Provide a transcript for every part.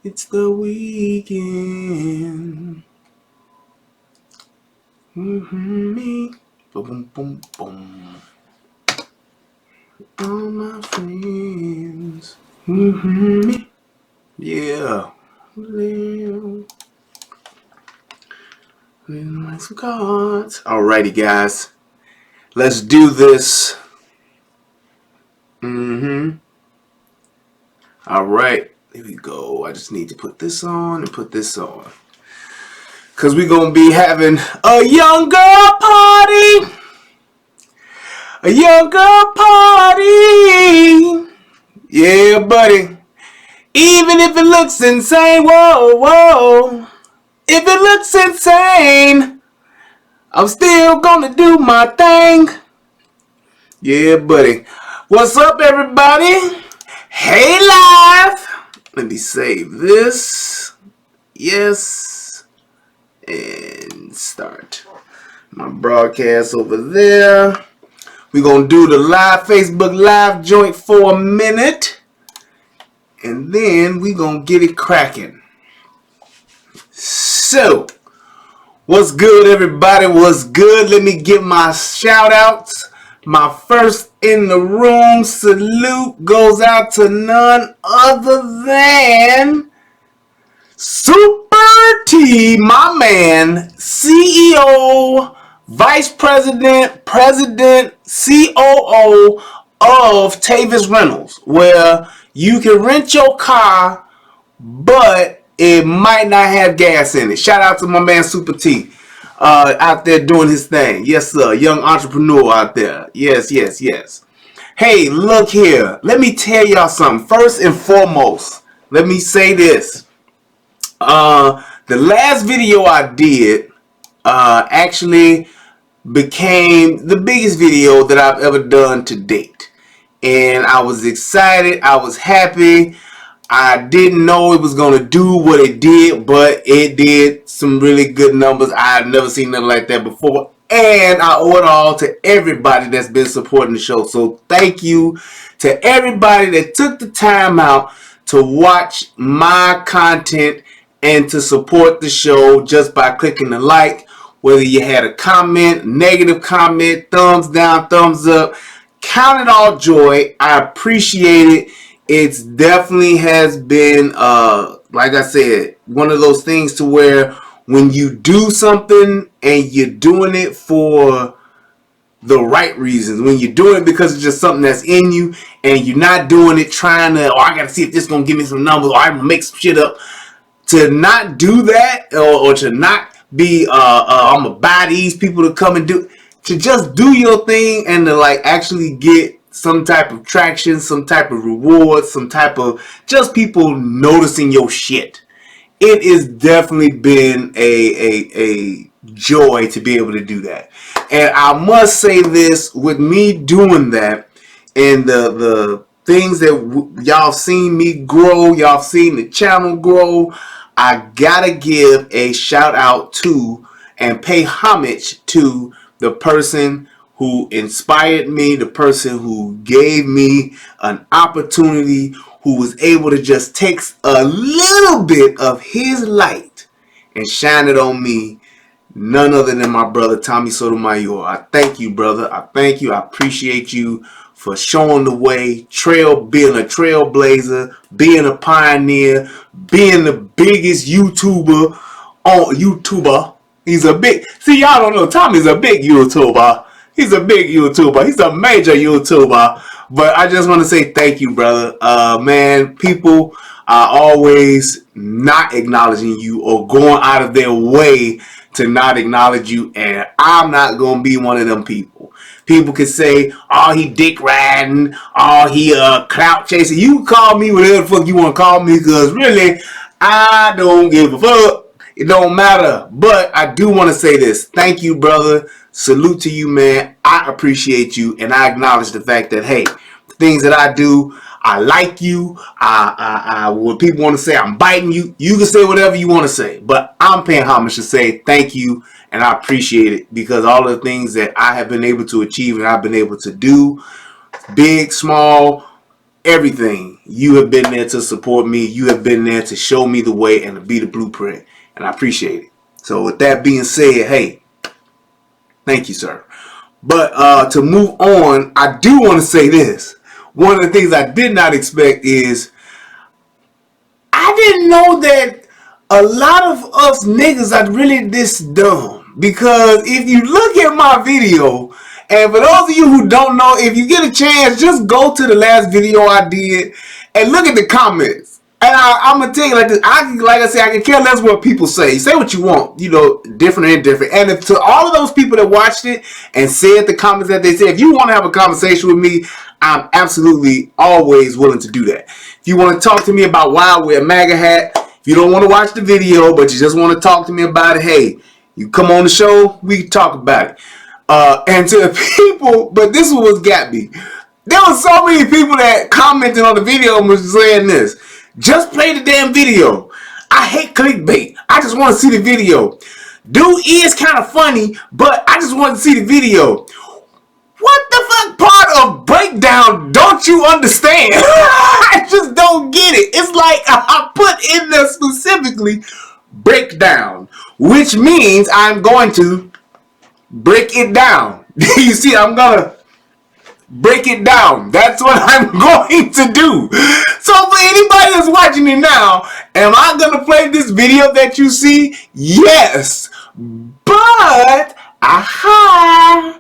It's the weekend. Me. Boom, boom, boom. All my friends. Me. Yeah. Like some cards. Alrighty, guys. Let's do this. Alright. Here we go. I just need to put this on and put this on. Because we're going to be having a young girl party. A young girl party. Yeah, buddy. Even if it looks insane. Whoa, whoa. If it looks insane, I'm still going to do my thing. Yeah, buddy. What's up, everybody? Hey, live. Let me save this. Yes. And start my broadcast over there. We're going to do the live Facebook Live joint for a minute. And then we're going to get it cracking. So, what's good, everybody? What's good? Let me get my shout outs. My first in the room salute goes out to none other than Super T, my man, CEO, Vice President, President, COO of Tavis Rentals, where you can rent your car, but it might not have gas in it. Shout out to my man Super T. Out there doing his thing. Yes, sir. Young entrepreneur out there. Yes, yes, yes. Hey, look here. Let me tell y'all something. First and foremost, let me say this. The last video I did actually became the biggest video that I've ever done to date. And I was excited. I was happy. I didn't know it was going to do what it did, but it did some really good numbers. I had never seen nothing like that before. And I owe it all to everybody that's been supporting the show. So thank you to everybody that took the time out to watch my content and to support the show just by clicking the like. Whether you had a comment, negative comment, thumbs down, thumbs up, count it all joy. I appreciate it. It's definitely has been, like I said, one of those things to where when you do something and you're doing it for the right reasons, when you're doing it because it's just something that's in you and you're not doing it trying to, I got to see if this is going to give me some numbers or I'm going to make some shit up. To not do that or to not be, I'm going to buy these people to come and do, to just do your thing and to like actually get some type of traction, some type of reward, some type of just people noticing your shit. It has definitely been a joy to be able to do that. And I must say this, with me doing that and the things that y'all seen me grow, y'all seen the channel grow, I gotta give a shout out to and pay homage to the person who inspired me, the person who gave me an opportunity, who was able to just take a little bit of his light and shine it on me. None other than my brother, Tommy Sotomayor. I thank you, brother. I thank you. I appreciate you for showing the way, being a trailblazer, being a pioneer, being the biggest YouTuber on YouTuber. He's a big, see, y'all don't know, Tommy's a big YouTuber. He's a big YouTuber. He's a major YouTuber. But I just want to say thank you, brother. Man, people are always not acknowledging you or going out of their way to not acknowledge you. And I'm not going to be one of them people. People can say, oh, he dick riding. Oh, he clout chasing. You can call me whatever the fuck you want to call me, because really, I don't give a fuck. It don't matter. But I do want to say this. Thank you, brother. Salute to you, man. I appreciate you, and I acknowledge the fact that, hey, the things that I do, I like you. What people want to say, I'm biting you. You can say whatever you want to say, but I'm paying homage to say thank you, and I appreciate it, because all of the things that I have been able to achieve and I've been able to do, big, small, everything, You have been there to support me. You have been there to show me the way and to be the blueprint. And I appreciate it. So with that being said, hey, thank you, sir. But to move on, I do want to say this. One of the things I did not expect is I didn't know that a lot of us niggas are really this dumb. Because if you look at my video, and for those of you who don't know, if you get a chance, just go to the last video I did and look at the comments. And I'm gonna tell you like this. Like I said, I can care less what people say. Say what you want, you know, different and indifferent. And if to all of those people that watched it and said the comments that they said, if you want to have a conversation with me, I'm absolutely always willing to do that. If you want to talk to me about why I wear a MAGA hat, if you don't want to watch the video but you just want to talk to me about it, hey, you come on the show, we can talk about it. And to the people, but this was what got me. There were so many people that commented on the video and was saying this. Just play the damn video. I hate clickbait. I just want to see the video. Dude is kind of funny, but I just want to see the video. What the fuck part of breakdown don't you understand? I just don't get it. It's like I put in there specifically breakdown, which means I'm going to break it down. You see, I'm gonna break it down. That's what I'm going to do. So for anybody that's watching it now, am I gonna play this video that you see? Yes. But I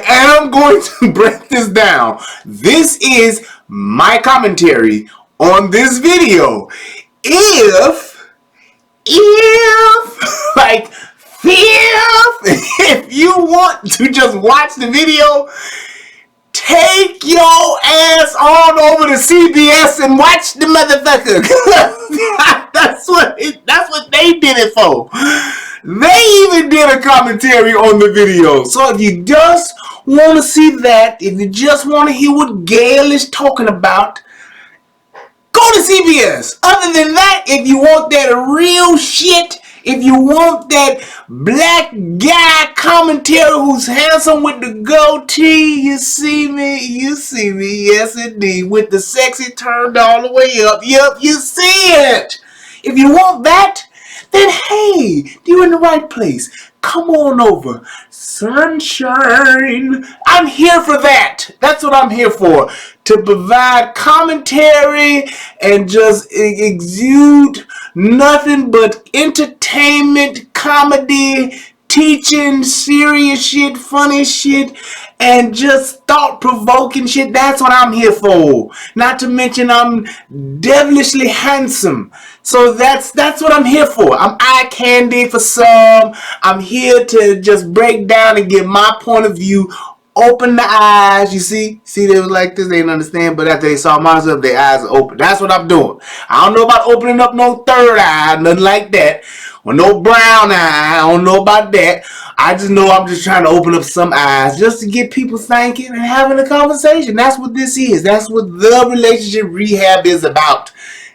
am going to break this down. This is my commentary on this video. If you want to just watch the video, take your ass on over to CBS and watch the motherfucker. that's what they did it for. They even did a commentary on the video. So if you just want to see that, if you just want to hear what Gayle is talking about, go to CBS. Other than that, if you want that real shit, if you want that black guy commentary who's handsome with the goatee, you see me, yes indeed, with the sexy turned all the way up, yep, you see it. If you want that, then hey, you're in the right place. Come on over. Sunshine. I'm here for that. That's what I'm here for. To provide commentary and just exude nothing but entertainment, comedy, teaching, serious shit, funny shit, and just thought-provoking shit. That's what I'm here for. Not to mention I'm devilishly handsome. So that's what I'm here for. I'm eye candy for some. I'm here to just break down and give my point of view. Open the eyes. You see they was like this, they didn't understand, but after they saw myself, their eyes are open. That's what I'm doing. I don't know about opening up no third eye, nothing like that, or no brown eye. I don't know about that. I just know I'm just trying to open up some eyes just to get people thinking and having a conversation. That's what this is. That's what the relationship rehab is about.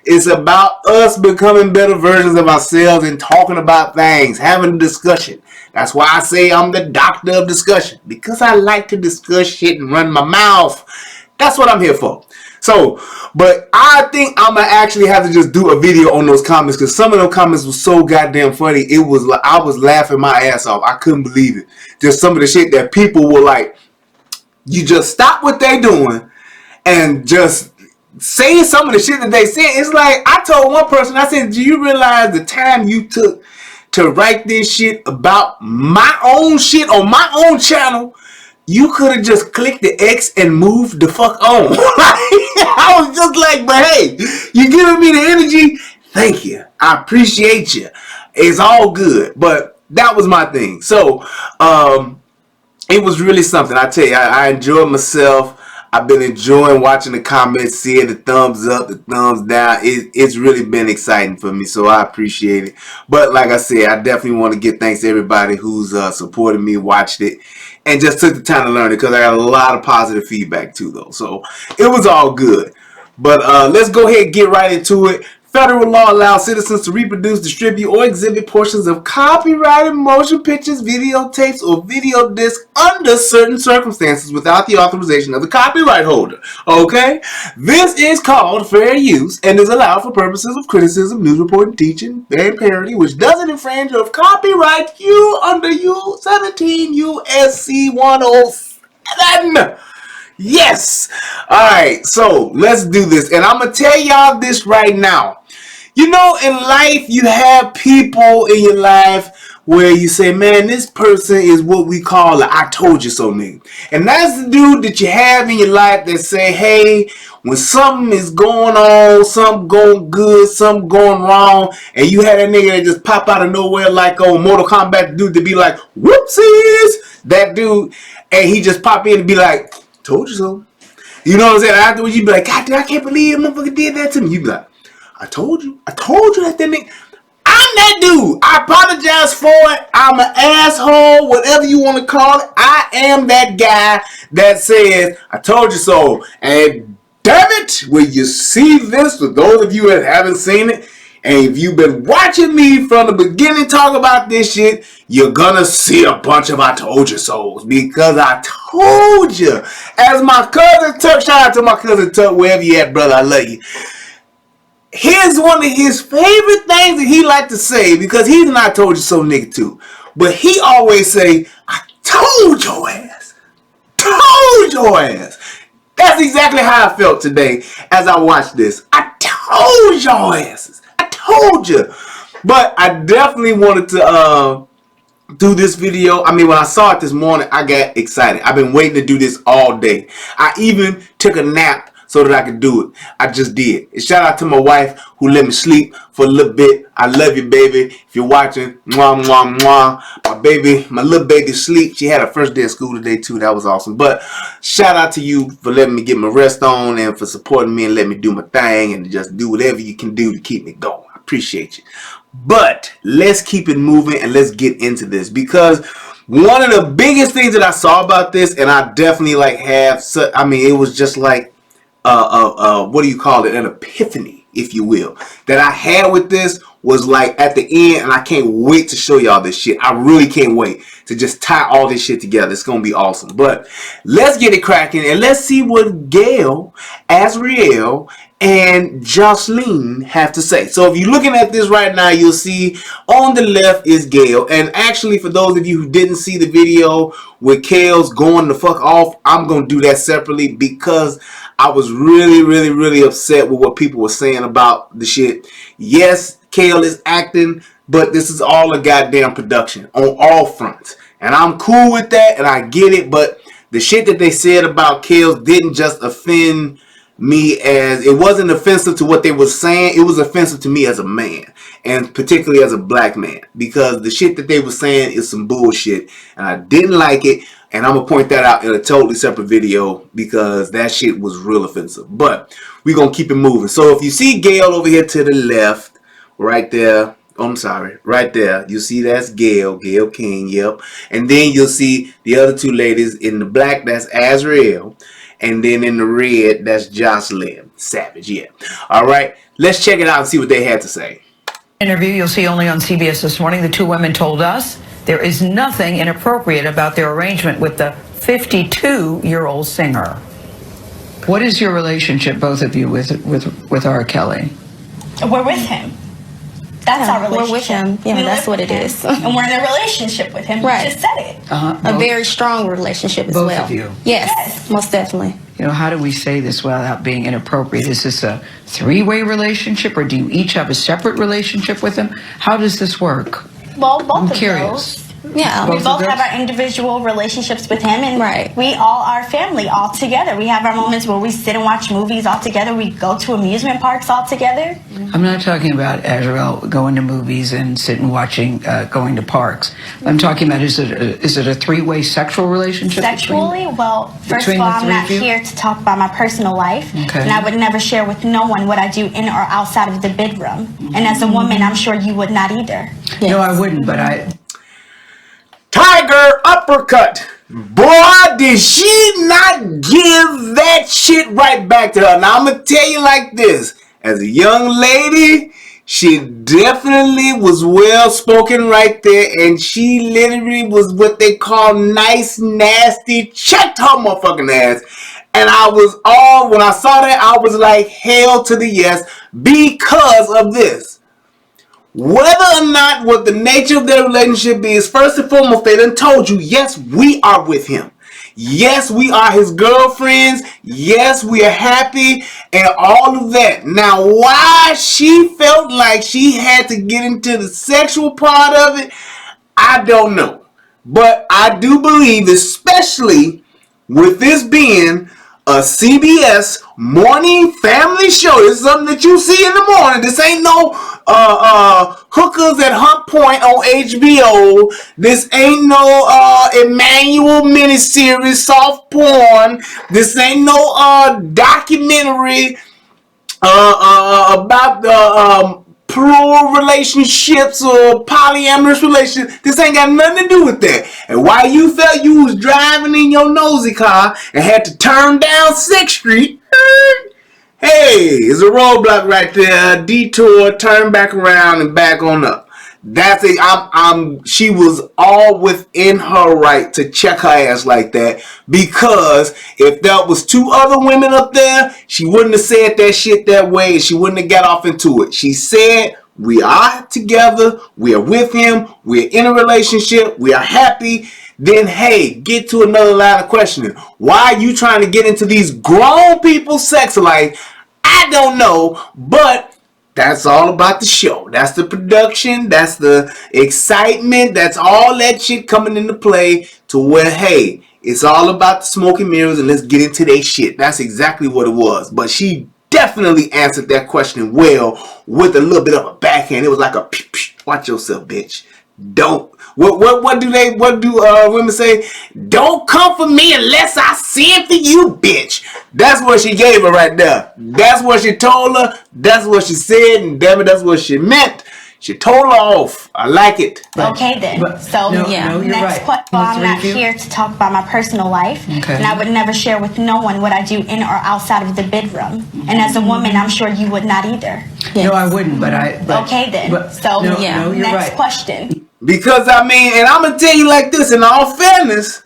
It's about us becoming better versions of ourselves and talking about things, having a discussion. That's why I say I'm the doctor of discussion, because I like to discuss shit and run my mouth. That's what I'm here for. So, but I think I'm going to actually have to just do a video on those comments, because some of those comments were so goddamn funny. It was like I was laughing my ass off. I couldn't believe it. Just some of the shit that people were like, you just stop what they doing and just saying some of the shit that they said. It's like, I told one person, I said, do you realize the time you took to write this shit about my own shit on my own channel? You could have just clicked the X and moved the fuck on. I was just like, but hey, you giving me the energy? Thank you. I appreciate you. It's all good. But that was my thing. So, it was really something. I tell you, I enjoyed myself. I've been enjoying watching the comments, seeing the thumbs up, the thumbs down. It's really been exciting for me, so I appreciate it. But like I said, I definitely want to give thanks to everybody who's supported me, watched it, and just took the time to learn it, because I got a lot of positive feedback too, though. So it was all good. But let's go ahead and get right into it. Federal law allows citizens to reproduce, distribute, or exhibit portions of copyrighted motion pictures, videotapes, or video discs under certain circumstances without the authorization of the copyright holder. Okay? This is called fair use and is allowed for purposes of criticism, news reporting, teaching, and parody, which doesn't infringe of copyright U under U17 USC 107. Yes! Alright, so let's do this. And I'm going to tell y'all this right now. You know, in life, you have people in your life where you say, man, this person is what we call a I told you so nigga. And that's the dude that you have in your life that say, hey, when something is going on, something going good, something going wrong, and you have that nigga that just pop out of nowhere like on Mortal Kombat dude to be like, whoopsies! That dude, and he just pop in and be like, told you so. You know what I'm saying? Afterwards, you be like, God damn, I can't believe that motherfucker did that to me. You be like, I told you that nigga. I'm that dude. I apologize for it. I'm an asshole, whatever you want to call it. I am that guy that says, I told you so. And damn it, when you see this, for those of you that haven't seen it, and if you've been watching me from the beginning talk about this shit, you're gonna see a bunch of I told you so's, because I told you. As my cousin Tuck, shout out to my cousin Tuck, wherever you at, brother, I love you. Here's one of his favorite things that he like to say, because he's an I told you so nigga too. But he always say, I told your ass. Told your ass. That's exactly how I felt today as I watched this. I told your asses. I told you. But I definitely wanted to do this video. I mean, when I saw it this morning, I got excited. I've been waiting to do this all day. I even took a nap so that I could do it. I just did. And shout out to my wife who let me sleep for a little bit. I love you, baby. If you're watching, mwah, mwah, mwah. My baby, my little baby sleep. She had her first day of school today too. That was awesome. But shout out to you for letting me get my rest on and for supporting me and letting me do my thing and just do whatever you can do to keep me going. I appreciate you. But let's keep it moving and let's get into this, because one of the biggest things that I saw about this, and I definitely like have, I mean, it was just like what do you call it, an epiphany, if you will, that I had with this was like at the end, and I can't wait to show y'all this shit. I really can't wait to just tie all this shit together. It's gonna be awesome. But let's get it cracking and let's see what Gayle, Azriel, and Joycelyn have to say. So if you're looking at this right now, you'll see on the left is Gayle. And actually, for those of you who didn't see the video with Kale's going the fuck off, I'm gonna do that separately because I was really upset with what people were saying about the shit. Yes, Gayle is acting, but this is all a goddamn production on all fronts. And I'm cool with that, and I get it, but the shit that they said about Gayle didn't just offend me, as it wasn't offensive to what they were saying. It was offensive to me as a man, and particularly as a black man, because the shit that they were saying is some bullshit, and I didn't like it. And I'm going to point that out in a totally separate video because that shit was real offensive. But we're going to keep it moving. So if you see Gayle over here to the left, right there. Oh, I'm sorry. Right there. You see that's Gayle. Gayle King. Yep. And then you'll see the other two ladies in the black. That's Azriel. And then in the red, that's Joycelyn. Savage. Yeah. All right. Let's check it out and see what they had to say. Interview you'll see only on CBS this morning. The two women told us there is nothing inappropriate about their arrangement with the 52-year-old singer. What is your relationship, both of you, with R. Kelly? We're with him. That's our relationship. We're with him. Yeah, that's what it is. And we're in a relationship with him. Right. You just said it. A very strong relationship as both well. Both of you? Yes, most definitely. You know, how do we say this without being inappropriate? Is this a three-way relationship, or do you each have a separate relationship with him? How does this work? Well, both I'm of curious. those. Yeah. We both have our individual relationships with him, and we all are family all together. We have our moments where we sit and watch movies all together. We go to amusement parks all together. I'm not talking about Azriel going to movies and sitting watching, going to parks. I'm talking about, is it a three-way sexual relationship? Sexually? Well, first of all, I'm not here to talk about my personal life. Okay. And I would never share with no one what I do in or outside of the bedroom. And as a woman, I'm sure you would not either. Yes. No, I wouldn't, but I... Tiger uppercut. Boy, did she not give that shit right back to her. Now, I'm going to tell you like this. as a young lady, she definitely was well spoken right there, and she literally was what they call nice, nasty, checked her motherfucking ass. And I was all, when I saw that, I was like, hell to the yes, because of this. Whether or not what the nature of their relationship is, first and foremost, they done told you, yes, we are with him. Yes, we are his girlfriends. Yes, we are happy and all of that. Now, why she felt like she had to get into the sexual part of it, I don't know. But I do believe, especially with this being a CBS morning family show, this is something that you see in the morning. This ain't no hookers at Hunt Point on HBO. This ain't no Emmanuel miniseries, soft porn. This ain't no documentary about the plural relationships or polyamorous relationships. This ain't got nothing to do with that. And while you felt you was driving in your nosy car and had to turn down 6th Street, hey, it's a roadblock right there. Detour, turn back around and back on up. That's it. She was all within her right to check her ass like that, because if there was 2 other women up there, she wouldn't have said that shit that way, and she wouldn't have got off into it. She said, we are together, we are with him, we are in a relationship, we are happy. Then, hey, get to another line of questioning. Why are you trying to get into these grown people's sex life? I don't know, but that's all about the show. That's the production. That's the excitement. That's all that shit coming into play to where, hey, it's all about the smoke and mirrors and let's get into that shit. That's exactly what it was. But she definitely answered that question well with a little bit of a backhand. It was like a, watch yourself, bitch. Don't. What do women say? Don't come for me unless I send for you, bitch. That's what she gave her right there. That's what she told her. That's what she said, and damn it, that's what she meant. She told her off. I like it. Okay then. So you're next right. question. I'm not here to talk about my personal life, Okay. and I would never share with no one what I do in or outside of the bedroom. And as a woman, I'm sure you would not either. Yes. No, I wouldn't. Okay then. Next right. question. Because I mean, and I'm gonna tell you like this, in all fairness.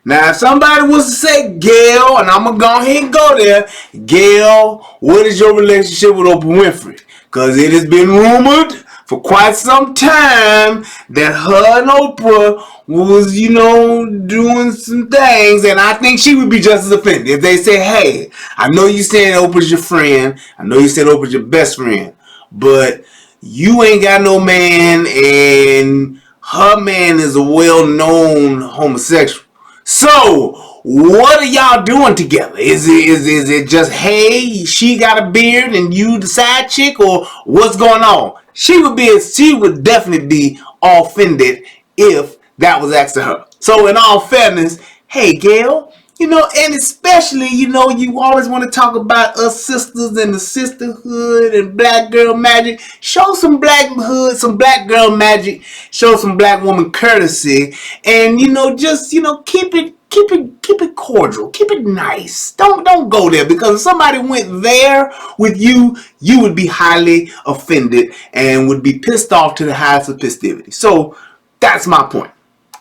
Now, if somebody was to say, Gayle, and I'm gonna go ahead and go there, Gayle, what is your relationship with Oprah Winfrey? Because it has been rumored for quite some time that her and Oprah was, doing some things, and I think she would be just as offended if they say, hey, I know you said Oprah's your friend, I know you said Oprah's your best friend, but you ain't got no man, and her man is a well-known homosexual. So, what are y'all doing together? Is it just, hey, she got a beard and you the side chick, or what's going on? She would definitely be offended if that was asked to her. So, in all fairness, hey, Gayle, and especially, you always want to talk about us sisters and the sisterhood and black girl magic. Show some blackhood, some black girl magic. Show some black woman courtesy, and just keep it cordial, keep it nice. Don't go there, because if somebody went there with you, you would be highly offended and would be pissed off to the highest of festivity. So that's my point.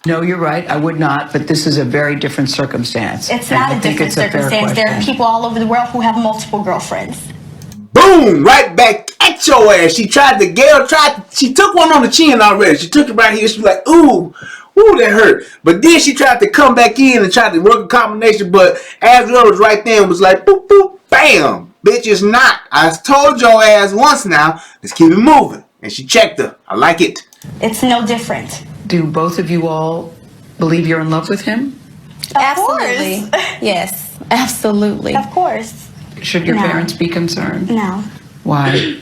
No, you're right. I would not, but this is a very different circumstance. It's not a different circumstance. There are people all over the world who have multiple girlfriends. Boom! Right back at your ass. She took one on the chin already. She took it right here. She was like, ooh, that hurt. But then she tried to come back in and try to work a combination, but Azriel was right there and was like, boop, boop, bam. Bitch, it's not. I told your ass once now. Let's keep it moving. And she checked her. I like it. It's no different. Do both of you all believe you're in love with him? Absolutely. Yes, absolutely. Of course. Should your parents be concerned? No. Why?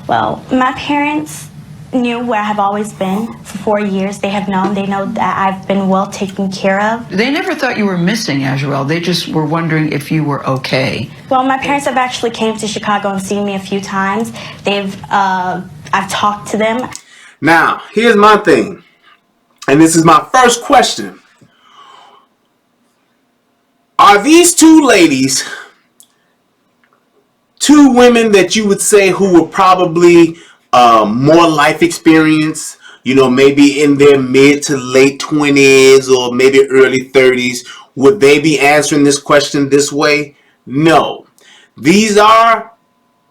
Well, my parents knew where I have always been for 4 years. They have known. They know that I've been well taken care of. They never thought you were missing, Azriel. They just were wondering if you were okay. Well, my parents have actually came to Chicago and seen me a few times. I've talked to them. Now, here's my thing. And this is my first question. Are these 2 ladies two women that you would say who were probably more life experience, you know, maybe in their mid to late 20s or maybe early 30s, would they be answering this question this way? No. These are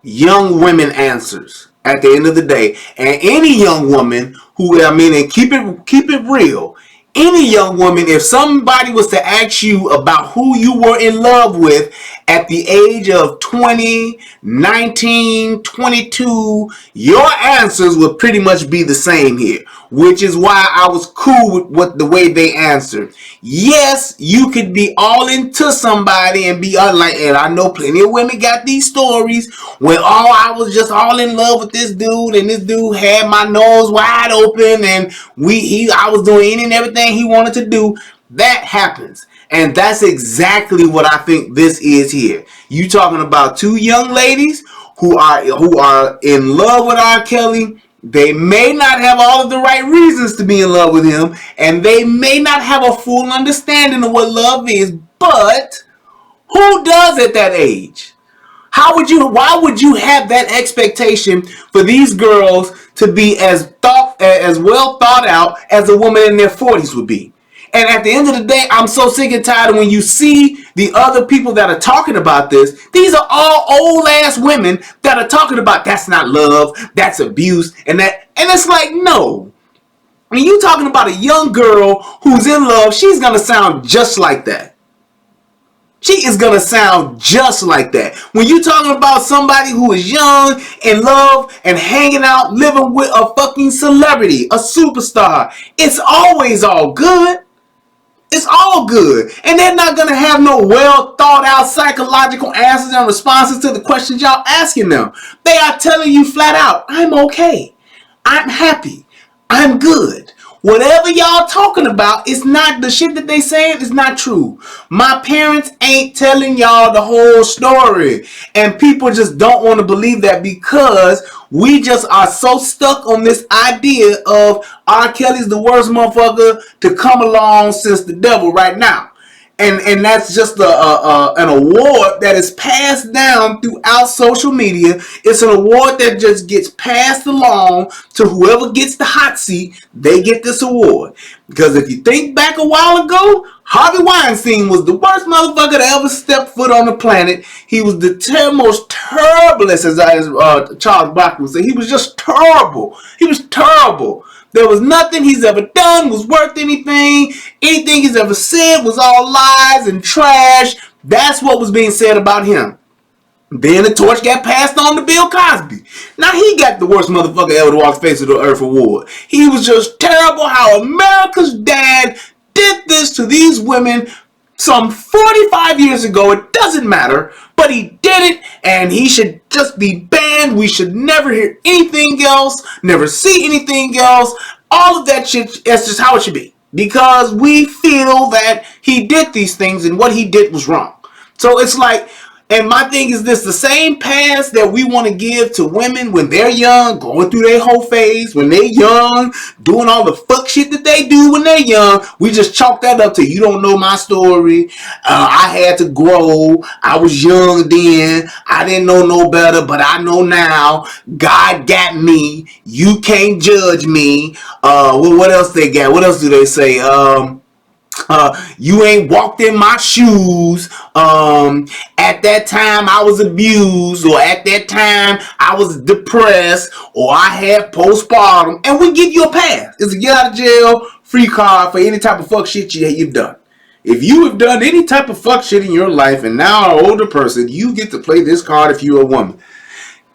young women answers at the end of the day. And any young woman who, I mean, and keep it real, any young woman, if somebody was to ask you about who you were in love with at the age of 20, 19, 22, your answers would pretty much be the same here, which is why I was cool with what the way they answered. Yes, you could be all into somebody and be like, and I know plenty of women got these stories where I was just all in love with this dude, and this dude had my nose wide open, and I was doing any and everything he wanted to do. That happens. And that's exactly what I think this is here. You talking about two young ladies who are in love with R. Kelly. They may not have all of the right reasons to be in love with him, and they may not have a full understanding of what love is, but who does at that age? Why would you have that expectation for these girls to be as well thought out as a woman in their 40s would be? And at the end of the day, I'm so sick and tired of when you see the other people that are talking about this. These are all old ass women that are talking about that's not love, that's abuse, and it's like, no. When you talking about a young girl who's in love, she's gonna sound just like that. She is going to sound just like that. When you're talking about somebody who is young, in love, and hanging out, living with a fucking celebrity, a superstar, it's always all good. It's all good. And they're not going to have no well thought out psychological answers and responses to the questions y'all asking them. They are telling you flat out, I'm okay. I'm happy. I'm good. Whatever y'all talking about, it's not the shit that they saying is not true. My parents ain't telling y'all the whole story. And people just don't want to believe that because we just are so stuck on this idea of R. Kelly's the worst motherfucker to come along since the devil right now. And that's just an award that is passed down throughout social media. It's an award that just gets passed along to whoever gets the hot seat. They get this award. Because if you think back a while ago, Harvey Weinstein was the worst motherfucker to ever step foot on the planet. He was the most terrible, as Charles Barkley would say. He was just terrible. He was terrible. There was nothing he's ever done was worth anything. Anything he's ever said was all lies and trash. That's what was being said about him. Then the torch got passed on to Bill Cosby. Now he got the worst motherfucker ever to walk the face of the earth award. He was just terrible how America's dad did this to these women some 45 years ago. It doesn't matter. But he did it, and he should just be banned. We should never hear anything else, never see anything else. All of that shit, that's just how it should be. Because we feel that he did these things, and what he did was wrong. So it's like, and my thing is this, the same pass that we want to give to women when they're young, going through their whole phase, when they're young, doing all the fuck shit that they do when they're young, we just chalk that up to, you don't know my story, I had to grow, I was young then, I didn't know no better, but I know now, God got me, you can't judge me, what else they got, what else do they say, you ain't walked in my shoes. At that time I was abused, or at that time I was depressed, or I had postpartum, and we give you a pass. It's a get out of jail free card for any type of fuck shit you've done. If you have done any type of fuck shit in your life and now are an older person, you get to play this card if you're a woman.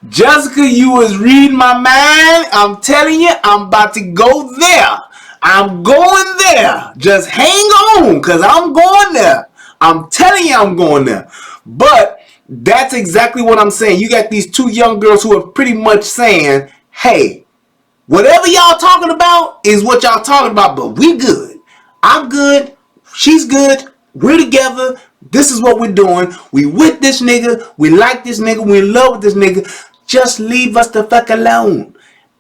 Jessica, you was reading my mind. I'm telling you, I'm about to go there. I'm going there. Just hang on, because I'm going there. I'm telling you I'm going there. But that's exactly what I'm saying. You got these two young girls who are pretty much saying, hey, whatever y'all talking about is what y'all talking about, but we good. I'm good. She's good. We're together. This is what we're doing. We with this nigga. We like this nigga. We in love with this nigga. Just leave us the fuck alone.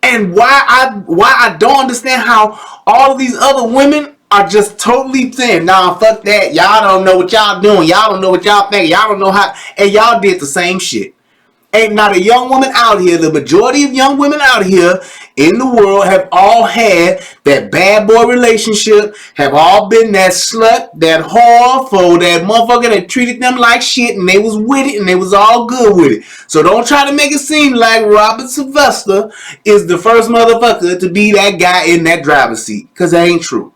And why I don't understand how all of these other women are just totally saying, nah, fuck that. Y'all don't know what y'all doing. Y'all don't know what y'all think. Y'all don't know how. And y'all did the same shit. Ain't not a young woman out here. The majority of young women out here in the world have all had that bad boy relationship, have all been that slut, that whore for that motherfucker that treated them like shit, and they was with it, and they was all good with it. So don't try to make it seem like Robert Sylvester is the first motherfucker to be that guy in that driver's seat, because that ain't true.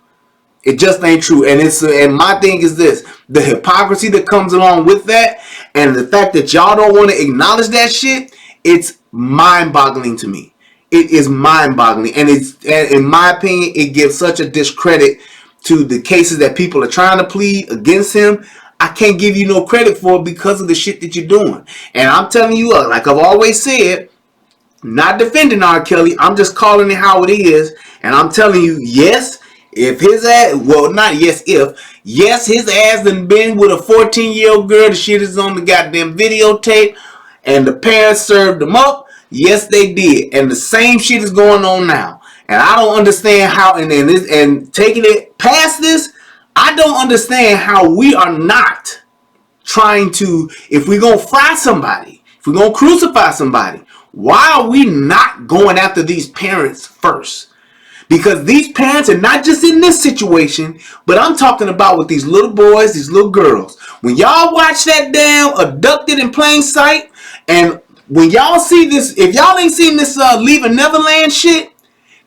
It just ain't true. And my thing is this: the hypocrisy that comes along with that, and the fact that y'all don't want to acknowledge that shit, it's mind-boggling to me. It is mind-boggling, and in my opinion, it gives such a discredit to the cases that people are trying to plead against him. I can't give you no credit for it because of the shit that you're doing. And I'm telling you, like I've always said, not defending R. Kelly, I'm just calling it how it is, and I'm telling you, yes. If his ass, well, not yes, yes, his ass done been with a 14-year-old girl. The shit is on the goddamn videotape, and the parents served them up. Yes, they did, and the same shit is going on now. And I don't understand how. And taking it past this, I don't understand how we are not trying to. If we're gonna fry somebody, if we're gonna crucify somebody, why are we not going after these parents first? Because these parents are not just in this situation, but I'm talking about with these little boys, these little girls. When y'all watch that damn Abducted in Plain Sight, and when y'all see this, if y'all ain't seen this Leaving Neverland shit,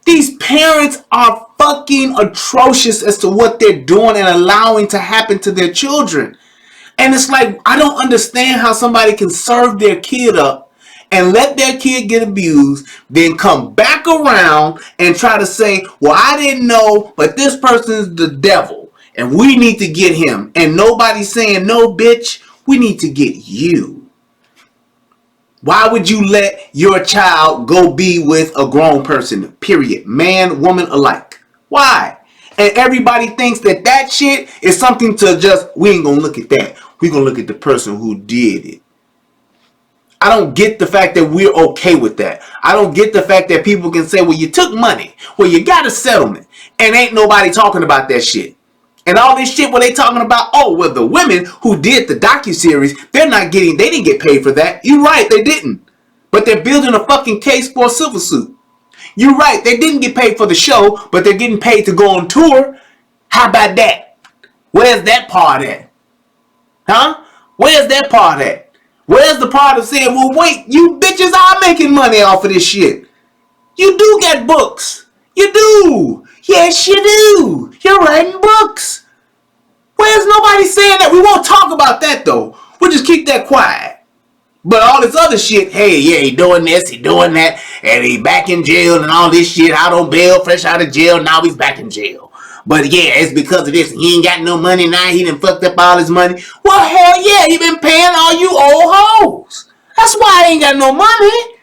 these parents are fucking atrocious as to what they're doing and allowing to happen to their children. And it's like, I don't understand how somebody can serve their kid up and let their kid get abused, then come back around and try to say, well, I didn't know, but this person's the devil, and we need to get him. And nobody's saying, no, bitch, we need to get you. Why would you let your child go be with a grown person, period, man, woman alike? Why? And everybody thinks that that shit is something to just, we ain't gonna look at that. We're gonna look at the person who did it. I don't get the fact that we're okay with that. I don't get the fact that people can say, well, you took money. Well, you got a settlement. And ain't nobody talking about that shit. And all this shit where they talking about, oh, well, the women who did the docuseries, they didn't get paid for that. You're right, they didn't. But they're building a fucking case for a silver suit. You're right, they didn't get paid for the show, but they're getting paid to go on tour. How about that? Where's that part at? Huh? Where's that part at? Where's the part of saying, well, wait, you bitches are making money off of this shit. You do get books. You do. Yes, you do. You're writing books. Where's nobody saying that? We won't talk about that, though. We'll just keep that quiet. But all this other shit, hey, yeah, he doing this, he doing that, and he back in jail and all this shit, out on bail, fresh out of jail, now he's back in jail. But yeah, it's because of this. He ain't got no money now. He done fucked up all his money. Well, hell yeah, he been paying all you old hoes. That's why he ain't got no money.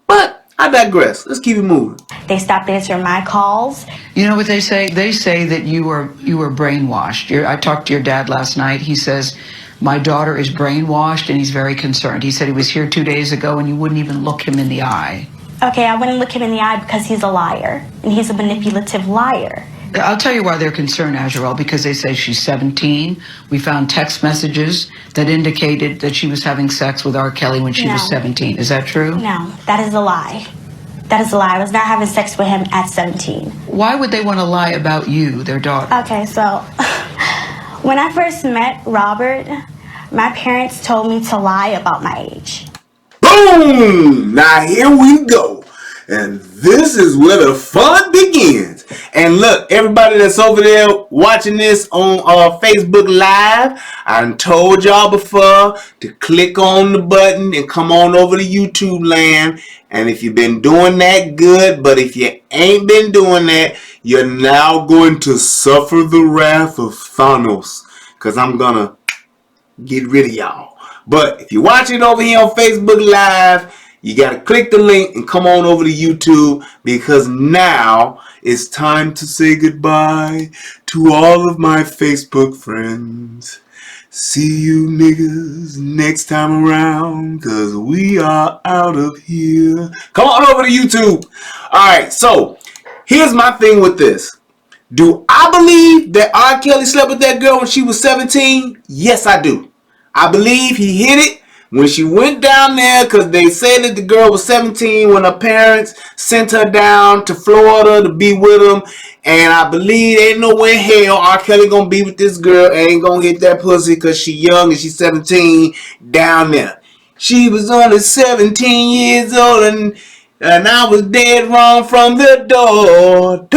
But I digress. Let's keep it moving. They stopped answering my calls. You know what they say? They say that you were brainwashed. I talked to your dad last night. He says, my daughter is brainwashed, and he's very concerned. He said he was here 2 days ago, and you wouldn't even look him in the eye. Okay, I wouldn't look him in the eye because he's a liar, and he's a manipulative liar. I'll tell you why they're concerned, Azriel, because they say she's 17. We found text messages that indicated that she was having sex with R. Kelly when she was 17. Is that true? No, that is a lie. That is a lie. I was not having sex with him at 17. Why would they want to lie about you, their daughter? Okay, so when I first met Robert, my parents told me to lie about my age. Boom! Now here we go. And this is where the fun begins. And look, everybody that's over there watching this on Facebook Live, I done told y'all before to click on the button and come on over to YouTube land. And if you've been doing that, good. But if you ain't been doing that, you're now going to suffer the wrath of Thanos. Because I'm going to get rid of y'all. But if you're watching over here on Facebook Live, you got to click the link and come on over to YouTube, because now it's time to say goodbye to all of my Facebook friends. See you niggas next time around, because we are out of here. Come on over to YouTube. Alright, so here's my thing with this. Do I believe that R. Kelly slept with that girl when she was 17? Yes, I do. I believe he hit it When she went down there, because they said that the girl was 17 when her parents sent her down to Florida to be with them. And I believe ain't no way in hell R. Kelly gonna be with this girl, ain't gonna get that pussy because she young and she's 17 down there. She was only 17 years old and I was dead wrong from the door.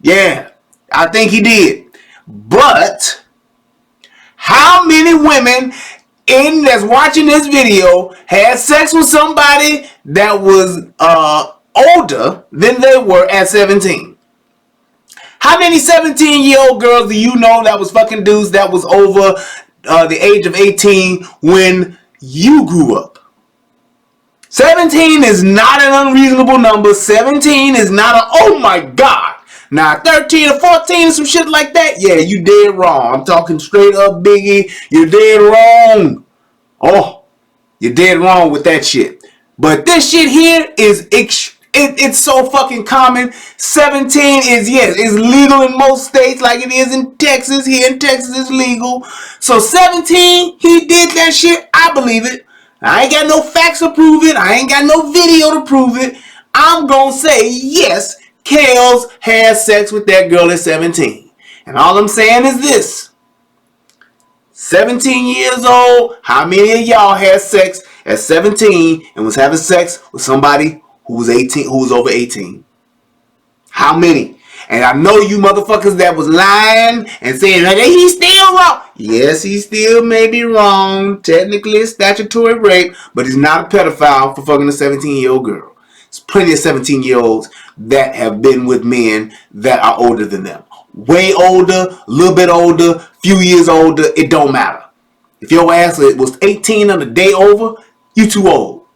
Yeah, I think he did. But how many women that's watching this video had sex with somebody that was older than they were at 17? How many 17-year-old girls do you know that was fucking dudes that was over the age of 18 when you grew up? 17 is not an unreasonable number. 17 is not a, oh my God. Now 13 or 14 or some shit like that, yeah, you dead wrong. I'm talking straight up, Biggie. You're dead wrong. Oh, you're dead wrong with that shit. But this shit here is it's so fucking common. 17 is, yes, it's legal in most states like it is in Texas. Here in Texas it's legal. So 17, he did that shit. I believe it. I ain't got no facts to prove it. I ain't got no video to prove it. I'm gonna say yes, Kels had sex with that girl at 17. And all I'm saying is this. 17 years old, how many of y'all had sex at 17 and was having sex with somebody who was 18, who was over 18? How many? And I know you motherfuckers that was lying and saying, hey, he's still wrong. Yes, he still may be wrong. Technically, it's statutory rape, but he's not a pedophile for fucking a 17-year-old girl. There's plenty of 17-year-olds that have been with men that are older than them. Way older, a little bit older, few years older, it don't matter. If your ass was 18 on the day over, you too old.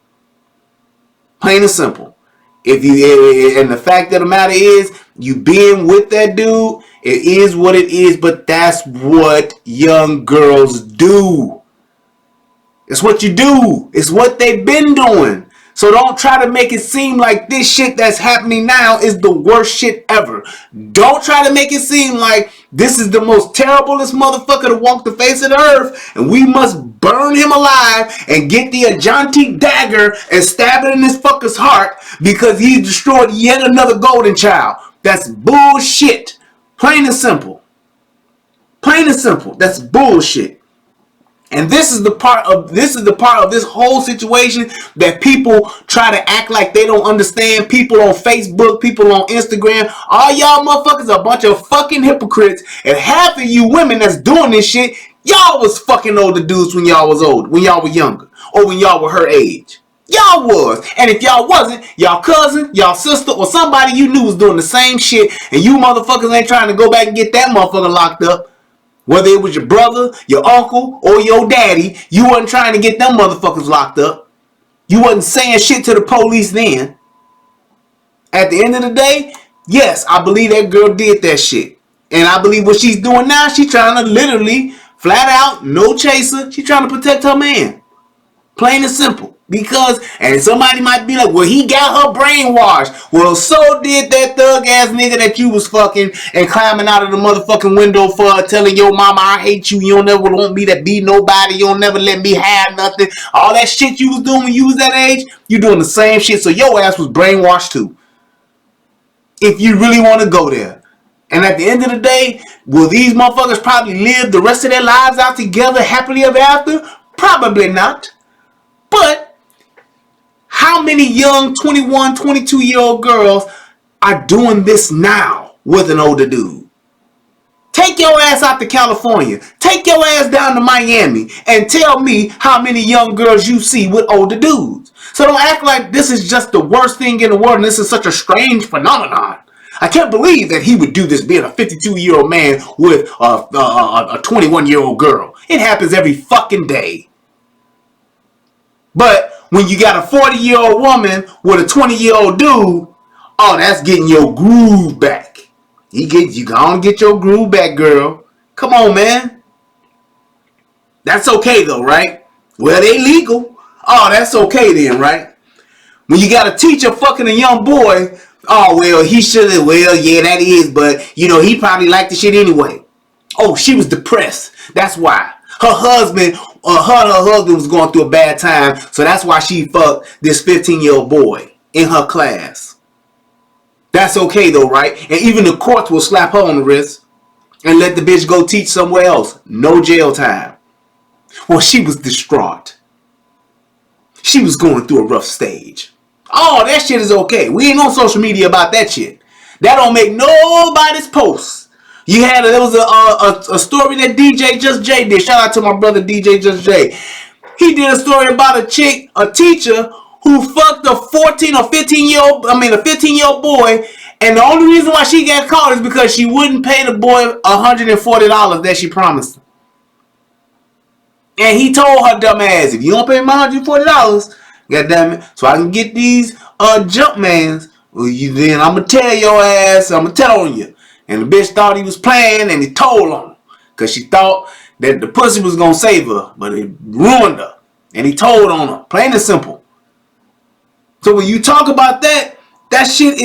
Plain and simple. If you, and the fact of the matter is, you being with that dude, it is what it is, but that's what young girls do. It's what you do. It's what they've been doing. So don't try to make it seem like this shit that's happening now is the worst shit ever. Don't try to make it seem like this is the most terriblest motherfucker to walk the face of the earth and we must burn him alive and get the Ajanti dagger and stab it in this fucker's heart because he destroyed yet another golden child. That's bullshit. Plain and simple. Plain and simple. That's bullshit. And this is the part of this whole situation that people try to act like they don't understand. People on Facebook, people on Instagram, all y'all motherfuckers are a bunch of fucking hypocrites. And half of you women that's doing this shit, y'all was fucking older dudes when y'all was old, when y'all were younger, or when y'all were her age. Y'all was. And if y'all wasn't, y'all cousin, y'all sister, or somebody you knew was doing the same shit, and you motherfuckers ain't trying to go back and get that motherfucker locked up. Whether it was your brother, your uncle, or your daddy, you wasn't trying to get them motherfuckers locked up. You wasn't saying shit to the police then. At the end of the day, yes, I believe that girl did that shit. And I believe what she's doing now, she's trying to literally, flat out, no chaser, she's trying to protect her man. Plain and simple. Because, and somebody might be like, well, he got her brainwashed. Well, so did that thug ass nigga that you was fucking and climbing out of the motherfucking window for her, telling your mama, I hate you. You don't never want me to be nobody. You don't never let me have nothing. All that shit you was doing when you was that age, you doing the same shit. So your ass was brainwashed too. If you really want to go there. And at the end of the day, will these motherfuckers probably live the rest of their lives out together happily ever after? Probably not. But how many young 21, 22-year-old girls are doing this now with an older dude? Take your ass out to California. Take your ass down to Miami and tell me how many young girls you see with older dudes. So don't act like this is just the worst thing in the world and this is such a strange phenomenon. I can't believe that he would do this being a 52-year-old man with a 21-year-old girl. It happens every fucking day. But when you got a 40-year-old woman with a 20-year-old dude, oh, that's getting your groove back. You gonna get your groove back, girl. Come on, man. That's okay, though, right? Well, they legal. Oh, that's okay then, right? When you got a teacher fucking a young boy, oh, well, he should have, well, yeah, that is, but, you know, he probably liked the shit anyway. Oh, she was depressed. That's why. Her husband her and her husband was going through a bad time, so that's why she fucked this 15-year-old boy in her class. That's okay though, right? And even the courts will slap her on the wrist and let the bitch go teach somewhere else. No jail time. Well, she was distraught. She was going through a rough stage. Oh, that shit is okay. We ain't on social media about that shit. That don't make nobody's post. There was a story that DJ Just J did. Shout out to my brother DJ Just J. He did a story about a teacher who fucked a 15-year-old boy, and the only reason why she got caught is because she wouldn't pay the boy $140 that she promised him. And he told her dumb ass, if you don't pay me $140, goddamn it, so I can get these jump mans, then I'm gonna tell your ass, I'm gonna tell on you. And the bitch thought he was playing, and he told on her. Because she thought that the pussy was going to save her, but it ruined her. And he told on her. Plain and simple. So when you talk about that shit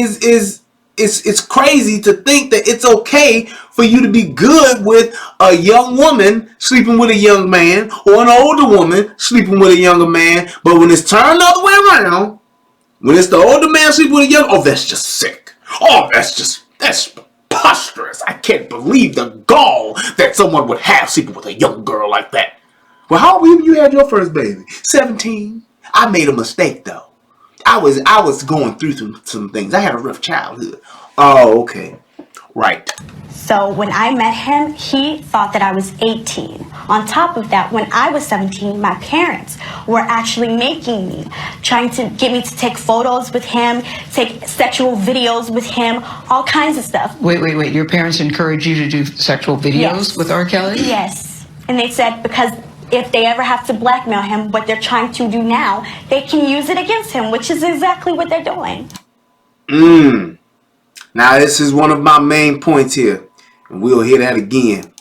it's crazy to think that it's okay for you to be good with a young woman sleeping with a young man, or an older woman sleeping with a younger man. But when it's turned the other way around, when it's the older man sleeping with a young, oh, that's just sick. Oh, that's preposterous. I can't believe the gall that someone would have sleeping with a young girl like that. Well, how old were you when you had your first baby? 17. I made a mistake though. I was going through some things. I had a rough childhood. Oh, okay. Right. So when I met him, he thought that I was 18. On top of that, when I was 17, my parents were actually making me, trying to get me to take photos with him, take sexual videos with him, all kinds of stuff. Wait. Your parents encouraged you to do sexual videos with R. Kelly? Yes. And they said because if they ever have to blackmail him, what they're trying to do now, they can use it against him, which is exactly what they're doing. Now this is one of my main points here, and we'll hear that again.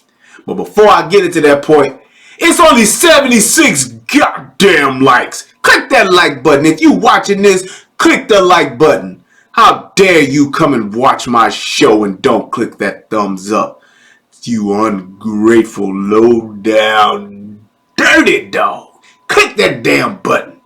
But before I get into that point, it's only 76 goddamn likes. Click that like button. If you watching this, click the like button. How dare you come and watch my show and don't click that thumbs up? You ungrateful, low down, dirty dog. Click that damn button.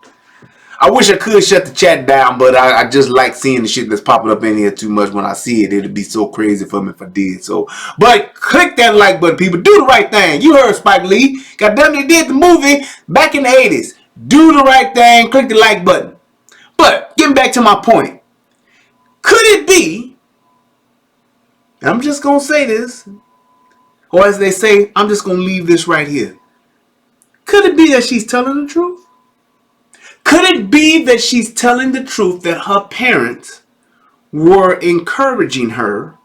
I wish I could shut the chat down, but I just like seeing the shit that's popping up in here too much. When I see it, it'd be so crazy for me if I did. So, but click that like button, people. Do the right thing. You heard Spike Lee. Goddamn, they did the movie back in the 80s. Do the right thing. Click the like button. But getting back to my point, could it be, and I'm just going to say this, or as they say, I'm just going to leave this right here. Could it be that she's telling the truth? Could it be that she's telling the truth, that her parents were encouraging her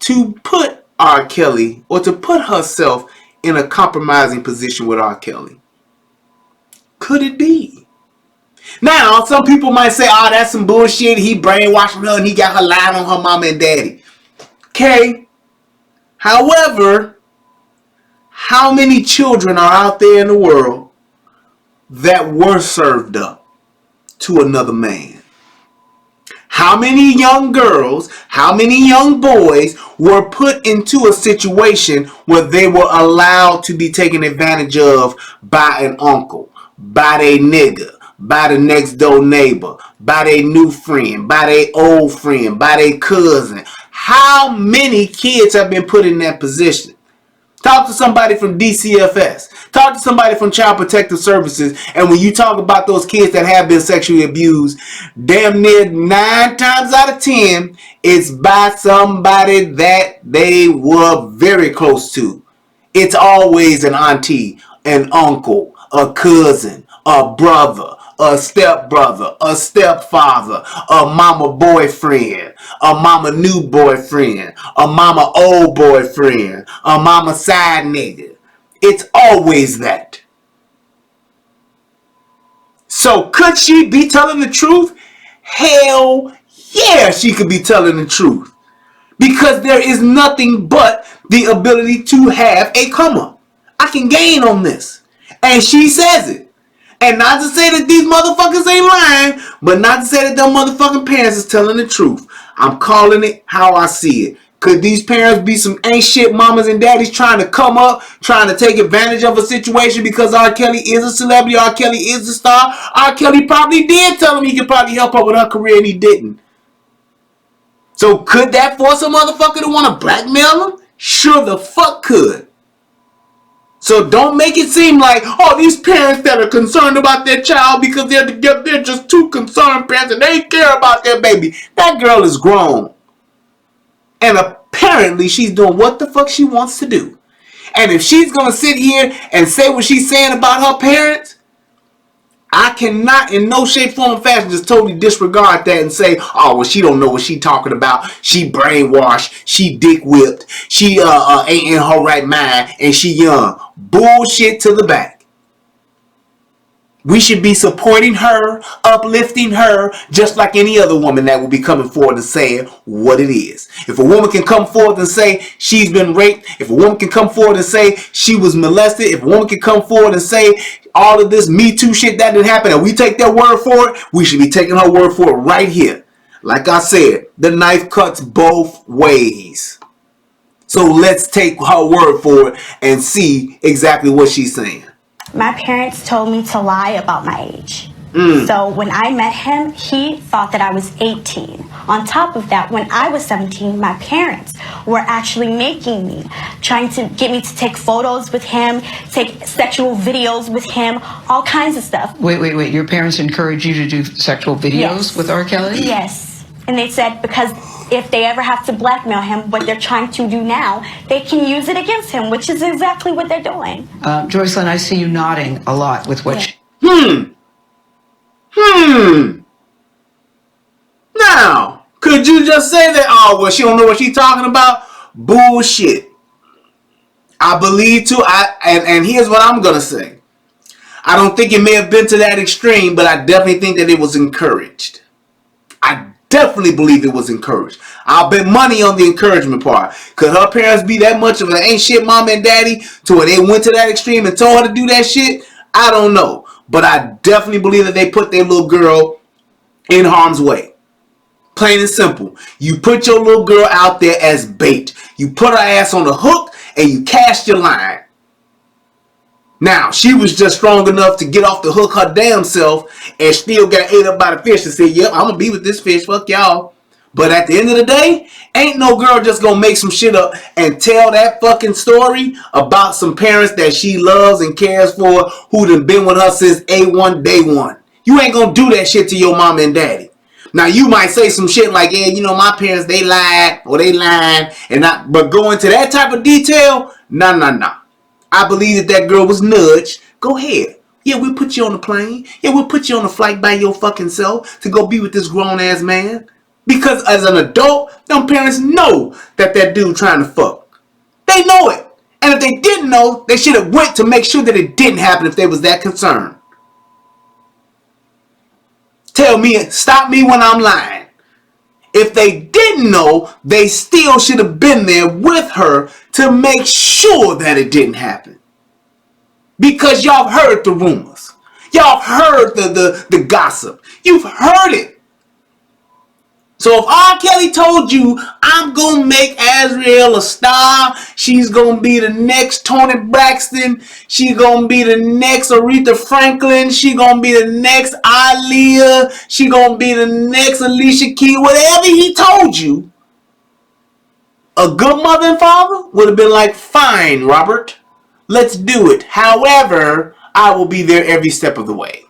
to put R. Kelly, or to put herself in a compromising position with R. Kelly? Could it be? Now, some people might say, oh, that's some bullshit. He brainwashed her and he got her lying on her mama and daddy. Okay. However, how many children are out there in the world that were served up to another man? How many young girls, how many young boys were put into a situation where they were allowed to be taken advantage of by an uncle, by their nigga, by the next door neighbor, by their new friend, by their old friend, by their cousin? How many kids have been put in that position? Talk to somebody from DCFS. Talk to somebody from Child Protective Services. And when you talk about those kids that have been sexually abused, damn near 9 times out of 10, it's by somebody that they were very close to. It's always an auntie, an uncle, a cousin, a brother, a stepbrother, a stepfather, a mama boyfriend, a mama new boyfriend, a mama old boyfriend, a mama side nigga. It's always that. So could she be telling the truth? Hell yeah, she could be telling the truth. Because there is nothing but the ability to have a come up. I can gain on this. And she says it. And not to say that these motherfuckers ain't lying, but not to say that them motherfucking parents is telling the truth. I'm calling it how I see it. Could these parents be some ain't shit mamas and daddies trying to come up, trying to take advantage of a situation because R. Kelly is a celebrity, R. Kelly is a star? R. Kelly probably did tell him he could probably help her with her career and he didn't. So could that force a motherfucker to want to blackmail him? Sure the fuck could. So don't make it seem like, oh, these parents that are concerned about their child because they're just too concerned parents and they care about their baby. That girl is grown. And apparently she's doing what the fuck she wants to do. And if she's going to sit here and say what she's saying about her parents, I cannot in no shape, form, or fashion just totally disregard that and say, oh, well, she don't know what she talking about. She brainwashed. She dick whipped. She ain't in her right mind and she young. Bullshit to the back. We should be supporting her, uplifting her, just like any other woman that will be coming forward and saying what it is. If a woman can come forward and say she's been raped, if a woman can come forward and say she was molested, if a woman can come forward and say all of this Me Too shit that didn't happen, and we take their word for it, we should be taking her word for it right here. Like I said, the knife cuts both ways. So let's take her word for it and see exactly what she's saying. My parents told me to lie about my age. So when I met him, he thought that I was 18. On top of that, when I was 17, my parents were actually making me, trying to get me to take photos with him, take sexual videos with him, all kinds of stuff. Wait. Your parents encouraged you to do sexual videos with R. Kelly? Yes. And they said because if they ever have to blackmail him, what they're trying to do now, they can use it against him, which is exactly what they're doing. Joycelyn, I see you nodding a lot with what Now, could you just say that, oh, well, she don't know what she's talking about? Bullshit. I believe too, and here's what I'm going to say. I don't think it may have been to that extreme, but I definitely think that it was encouraged. I definitely believe it was encouraged. I'll bet money on the encouragement part. Could her parents be that much of an ain't shit mom and daddy to where they went to that extreme and told her to do that shit? I don't know. But I definitely believe that they put their little girl in harm's way. Plain and simple. You put your little girl out there as bait. You put her ass on the hook and you cast your line. Now, she was just strong enough to get off the hook her damn self and still got ate up by the fish and said, yep, I'm going to be with this fish. Fuck y'all. But at the end of the day, ain't no girl just going to make some shit up and tell that fucking story about some parents that she loves and cares for who done been with her since A1 day one. You ain't going to do that shit to your mom and daddy. Now, you might say some shit like, yeah, you know, my parents, they lied or they lying. But go into that type of detail, nah. I believe that girl was nudged. Go ahead. Yeah, we'll put you on the plane. Yeah, we'll put you on a flight by your fucking self to go be with this grown-ass man. Because as an adult, them parents know that dude trying to fuck. They know it. And if they didn't know, they should have went to make sure that it didn't happen if they was that concerned. Tell me, stop me when I'm lying. If they didn't know, they still should have been there with her to make sure that it didn't happen. Because y'all heard the rumors. Y'all heard the gossip. You've heard it. So if R. Kelly told you, I'm going to make Azriel a star, she's going to be the next Toni Braxton, she's going to be the next Aretha Franklin, she's going to be the next Aaliyah, she's going to be the next Alicia Keys, whatever he told you, a good mother and father would have been like, fine, Robert, let's do it. However, I will be there every step of the way.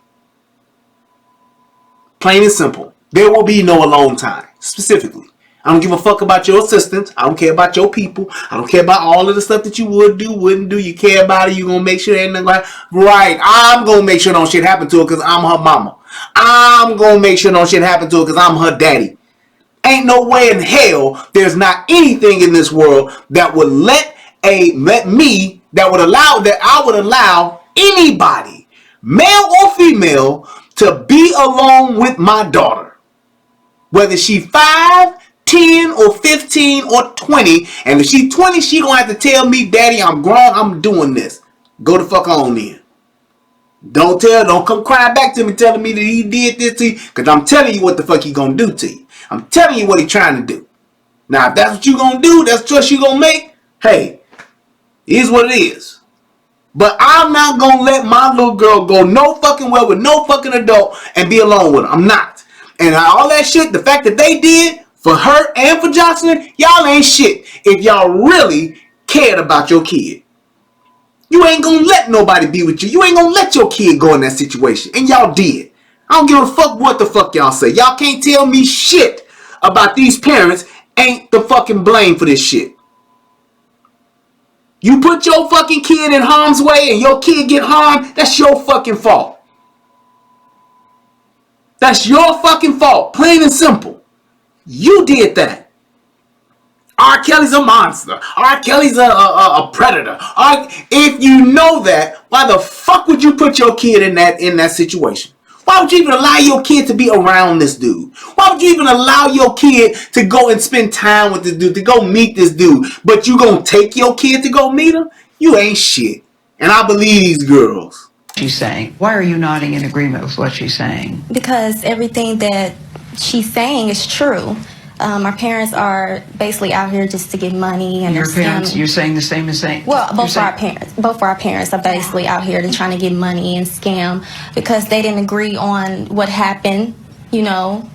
Plain and simple. There will be no alone time, specifically. I don't give a fuck about your assistants. I don't care about your people. I don't care about all of the stuff that you would do, wouldn't do. You care about it. You're going to make sure ain't nothing like, right, I'm going to make sure no shit happen to her because I'm her mama. I'm going to make sure no shit happen to her because I'm her daddy. Ain't no way in hell there's not anything in this world that would I would allow anybody, male or female, to be alone with my daughter. Whether she 5, 10, or 15, or 20. And if she 20, she gonna have to tell me, Daddy, I'm grown, I'm doing this. Go the fuck on then. Don't come crying back to me telling me that he did this to you. Because I'm telling you what the fuck he gonna do to you. I'm telling you what he trying to do. Now, if that's what you gonna do, that's the choice you gonna make, hey, it is what it is. But I'm not gonna let my little girl go no fucking well with no fucking adult and be alone with her. I'm not. And all that shit, the fact that they did for her and for Joycelyn, y'all ain't shit. If y'all really cared about your kid, you ain't gonna let nobody be with you. You ain't gonna let your kid go in that situation. And y'all did. I don't give a fuck what the fuck y'all say. Y'all can't tell me shit about these parents ain't the fucking blame for this shit. You put your fucking kid in harm's way and your kid get harmed, that's your fucking fault. That's your fucking fault. Plain and simple. You did that. R. Kelly's a monster. R. Kelly's a predator. If you know that, why the fuck would you put your kid in that situation? Why would you even allow your kid to be around this dude? Why would you even allow your kid to go and spend time with this dude, to go meet this dude? But you gonna take your kid to go meet him? You ain't shit. And I believe these girls. She's saying. Why are you nodding in agreement with what she's saying? Because everything that she's saying is true. Our parents are basically out here just to get money, and Your parents, scamming. you're saying the same as saying. Well, both of our parents are basically out here to trying to get money and scam because they didn't agree on what happened, you know,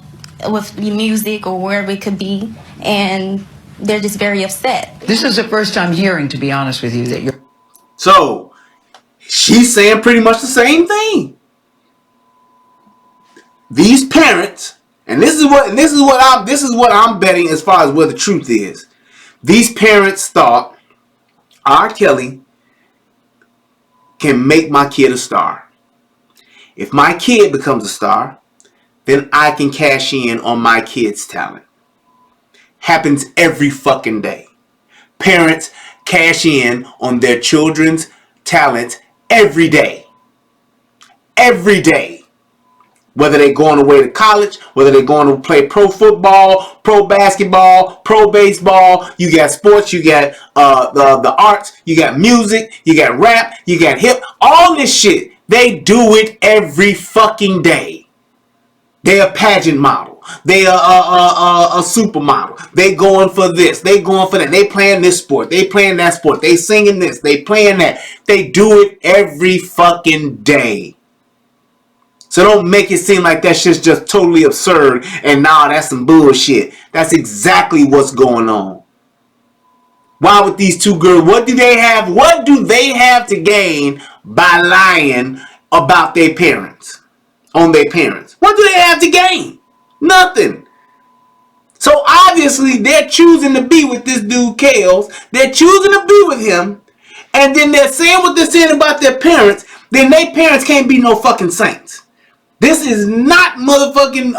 with music or wherever it could be, and they're just very upset. This is the first time hearing, to be honest with you, that you're. So she's saying pretty much the same thing. These parents, and this is what I'm betting as far as where the truth is. These parents thought R. Kelly can make my kid a star. If my kid becomes a star, then I can cash in on my kid's talent. Happens every fucking day. Parents cash in on their children's talent every day. Every day. Whether they're going away to college, whether they're going to play pro football, pro basketball, pro baseball, you got sports, you got the arts, you got music, you got rap, you got hip, all this shit. They do it every fucking day. They a pageant model. They a supermodel. They going for this. They going for that. They playing this sport. They playing that sport. They singing this. They playing that. They do it every fucking day. So don't make it seem like that shit's just totally absurd and nah, that's some bullshit. That's exactly what's going on. Why would these two girls, what do they have to gain by lying about their parents? On their parents? What do they have to gain? Nothing. So obviously they're choosing to be with this dude Kales. They're choosing to be with him. And then they're saying what they're saying about their parents. Then their parents can't be no fucking saints. This is not motherfucking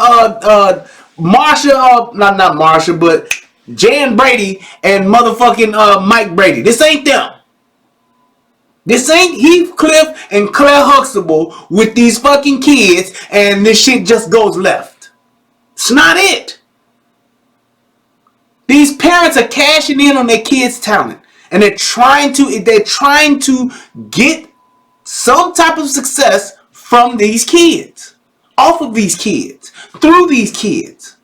Marsha, not Marsha, but Jan Brady and motherfucking Mike Brady. This ain't them. This ain't Heathcliff and Claire Huxtable with these fucking kids and this shit just goes left. It's not it. These parents are cashing in on their kids' talent and they're trying to get some type of success from these kids, off of these kids, through these kids.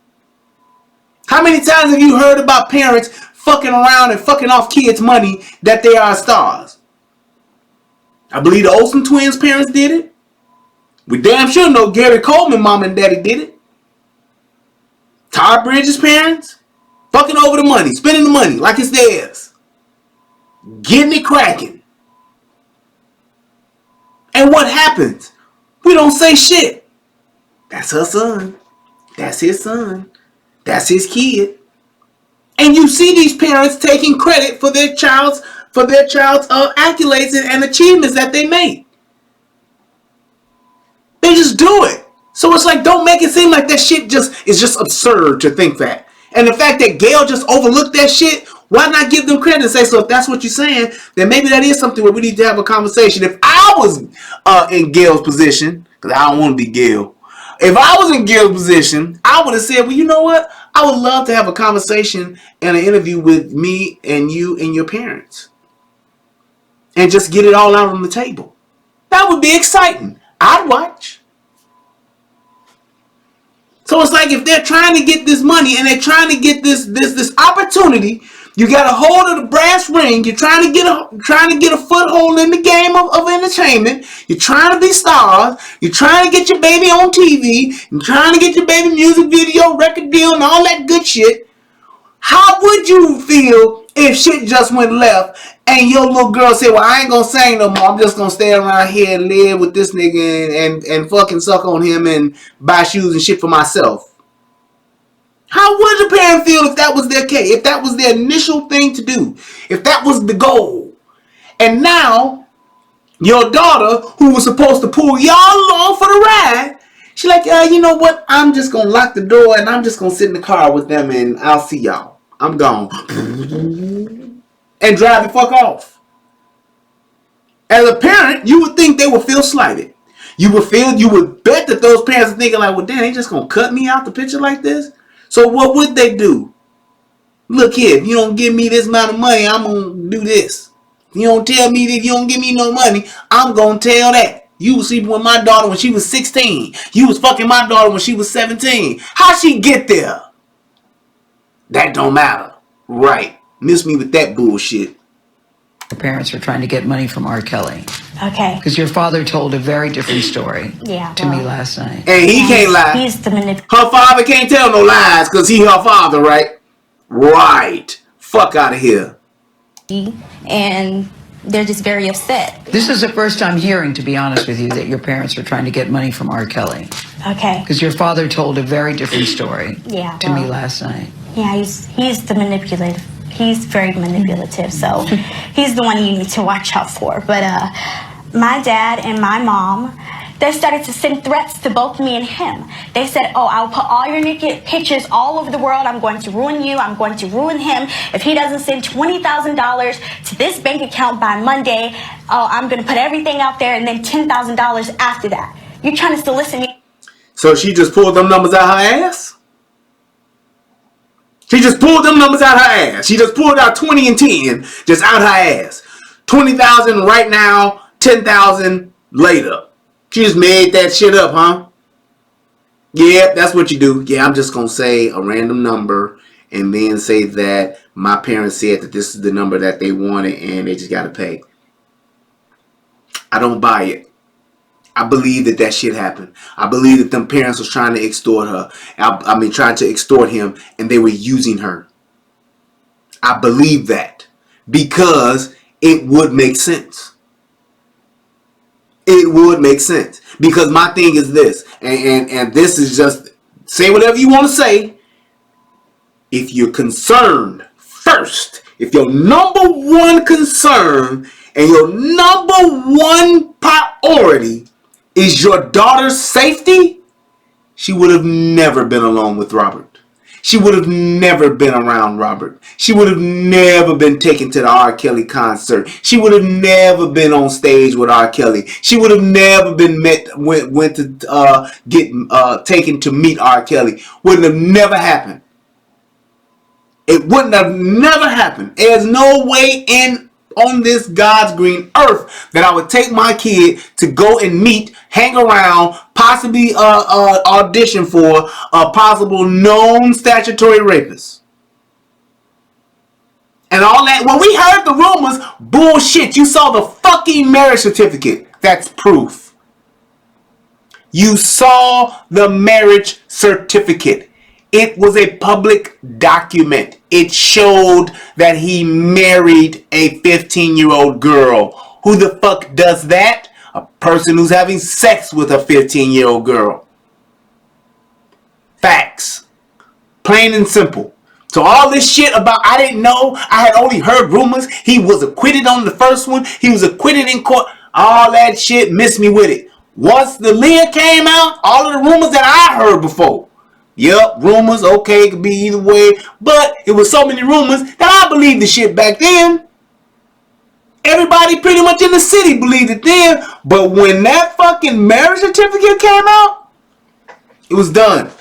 How many times have you heard about parents fucking around and fucking off kids' money that they are stars? I believe the Olsen twins' parents did it. We damn sure know Gary Coleman mom and daddy did it. Todd Bridges' parents, fucking over the money, spending the money like it's theirs. Getting it cracking. And what happens? We don't say shit. That's her son. That's his son. That's his kid. And you see these parents taking credit for their child's accolades and achievements that they made. They just do it. So it's like, don't make it seem like that shit is just absurd to think that. And the fact that Gayle just overlooked that shit, why not give them credit and say, so if that's what you're saying, then maybe that is something where we need to have a conversation. If I was in Gayle's position, because I don't want to be Gayle. If I was in Gayle's position, I would have said, well, you know what? I would love to have a conversation and an interview with me and you and your parents. And just get it all out on the table. That would be exciting. I'd watch. So it's like if they're trying to get this money and they're trying to get this opportunity, you got a hold of the brass ring. You're trying to get a foothold in the game of entertainment. You're trying to be stars. You're trying to get your baby on TV. You're trying to get your baby music video, record deal, and all that good shit. How would you feel if shit just went left and your little girl said, well, I ain't gonna sing no more. I'm just gonna stay around here and live with this nigga and fucking suck on him and buy shoes and shit for myself? How would the parent feel if that was their case? If that was their initial thing to do? If that was the goal? And now, your daughter, who was supposed to pull y'all along for the ride, she's like, you know what? I'm just gonna lock the door and I'm just gonna sit in the car with them and I'll see y'all. I'm gone. And drive the fuck off. As a parent, you would think they would feel slighted. You would bet that those parents are thinking like, well, damn, they just gonna cut me out the picture like this? So what would they do? Look here, if you don't give me this amount of money, I'm gonna do this. If you don't tell me that you don't give me no money, I'm gonna tell that. You was sleeping with my daughter when she was 16. You was fucking my daughter when she was 17. How'd she get there? That don't matter. Right. Miss me with that bullshit. The parents are trying to get money from R. Kelly. Okay. Because your father told a very different story to me last night. And he can't lie. He's the manipulator. Her father can't tell no lies because he her father, right? Right. Fuck out of here. And they're just very upset. This is the first time hearing, to be honest with you, that your parents are trying to get money from R. Kelly. Okay. Because your father told a very different story to me last night. Yeah, he's the manipulator. He's very manipulative, so he's the one you need to watch out for. But my dad and my mom, they started to send threats to both me and him. They said, oh, I'll put all your naked pictures all over the world. I'm going to ruin you. I'm going to ruin him. If he doesn't send $20,000 to this bank account by Monday, oh, I'm going to put everything out there and then $10,000 after that. You're trying to solicit me. So she just pulled them numbers out her ass? She just pulled them numbers out her ass. She just pulled out 20 and 10 just out her ass. 20,000 right now, 10,000 later. She just made that shit up, huh? Yeah, that's what you do. Yeah, I'm just going to say a random number and then say that my parents said that this is the number that they wanted and they just got to pay. I don't buy it. I believe that shit happened. I believe that them parents was trying to extort her. Trying to extort him, and they were using her. I believe that because it would make sense. It would make sense because my thing is this, and this is just say whatever you want to say. If you're concerned first, if your number one concern and your number one priority is your daughter's safety, she would have never been alone with Robert. She would have never been around Robert. She would have never been taken to the R. Kelly concert. She would have never been on stage with R. Kelly. She would have never been went to get taken to meet R. Kelly. Wouldn't have never happened. It wouldn't have never happened. There's no way on this God's green earth that I would take my kid to go and meet, hang around, possibly audition for a possible known statutory rapist. And all that. When we heard the rumors, bullshit. You saw the fucking marriage certificate. That's proof. You saw the marriage certificate. It was a public document. It showed that he married a 15-year-old girl. Who the fuck does that? A person who's having sex with a 15-year-old girl. Facts. Plain and simple. So all this shit about I didn't know, I had only heard rumors. He was acquitted on the first one. He was acquitted in court. All that shit missed me with it. Once the Leah came out, all of the rumors that I heard before. Yep, rumors, okay, it could be either way. But it was so many rumors that I believed the shit back then. Everybody pretty much in the city believed it then. But when that fucking marriage certificate came out, it was done.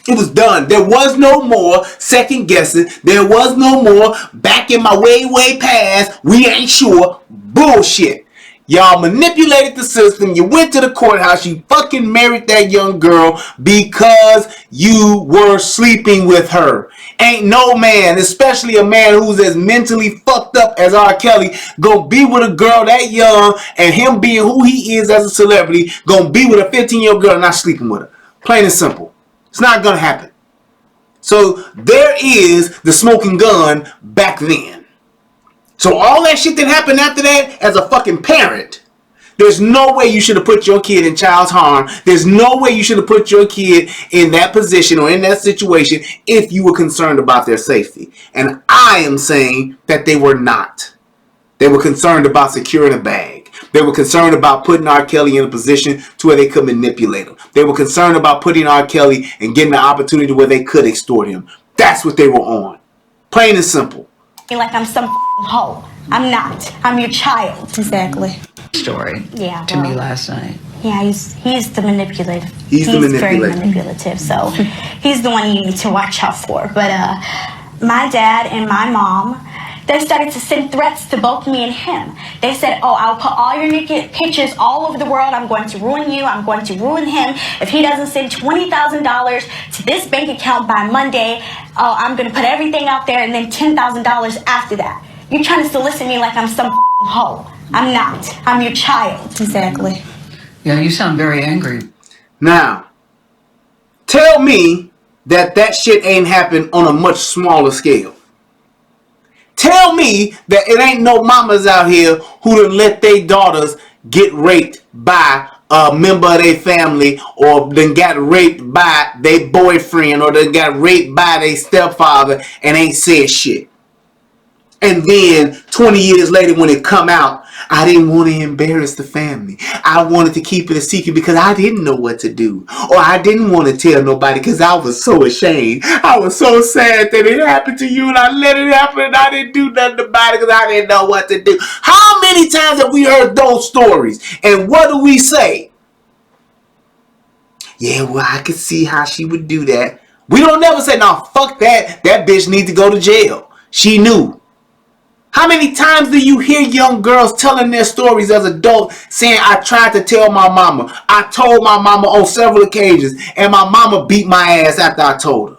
It was done. There was no more second guessing. There was no more back in my way past. We ain't sure. Bullshit. Y'all manipulated the system. You went to the courthouse. You fucked fucking married that young girl because you were sleeping with her. Ain't no man, especially a man who's as mentally fucked up as R. Kelly, gonna be with a girl that young and him being who he is as a celebrity, gonna be with a 15-year-old girl and not sleeping with her. Plain and simple. It's not gonna happen. So there is the smoking gun back then. So all that shit that happened after that, as a fucking parent, there's no way you should have put your kid in child's harm. There's no way you should have put your kid in that position or in that situation if you were concerned about their safety. And I am saying that they were not. They were concerned about securing a bag. They were concerned about putting R. Kelly in a position to where they could manipulate him. They were concerned about putting R. Kelly and getting the opportunity where they could extort him. That's what they were on. Plain and simple. Like I'm some hoe. I'm not. I'm your child. Exactly. Story to me last night. Yeah, he's the manipulative. He's the very manipulative. So he's the one you need to watch out for. But my dad and my mom, they started to send threats to both me and him. They said, oh, I'll put all your naked pictures all over the world. I'm going to ruin you. I'm going to ruin him. If he doesn't send $20,000 to this bank account by Monday, oh, I'm going to put everything out there and then $10,000 after that. You're trying to solicit me like I'm some hoe. I'm not. I'm your child. Exactly. Yeah, you sound very angry. Now, tell me that shit ain't happened on a much smaller scale. Tell me that it ain't no mamas out here who done let their daughters get raped by a member of their family, or then got raped by their boyfriend, or then got raped by their stepfather and ain't said shit. And then 20 years later when it come out, I didn't want to embarrass the family. I wanted to keep it a secret because I didn't know what to do. Or I didn't want to tell nobody because I was so ashamed. I was so sad that it happened to you and I let it happen and I didn't do nothing about it because I didn't know what to do. How many times have we heard those stories? And what do we say? Yeah, well, I could see how she would do that. We don't never say, no, fuck that. That bitch needs to go to jail. She knew. How many times do you hear young girls telling their stories as adults saying, I tried to tell my mama. I told my mama on several occasions and my mama beat my ass after I told her.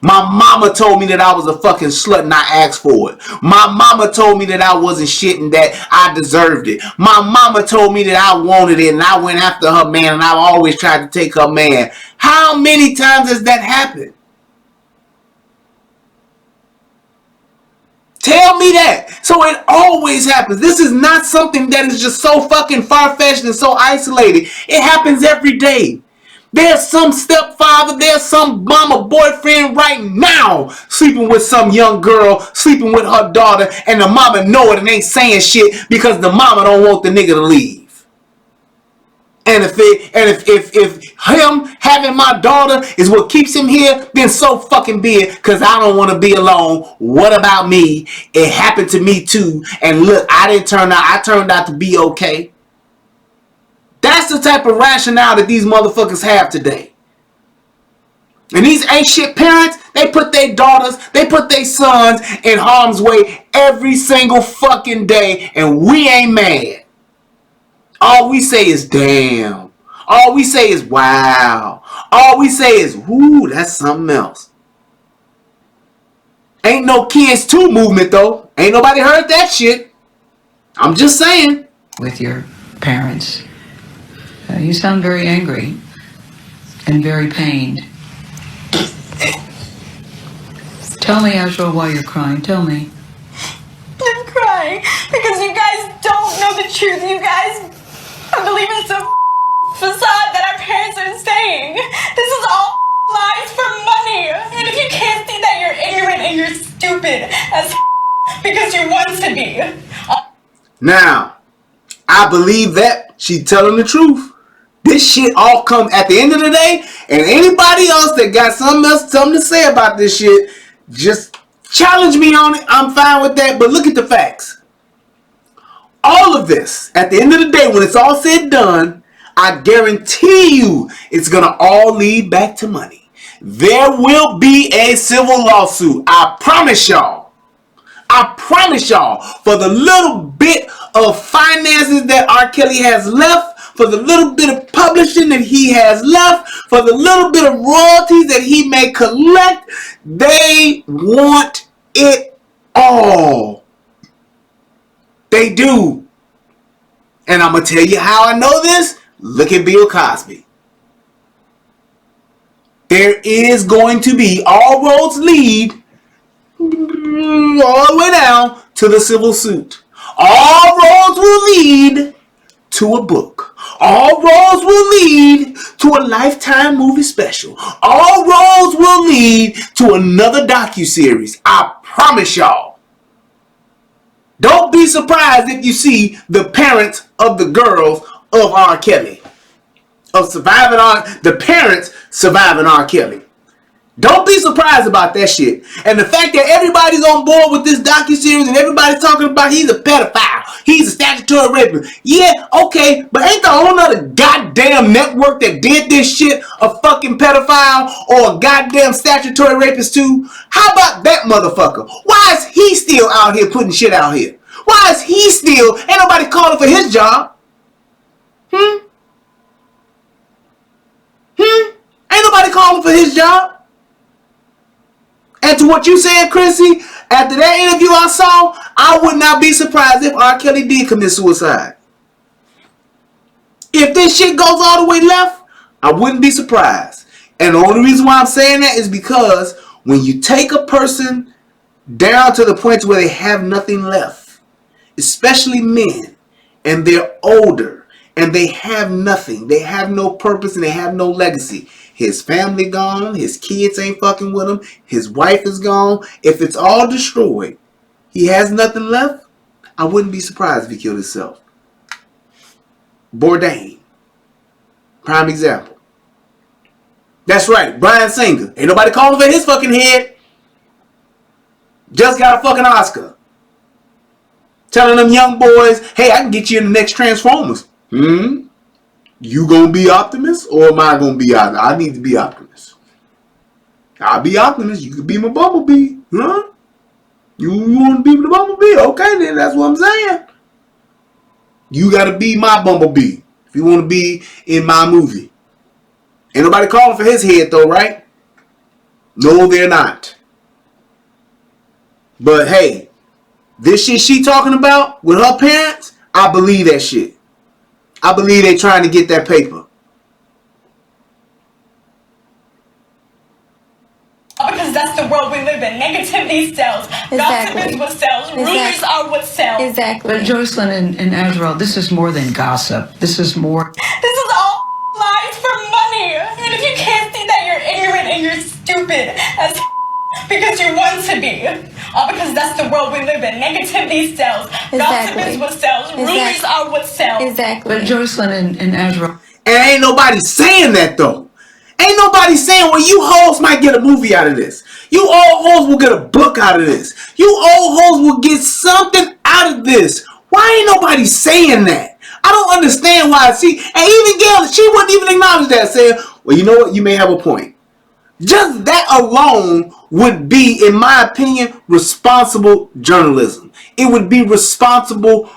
My mama told me that I was a fucking slut and I asked for it. My mama told me that I wasn't shit and that I deserved it. My mama told me that I wanted it and I went after her man and I always tried to take her man. How many times has that happened? Tell me that. So it always happens. This is not something that is just so fucking far-fetched and so isolated. It happens every day. There's some stepfather, there's some mama boyfriend right now sleeping with some young girl, sleeping with her daughter, and the mama know it and ain't saying shit because the mama don't want the nigga to leave. And if him having my daughter is what keeps him here, then so fucking be it, because I don't want to be alone. What about me? It happened to me too. And look, I turned out to be okay. That's the type of rationale that these motherfuckers have today. And these ain't shit parents, they put their daughters, they put their sons in harm's way every single fucking day, and we ain't mad. All we say is damn. All we say is wow. All we say is whoo, that's something else. Ain't no Kids 2 movement though. Ain't nobody heard that shit. I'm just saying. With your parents. You sound very angry and very pained. Tell me, Azriel, why you're crying. Tell me. I'm crying because you guys don't know the truth. You guys are believing some facade that our parents are saying. This is all lies for money. And if you can't see that, you're ignorant and you're stupid as because you want to be. Now, I believe that she's telling the truth. This shit all come at the end of the day, and anybody else that got something to say about this shit, just challenge me on it. I'm fine with that, but look at the facts. All of this, at the end of the day, when it's all said and done, I guarantee you it's going to all lead back to money. There will be a civil lawsuit. I promise y'all. I promise y'all, for the little bit of finances that R. Kelly has left, for the little bit of publishing that he has left, for the little bit of royalties that he may collect. They want it all. They do. And I'm going to tell you how I know this. Look at Bill Cosby. There is going to be, all roads lead all the way down to the civil suit. All roads will lead to a book. All roads will lead to a Lifetime movie special. All roads will lead to another docuseries. I promise y'all. Don't be surprised if you see the parents of the girls of R. Kelly. The parents surviving R. Kelly. Don't be surprised about that shit. And the fact that everybody's on board with this docuseries and everybody's talking about he's a pedophile, he's a statutory rapist. Yeah, okay, but ain't there a whole nother goddamn network that did this shit a fucking pedophile or a goddamn statutory rapist too? How about that motherfucker? Why is he still out here putting shit out here? Why is he still, ain't nobody calling for his job? Ain't nobody calling for his job. And to what you said, Chrissy, after that interview I saw, I would not be surprised if R. Kelly did commit suicide. If this shit goes all the way left, I wouldn't be surprised. And the only reason why I'm saying that is because when you take a person down to the point where they have nothing left, especially men, and they're older, and they have nothing, they have no purpose, and they have no legacy. His family gone, his kids ain't fucking with him, his wife is gone. If it's all destroyed, he has nothing left, I wouldn't be surprised if he killed himself. Bourdain, prime example. That's right, Bryan Singer. Ain't nobody calling for his fucking head. Just got a fucking Oscar. Telling them young boys, hey, I can get you in the next Transformers. You gonna be Optimus or am I gonna be Optimus? I need to be Optimus. I'll be Optimus. You can be my Bumblebee. Huh? You want to be the Bumblebee? Okay, then that's what I'm saying. You gotta be my Bumblebee if you want to be in my movie. Ain't nobody calling for his head though, right? No, they're not. But hey, this shit she talking about with her parents, I believe that shit. I believe they trying to get that paper. Because that's the world we live in. Negativity sells. Exactly. Gossip is what sells. Rumors are what sells. Exactly. But Joycelyn and Azriel, this is more than gossip. This is more. This is all lies for money. And if you can't see that, you're ignorant and you're stupid as because you want to be. All because that's the world we live in. Negativity sells. Exactly. Gossip is what sells. Rumors are what sells. Exactly. But Joycelyn and Azriel. And ain't nobody saying that though. Ain't nobody saying, well, you hoes might get a movie out of this. You old hoes will get a book out of this. You old hoes will get something out of this. Why ain't nobody saying that? I don't understand why. See, and even Gayle, she wouldn't even acknowledge that, saying, well, you know what? You may have a point. Just that alone would be, in my opinion, responsible journalism. It would be responsible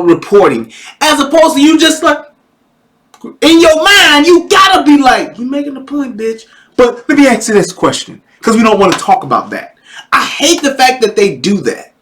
reporting. As opposed to you just like, in your mind, you gotta be like, you making a point, bitch. But let me answer this question, because we don't want to talk about that. I hate the fact that they do that.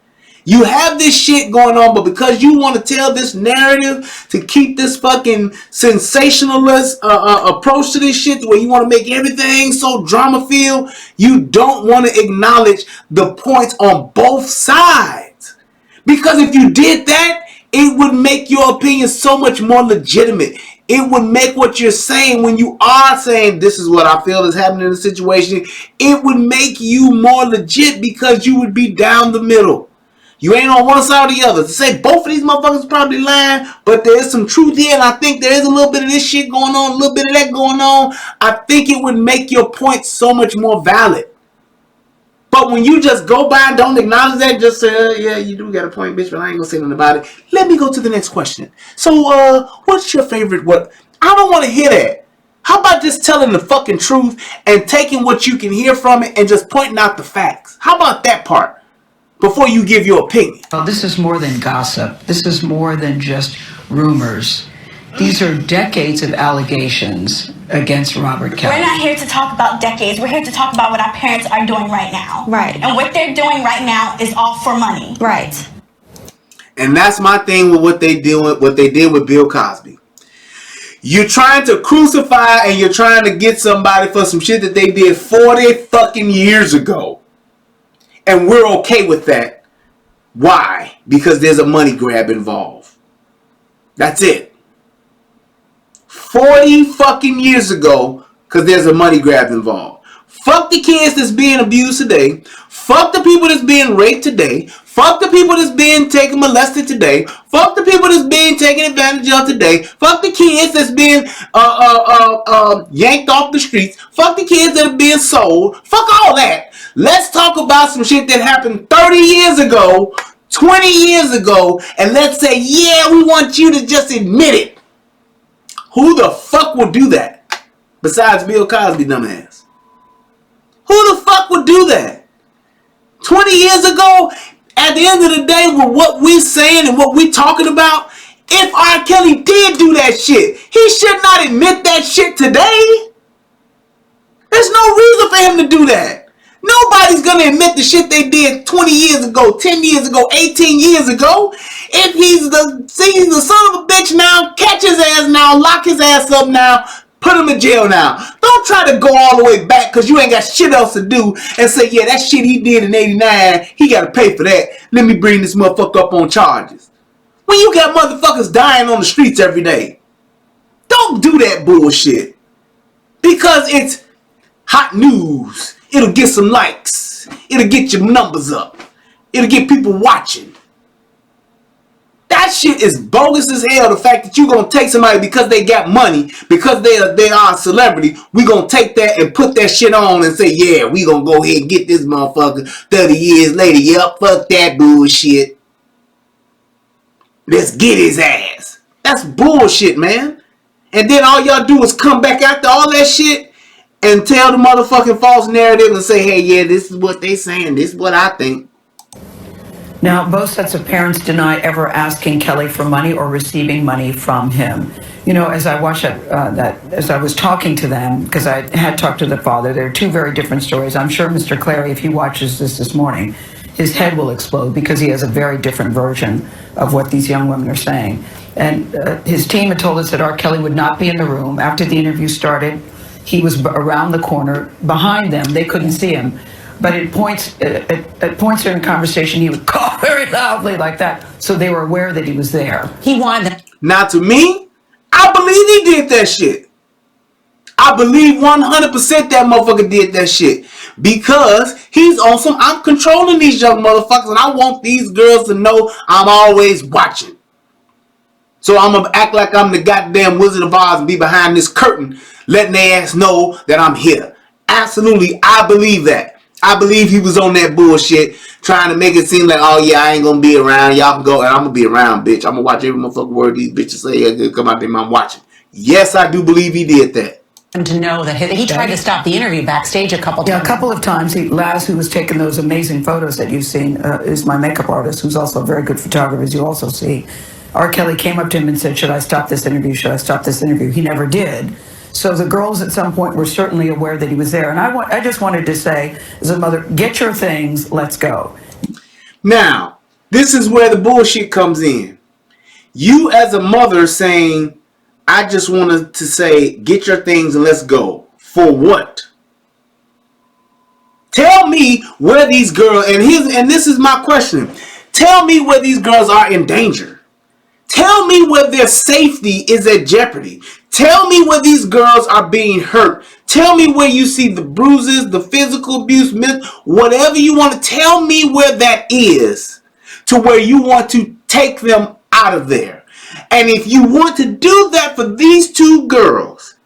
You have this shit going on, but because you want to tell this narrative to keep this fucking sensationalist approach to this shit, where you want to make everything so drama-filled, you don't want to acknowledge the points on both sides. Because if you did that, it would make your opinion so much more legitimate. It would make what you're saying, when you are saying this is what I feel is happening in the situation, it would make you more legit because you would be down the middle. You ain't on one side or the other. To say both of these motherfuckers probably lying, but there is some truth here, and I think there is a little bit of this shit going on, a little bit of that going on. I think it would make your point so much more valid. But when you just go by and don't acknowledge that, just say, yeah, you do got a point, bitch, but I ain't gonna say nothing about it. Let me go to the next question. So, what's your favorite, what? I don't want to hear that. How about just telling the fucking truth and taking what you can hear from it and just pointing out the facts? How about that part before you give your opinion? Well, this is more than gossip. This is more than just rumors. These are decades of allegations against Robert Kelly. We're not here to talk about decades. We're here to talk about what our parents are doing right now. Right. And what they're doing right now is all for money. Right. And that's my thing with what they did with Bill Cosby. You're trying to crucify and you're trying to get somebody for some shit that they did 40 fucking years ago. And we're okay with that. Why? Because there's a money grab involved. That's it. 40 fucking years ago, because there's a money grab involved. Fuck the kids that's being abused today. Fuck the people that's being raped today. Fuck the people that's being molested today. Fuck the people that's being taken advantage of today. Fuck the kids that's being yanked off the streets. Fuck the kids that are being sold. Fuck all that. Let's talk about some shit that happened 30 years ago, 20 years ago, and let's say, yeah, we want you to just admit it. Who the fuck would do that? Besides Bill Cosby, dumbass. Who the fuck would do that? 20 years ago, at the end of the day, with what we're saying and what we're talking about, if R. Kelly did do that shit, he should not admit that shit today. There's no reason for him to do that. Nobody's going to admit the shit they did 20 years ago, 10 years ago, 18 years ago. If he's the son of a bitch now, catch his ass now, lock his ass up now, put him in jail now. Don't try to go all the way back because you ain't got shit else to do and say, yeah, that shit he did in 89, he got to pay for that. Let me bring this motherfucker up on charges. When you got motherfuckers dying on the streets every day. Don't do that bullshit. Because it's hot news. It'll get some likes. It'll get your numbers up. It'll get people watching. That shit is bogus as hell. The fact that you're going to take somebody because they got money, because they are a celebrity, we going to take that and put that shit on and say, yeah, we going to go ahead and get this motherfucker 30 years later. Yup, fuck that bullshit. Let's get his ass. That's bullshit, man. And then all y'all do is come back after all that shit and tell the motherfucking false narrative and say, hey, yeah, this is what they saying. This is what I think. Now, both sets of parents deny ever asking Kelly for money or receiving money from him. You know, as I watched as I was talking to them, because I had talked to the father, there are two very different stories. I'm sure Mr. Clary, if he watches this morning, his head will explode because he has a very different version of what these young women are saying. And his team had told us that R. Kelly would not be in the room. After the interview started, he was around the corner behind them. They couldn't see him. But at points during the conversation, he would cough very loudly like that. So they were aware that he was there. He wanted them. Now, to me, I believe he did that shit. I believe 100% that motherfucker did that shit. Because he's on some, I'm controlling these young motherfuckers and I want these girls to know I'm always watching. So I'm going to act like I'm the goddamn Wizard of Oz and be behind this curtain, letting their ass know that I'm here. Absolutely, I believe that. I believe he was on that bullshit, trying to make it seem like, oh yeah, I ain't gonna be around. Y'all can go, and I'm gonna be around, bitch. I'm gonna watch every motherfucking word these bitches say. Come out there, I'm watching. Yes, I do believe he did that. To know that he tried to stop the interview backstage a couple times. Yeah, a couple of times. Laz, who was taking those amazing photos that you've seen, is my makeup artist, who's also a very good photographer, as you also see. R. Kelly came up to him and said, should I stop this interview? Should I stop this interview? He never did. So the girls at some point were certainly aware that he was there. And I just wanted to say, as a mother, get your things, let's go. Now, this is where the bullshit comes in. You as a mother saying, I just wanted to say, get your things and let's go. For what? Tell me where these girls, and this is my question. Tell me where these girls are in danger. Tell me where their safety is at jeopardy. Tell me where these girls are being hurt. Tell me where you see the bruises, the physical abuse, whatever you want to tell me where that is to where you want to take them out of there. And if you want to do that for these two girls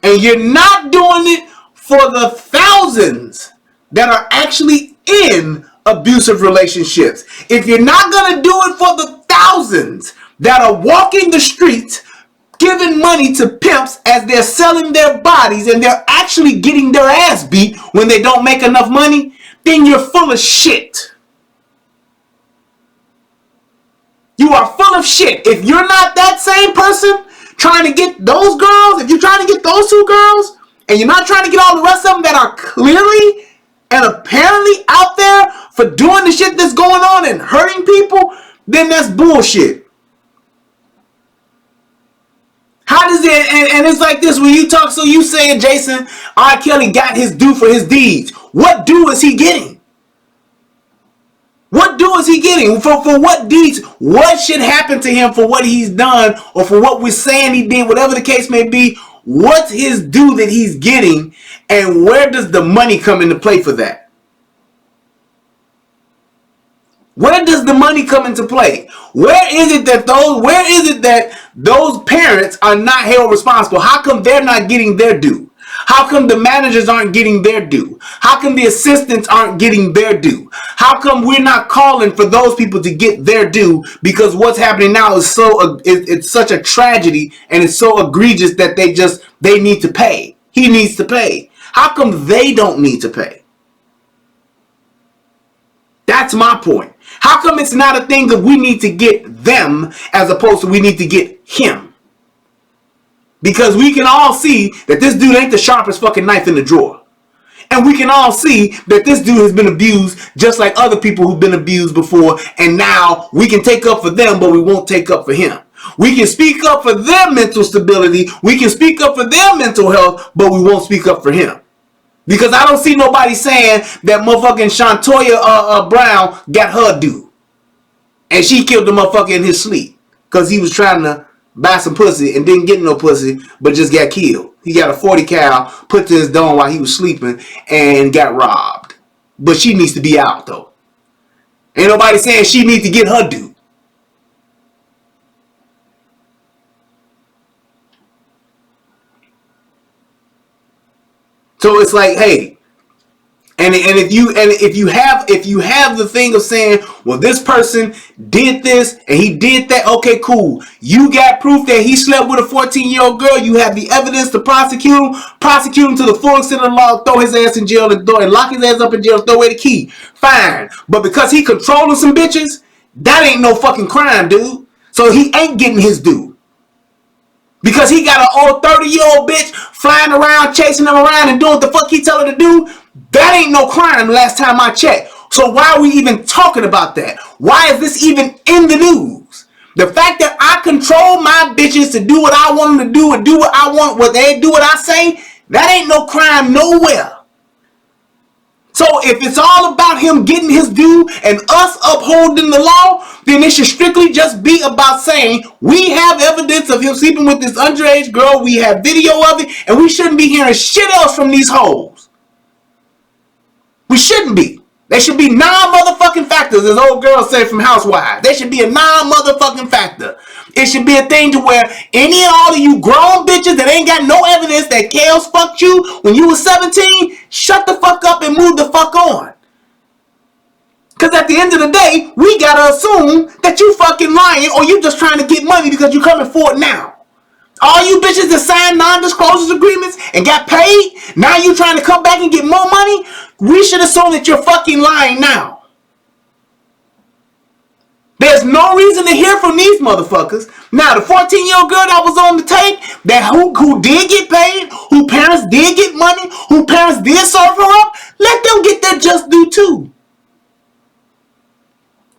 and you're not doing it for the thousands that are actually in abusive relationships, if you're not going to do it for the thousands that are walking the streets giving money to pimps as they're selling their bodies and they're actually getting their ass beat when they don't make enough money, then you're full of shit. You are full of shit. If you're not that same person, trying to get those girls, if you're trying to get those 2 girls, and you're not trying to get all the rest of them that are clearly and apparently out there for doing the shit that's going on and hurting people, then that's bullshit. How does it, and it's like this when you talk, so you saying Jason R. Kelly got his due for his deeds. What due is he getting? What due is he getting? For what deeds? What should happen to him for what he's done or for what we're saying he did, whatever the case may be? What's his due that he's getting, and where does the money come into play for that? Where does the money come into play? Where is it that those parents are not held responsible? How come they're not getting their due? How come the managers aren't getting their due? How come the assistants aren't getting their due? How come we're not calling for those people to get their due? Because what's happening now is it's such a tragedy, and it's so egregious that they need to pay. He needs to pay. How come they don't need to pay? That's my point. How come it's not a thing that we need to get them as opposed to we need to get him? Because we can all see that this dude ain't the sharpest fucking knife in the drawer. And we can all see that this dude has been abused just like other people who've been abused before. And now we can take up for them, but we won't take up for him. We can speak up for their mental stability. We can speak up for their mental health, but we won't speak up for him. Because I don't see nobody saying that motherfucking Shantoya Brown got her due. And she killed the motherfucker in his sleep. Because he was trying to buy some pussy and didn't get no pussy, but just got killed. He got a 40 cal put to his dome while he was sleeping and got robbed. But she needs to be out though. Ain't nobody saying she needs to get her due. So it's like, hey, and if you have the thing of saying, well, this person did this and he did that, okay, cool. You got proof that he slept with a 14-year-old girl. You have the evidence to prosecute him to the full extent of the law, throw his ass in jail and lock his ass up in jail and throw away the key. Fine. But because he controlling some bitches, that ain't no fucking crime, dude. So he ain't getting his due. Because he got an old 30-year-old bitch flying around, chasing him around and doing what the fuck he tell her to do, that ain't no crime last time I checked. So why are we even talking about that? Why is this even in the news? The fact that I control my bitches to do what I want them to do and do what I want, what they do what I say, that ain't no crime nowhere. So if it's all about him getting his due and us upholding the law, then it should strictly just be about saying we have evidence of him sleeping with this underage girl, we have video of it, and we shouldn't be hearing shit else from these hoes. We shouldn't be. They should be non-motherfucking factors, as old girls say from Housewives. They should be a non-motherfucking factor. It should be a thing to where any and all of you grown bitches that ain't got no evidence that Kels fucked you when you was 17, shut the fuck up and move the fuck on. Because at the end of the day, we gotta assume that you fucking lying or you just trying to get money because you coming for it now. All you bitches that signed non-disclosure agreements and got paid, now you trying to come back and get more money? We should assume that you're fucking lying now. There's no reason to hear from these motherfuckers. Now, the 14-year-old girl that was on the tape, who did get paid, who parents did get money, who parents did serve her up, let them get their just due too.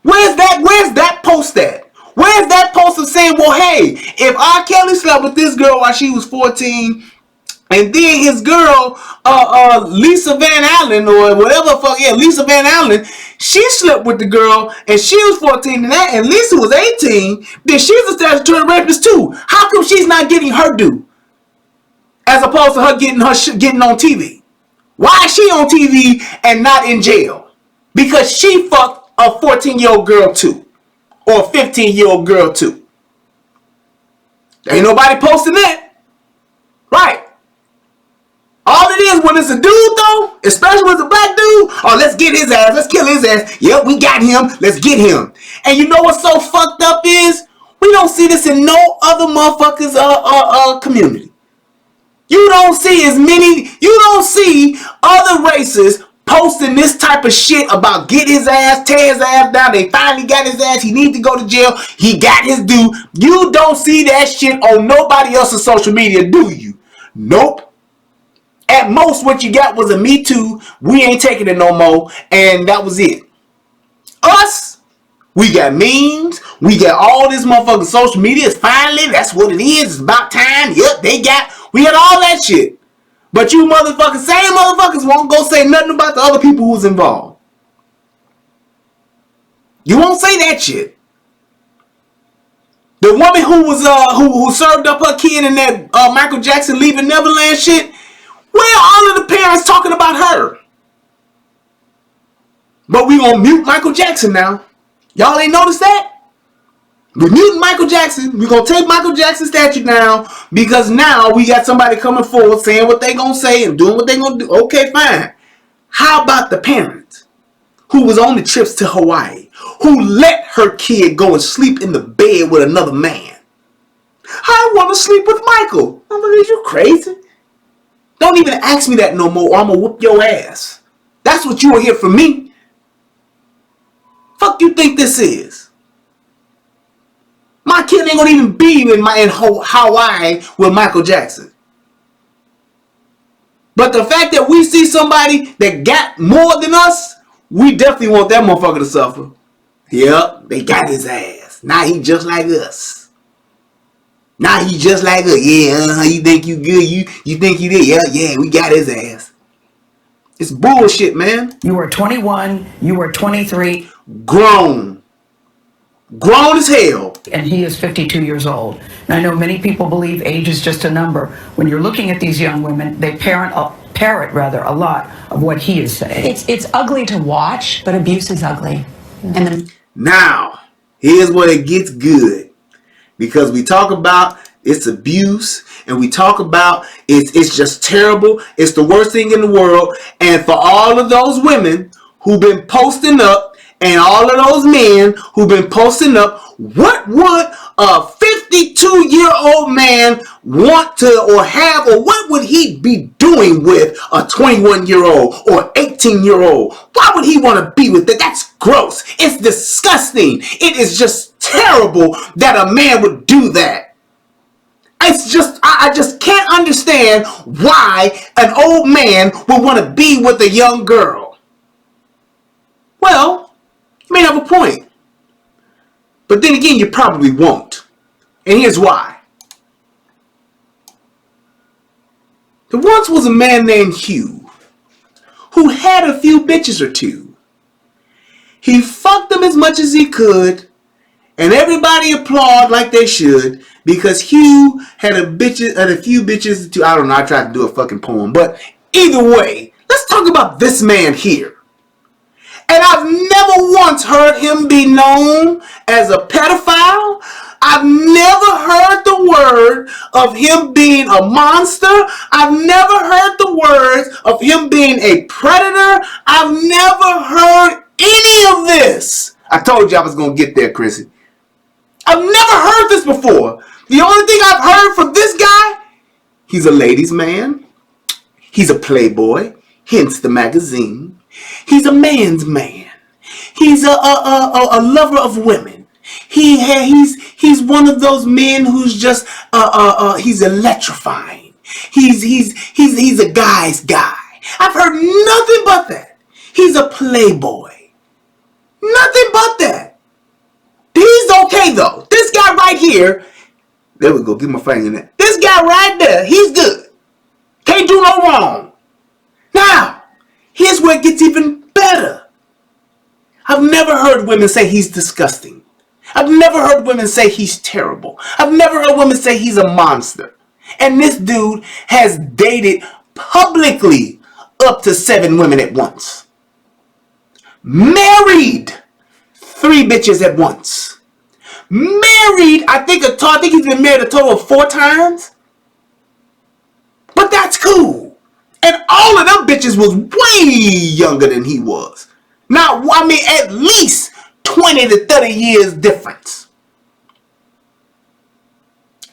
Where's that post at? Where's that post of saying, well, hey, if R. Kelly slept with this girl while she was 14, and then his girl, Lisa Van Allen, or whatever fuck, yeah, Lisa Van Allen, she slept with the girl, and she was 14, and Lisa was 18, then she's a statutory rapist too. How come she's not getting her due? As opposed to her getting on TV. Why is she on TV and not in jail? Because she fucked a 14-year-old girl too. Or a 15-year-old girl too. Ain't nobody posting that. Right. All it is when it's a dude though, especially when it's a black dude, oh, let's get his ass, let's kill his ass. Yep, we got him, let's get him. And you know what's so fucked up is, we don't see this in no other motherfuckers community. You don't see other races posting this type of shit about get his ass, tear his ass down. They finally got his ass. He needs to go to jail. He got his due. You don't see that shit on nobody else's social media, do you? Nope. At most, what you got was a Me Too. We ain't taking it no more. And that was it. Us, we got memes. We got all this motherfucking social media. Finally, that's what it is. It's about time. Yep, we got all that shit. But you same motherfuckers won't go say nothing about the other people who's involved. You won't say that shit. The woman who was who served up her kid in that Michael Jackson Leaving Neverland shit, where are all of the parents talking about her? But we gonna mute Michael Jackson now. Y'all ain't noticed that? We're muting Michael Jackson. We're going to take Michael Jackson's statue down because now we got somebody coming forward saying what they going to say and doing what they going to do. Okay, fine. How about the parent who was on the trips to Hawaii, who let her kid go and sleep in the bed with another man? I want to sleep with Michael. I'm like, are you crazy? Don't even ask me that no more or I'm going to whoop your ass. That's what you will hear from me. Fuck you think this is? My kid ain't gonna even be in Hawaii with Michael Jackson. But the fact that we see somebody that got more than us, we definitely want that motherfucker to suffer. Yep, they got his ass. Now he just like us. Now he just like us. Yeah, you think you good? You think you did? Yeah, we got his ass. It's bullshit, man. You were 21. You were 23. Grown as hell. And he is 52 years old. And I know many people believe age is just a number. When you're looking at these young women, they parrot a lot of what he is saying. It's ugly to watch, but abuse is ugly. And now, here's where it gets good. Because we talk about it's abuse and we talk about it's just terrible. It's the worst thing in the world. And for all of those women who've been posting up and all of those men who've been posting up, what would a 52-year-old man want to or have, or what would he be doing with a 21-year-old or 18-year-old? Why would he want to be with that? That's gross. It's disgusting. It is just terrible that a man would do that. It's just, I just can't understand why an old man would want to be with a young girl. Well, you may have a point. But then again, you probably won't. And here's why. There once was a man named Hugh who had a few bitches or two. He fucked them as much as he could, and everybody applauded like they should because Hugh had a few bitches or two. I don't know, I tried to do a fucking poem. But either way, let's talk about this man here. And I've never once heard him be known as a pedophile. I've never heard the word of him being a monster. I've never heard the words of him being a predator. I've never heard any of this. I told you I was going to get there, Chrissy. I've never heard this before. The only thing I've heard from this guy, he's a ladies' man. He's a playboy, hence the magazine. He's a man's man. He's a lover of women. He's one of those men who's just he's electrifying. He's a guy's guy. I've heard nothing but that. He's a playboy. Nothing but that. He's okay though. This guy right here. There we go. Get my finger in there. This guy right there. He's good. Can't do no wrong. Now, here's where it gets even better. I've never heard women say he's disgusting. I've never heard women say he's terrible. I've never heard women say he's a monster. And this dude has dated publicly up to 7 women at once. Married 3 bitches at once. Married, I think he's been married a total of 4 times. But that's cool. And all of them bitches was way younger than he was. Now, I mean, at least 20 to 30 years difference.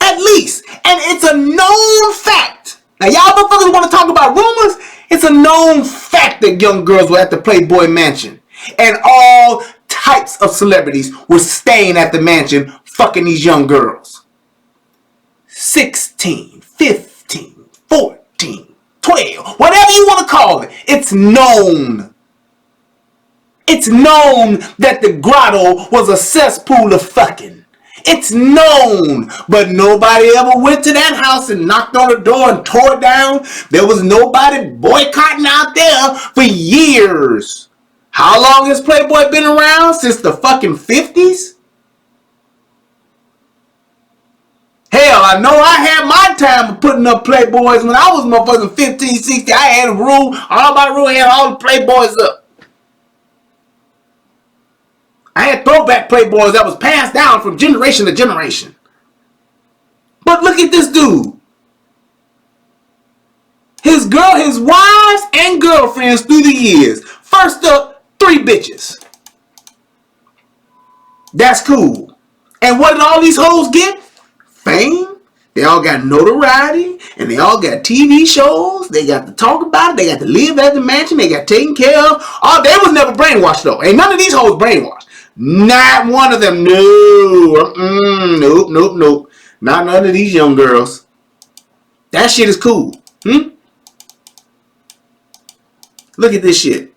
At least. And it's a known fact. Now, y'all motherfuckers want to talk about rumors? It's a known fact that young girls were at the Playboy Mansion. And all types of celebrities were staying at the mansion fucking these young girls. 16, 15, 14, 12, whatever you want to call it. It's known. It's known that the grotto was a cesspool of fucking. It's known, but nobody ever went to that house and knocked on the door and tore it down. There was nobody boycotting out there for years. How long has Playboy been around? Since the fucking 50s? Hell, I know I had my time of putting up Playboys when I was motherfucking 15, 16. I had a room, all my room had all the Playboys up. I had throwback Playboys that was passed down from generation to generation. But look at this dude. His wives and girlfriends through the years. First up, 3 bitches. That's cool. And what did all these hoes get? Fame. They all got notoriety. And they all got TV shows. They got to talk about it. They got to live at the mansion. They got taken care of. Oh, they was never brainwashed though. Ain't none of these hoes brainwashed. Not one of them. No. Nope. Not none of these young girls. That shit is cool. Look at this shit.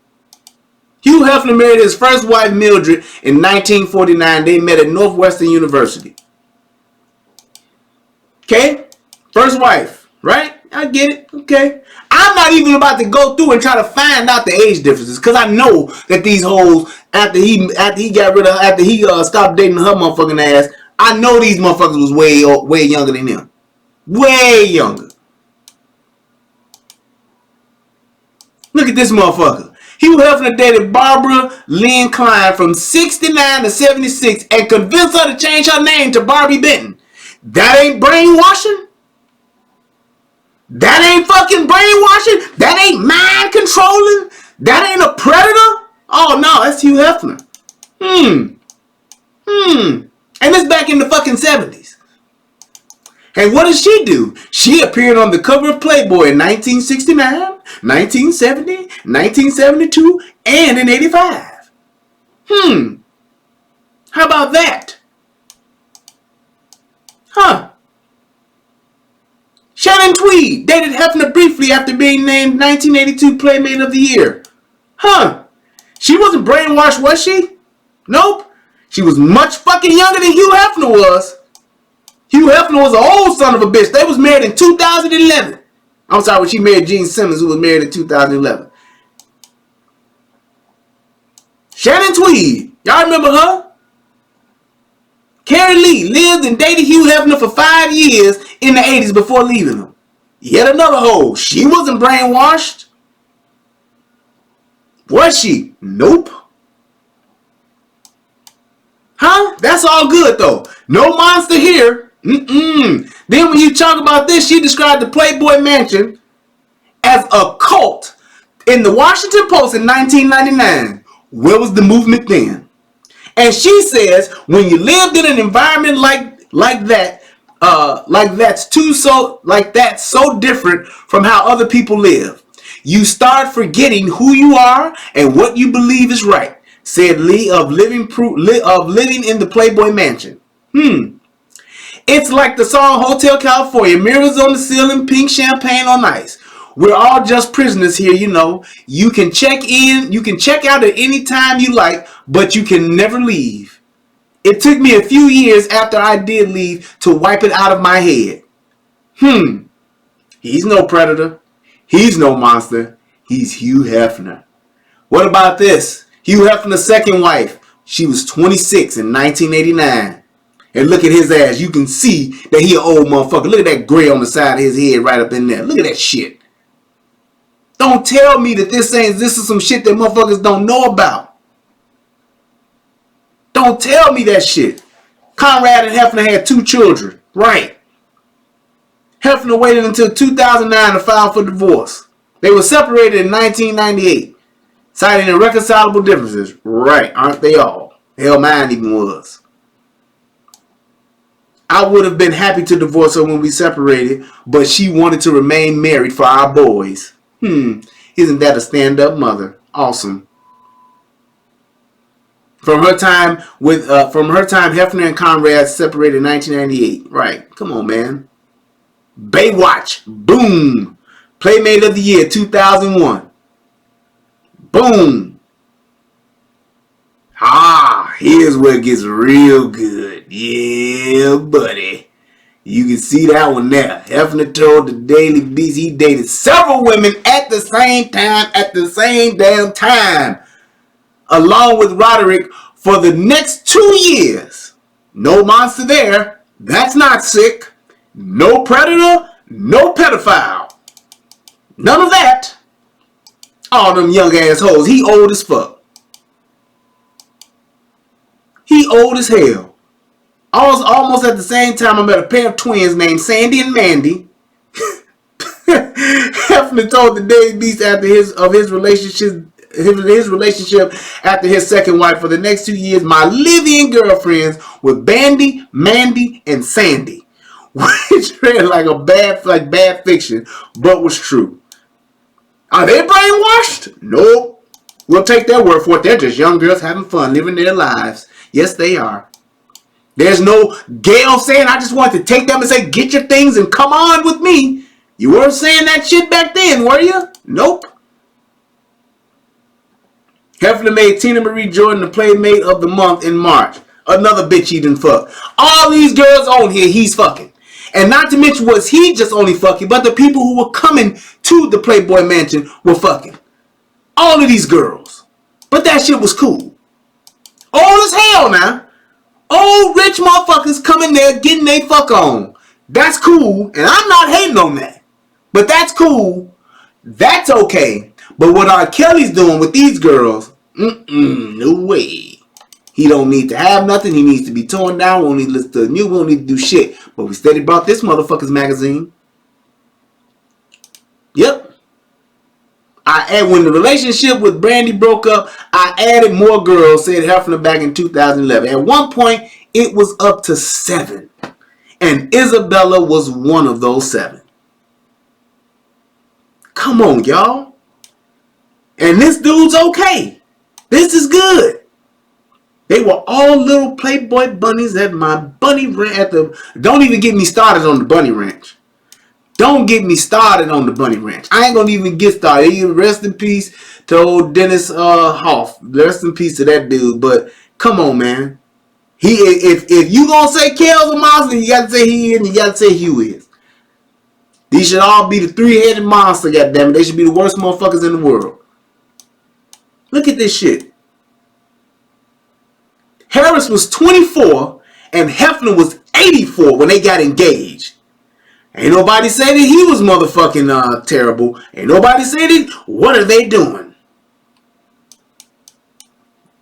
Hugh Hefner married his first wife, Mildred, in 1949. They met at Northwestern University. Okay? First wife. Right? I get it. Okay. I'm not even about to go through and try to find out the age differences, because I know that these hoes, after he stopped dating her motherfucking ass, I know these motherfuckers was way younger than him. Way younger. Look at this motherfucker. Hugh Hefner dated Barbara Lynn Klein from 69 to 76 and convinced her to change her name to Barbie Benton. That ain't brainwashing? That ain't fucking brainwashing? That ain't mind controlling? That ain't a predator? Oh no, that's Hugh Hefner. And it's back in the fucking 70s. And what did she do? She appeared on the cover of Playboy in 1969, 1970, 1972, and in 85. How about that? Shannon Tweed dated Hefner briefly after being named 1982 Playmate of the Year. She wasn't brainwashed, was she? Nope. She was much fucking younger than Hugh Hefner was. Hugh Hefner was an old son of a bitch. They was married in 2011. I'm sorry, when she married Gene Simmons, who was married in 2011. Shannon Tweed. Y'all remember her? Carrie Lee lived and dated Hugh Hefner for 5 years in the 80s before leaving him. Yet another hoe. She wasn't brainwashed. Was she? Nope. That's all good though. No monster here. Then when you talk about this, she described the Playboy Mansion as a cult. In the Washington Post in 1999, where was the movement then? And she says, when you lived in an environment like that's so different from how other people live, you start forgetting who you are and what you believe is right. Said Lee of living in the Playboy Mansion. It's like the song Hotel California, mirrors on the ceiling, pink champagne on ice. We're all just prisoners here, you know. You can check in, you can check out at any time you like, but you can never leave. It took me a few years after I did leave to wipe it out of my head. He's no predator. He's no monster. He's Hugh Hefner. What about this? Hugh Hefner's second wife. She was 26 in 1989. And look at his ass. You can see that he an old motherfucker. Look at that gray on the side of his head right up in there. Look at that shit. Don't tell me that this is some shit that motherfuckers don't know about. Don't tell me that shit. Conrad and Hefner had 2 children. Right. Hefner waited until 2009 to file for divorce. They were separated in 1998, citing irreconcilable differences. Right, aren't they all? Hell, mine even was. I would have been happy to divorce her when we separated, but she wanted to remain married for our boys. Isn't that a stand-up mother? Awesome. From her time, Hefner and Conrad separated in 1998. Right. Come on, man. Baywatch. Boom. Playmate of the Year 2001. Boom. Here's where it gets real good. Yeah, buddy. You can see that one there. Hefner told the Daily Beast he dated several women at the same damn time, along with Roderick for the next 2 years. No monster there. That's not sick. No predator. No pedophile. None of that. All them young assholes. He old as fuck. He old as hell. Almost at the same time, I met a pair of twins named Sandy and Mandy. Hefner told the Daily Beast after his relationship after his second wife for the next 2 years, my living girlfriends were Bandy, Mandy, and Sandy, which read like bad fiction, but was true. Are they brainwashed? Nope. We'll take their word for it. They're just young girls having fun, living their lives. Yes, they are. There's no Gayle saying, I just want to take them and say, get your things and come on with me. You weren't saying that shit back then, were you? Nope. Hefner made Tina Marie Jordan the Playmate of the Month in March. Another bitch he done fuck. All these girls on here, he's fucking. And not to mention was he just only fucking, but the people who were coming to the Playboy Mansion were fucking. All of these girls. But that shit was cool. Old as hell now. Old rich motherfuckers coming there getting they fuck on. That's cool. And I'm not hating on that. But that's cool. That's okay. But what R. Kelly's doing with these girls, no way. He don't need to have nothing. He needs to be torn down. We don't need to listen to the new. We don't need to do shit. But we steady brought this motherfucker's magazine. Yep. When the relationship with Brandy broke up, I added more girls, said Hefner back in 2011. At one point, it was up to 7. And Isabella was one of those 7. Come on, y'all. And this dude's okay. This is good. They were all little Playboy bunnies at my bunny ranch. Don't even get me started on the bunny ranch. Don't get me started on the bunny ranch. I ain't gonna even get started. Rest in peace to old Dennis Hoff. Rest in peace to that dude. But come on, man. If you gonna say Kel's a monster, you gotta say he is and you gotta say Hugh is. These should all be the 3-headed monster, goddammit. They should be the worst motherfuckers in the world. Look at this shit. Harris was 24 and Hefner was 84 when they got engaged. Ain't nobody say that he was motherfucking terrible. Ain't nobody say that. What are they doing?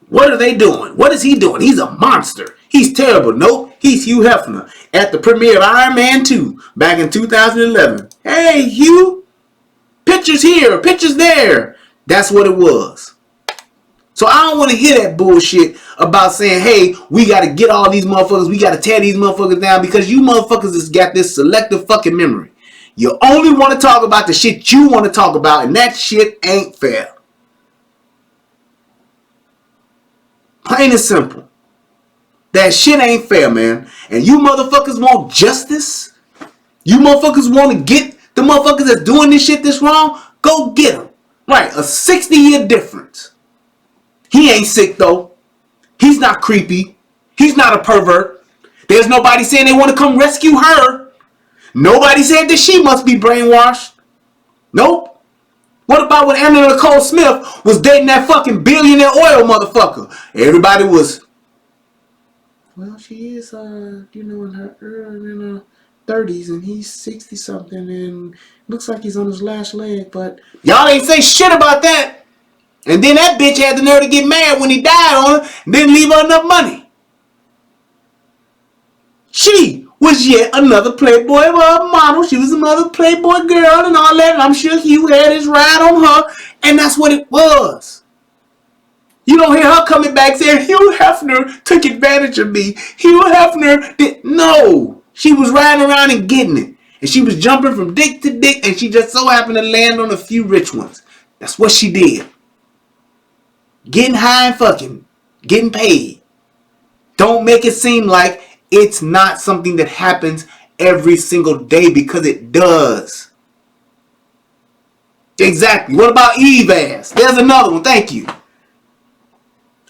What are they doing? What is he doing? He's a monster. He's terrible. Nope. He's Hugh Hefner at the premiere of Iron Man 2 back in 2011. Hey, Hugh. Pictures here. Pictures there. That's what it was. So I don't want to hear that bullshit about saying, hey, we got to get all these motherfuckers. We got to tear these motherfuckers down because you motherfuckers has got this selective fucking memory. You only want to talk about the shit you want to talk about, and that shit ain't fair. Plain and simple. That shit ain't fair, man. And you motherfuckers want justice? You motherfuckers want to get the motherfuckers that's doing this shit that's wrong? Go get them. Right, a 60-year difference. He ain't sick though. He's not creepy. He's not a pervert. There's nobody saying they want to come rescue her. Nobody said that she must be brainwashed. Nope. What about when Anna Nicole Smith was dating that fucking billionaire oil motherfucker? Everybody was, well, she is, in her early 30s and he's 60 something and looks like he's on his last leg, but y'all ain't say shit about that. And then that bitch had the nerve to get mad when he died on her and didn't leave her enough money. She was yet another Playboy model. She was another Playboy girl and all that. And I'm sure Hugh had his ride on her. And that's what it was. You don't hear her coming back saying, Hugh Hefner took advantage of me. Hugh Hefner did. No. She was riding around and getting it. And she was jumping from dick to dick. And she just so happened to land on a few rich ones. That's what she did. Getting high and fucking. Getting paid. Don't make it seem like it's not something that happens every single day, because it does. Exactly. What about Eve ass? There's another one. Thank you.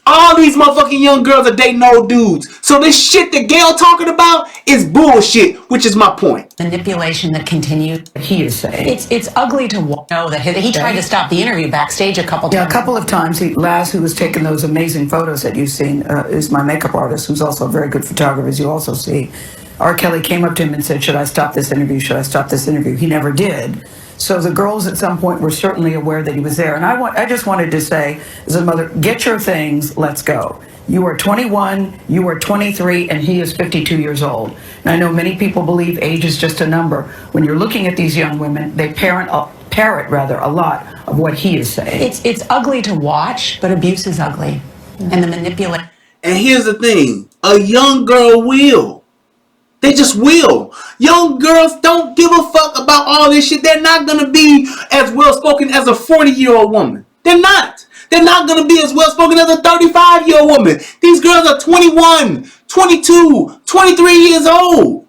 All these motherfucking young girls are dating old dudes. So this shit that Gayle talking about is bullshit, which is my point. Manipulation that continues. He is saying It's ugly to know that he tried to stop the interview backstage a couple times. Yeah, a couple of times. Laz, who was taking those amazing photos that you've seen, is my makeup artist, who's also a very good photographer, as you also see. R. Kelly came up to him and said, should I stop this interview? Should I stop this interview? He never did. So the girls at some point were certainly aware that he was there. And I just wanted to say, as a mother, get your things, let's go. You are 21, you are 23, and he is 52 years old. And I know many people believe age is just a number. When you're looking at these young women, they parrot a lot of what he is saying. It's ugly to watch, but abuse is ugly. And the manipulation. And here's the thing. A young girl will. They just will. Young girls don't give a fuck about all this shit. They're not going to be as well-spoken as a 40-year-old woman. They're not. They're not going to be as well-spoken as a 35-year-old woman. These girls are 21, 22, 23 years old.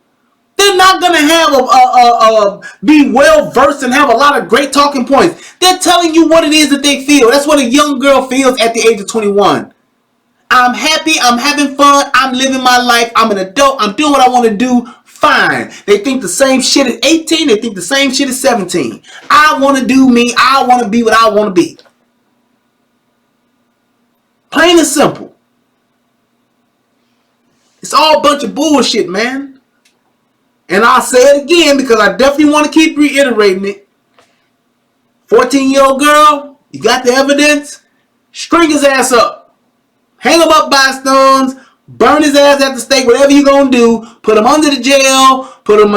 They're not going to have be well-versed and have a lot of great talking points. They're telling you what it is that they feel. That's what a young girl feels at the age of 21. I'm happy, I'm having fun, I'm living my life, I'm an adult, I'm doing what I want to do, fine. They think the same shit at 18, they think the same shit at 17. I want to do me, I want to be what I want to be. Plain and simple. It's all a bunch of bullshit, man. And I'll say it again because I definitely want to keep reiterating it. 14-year-old girl, you got the evidence, string his ass up. Hang him up by his thumbs, burn his ass at the stake, whatever you gonna do. Put him under the jail, put him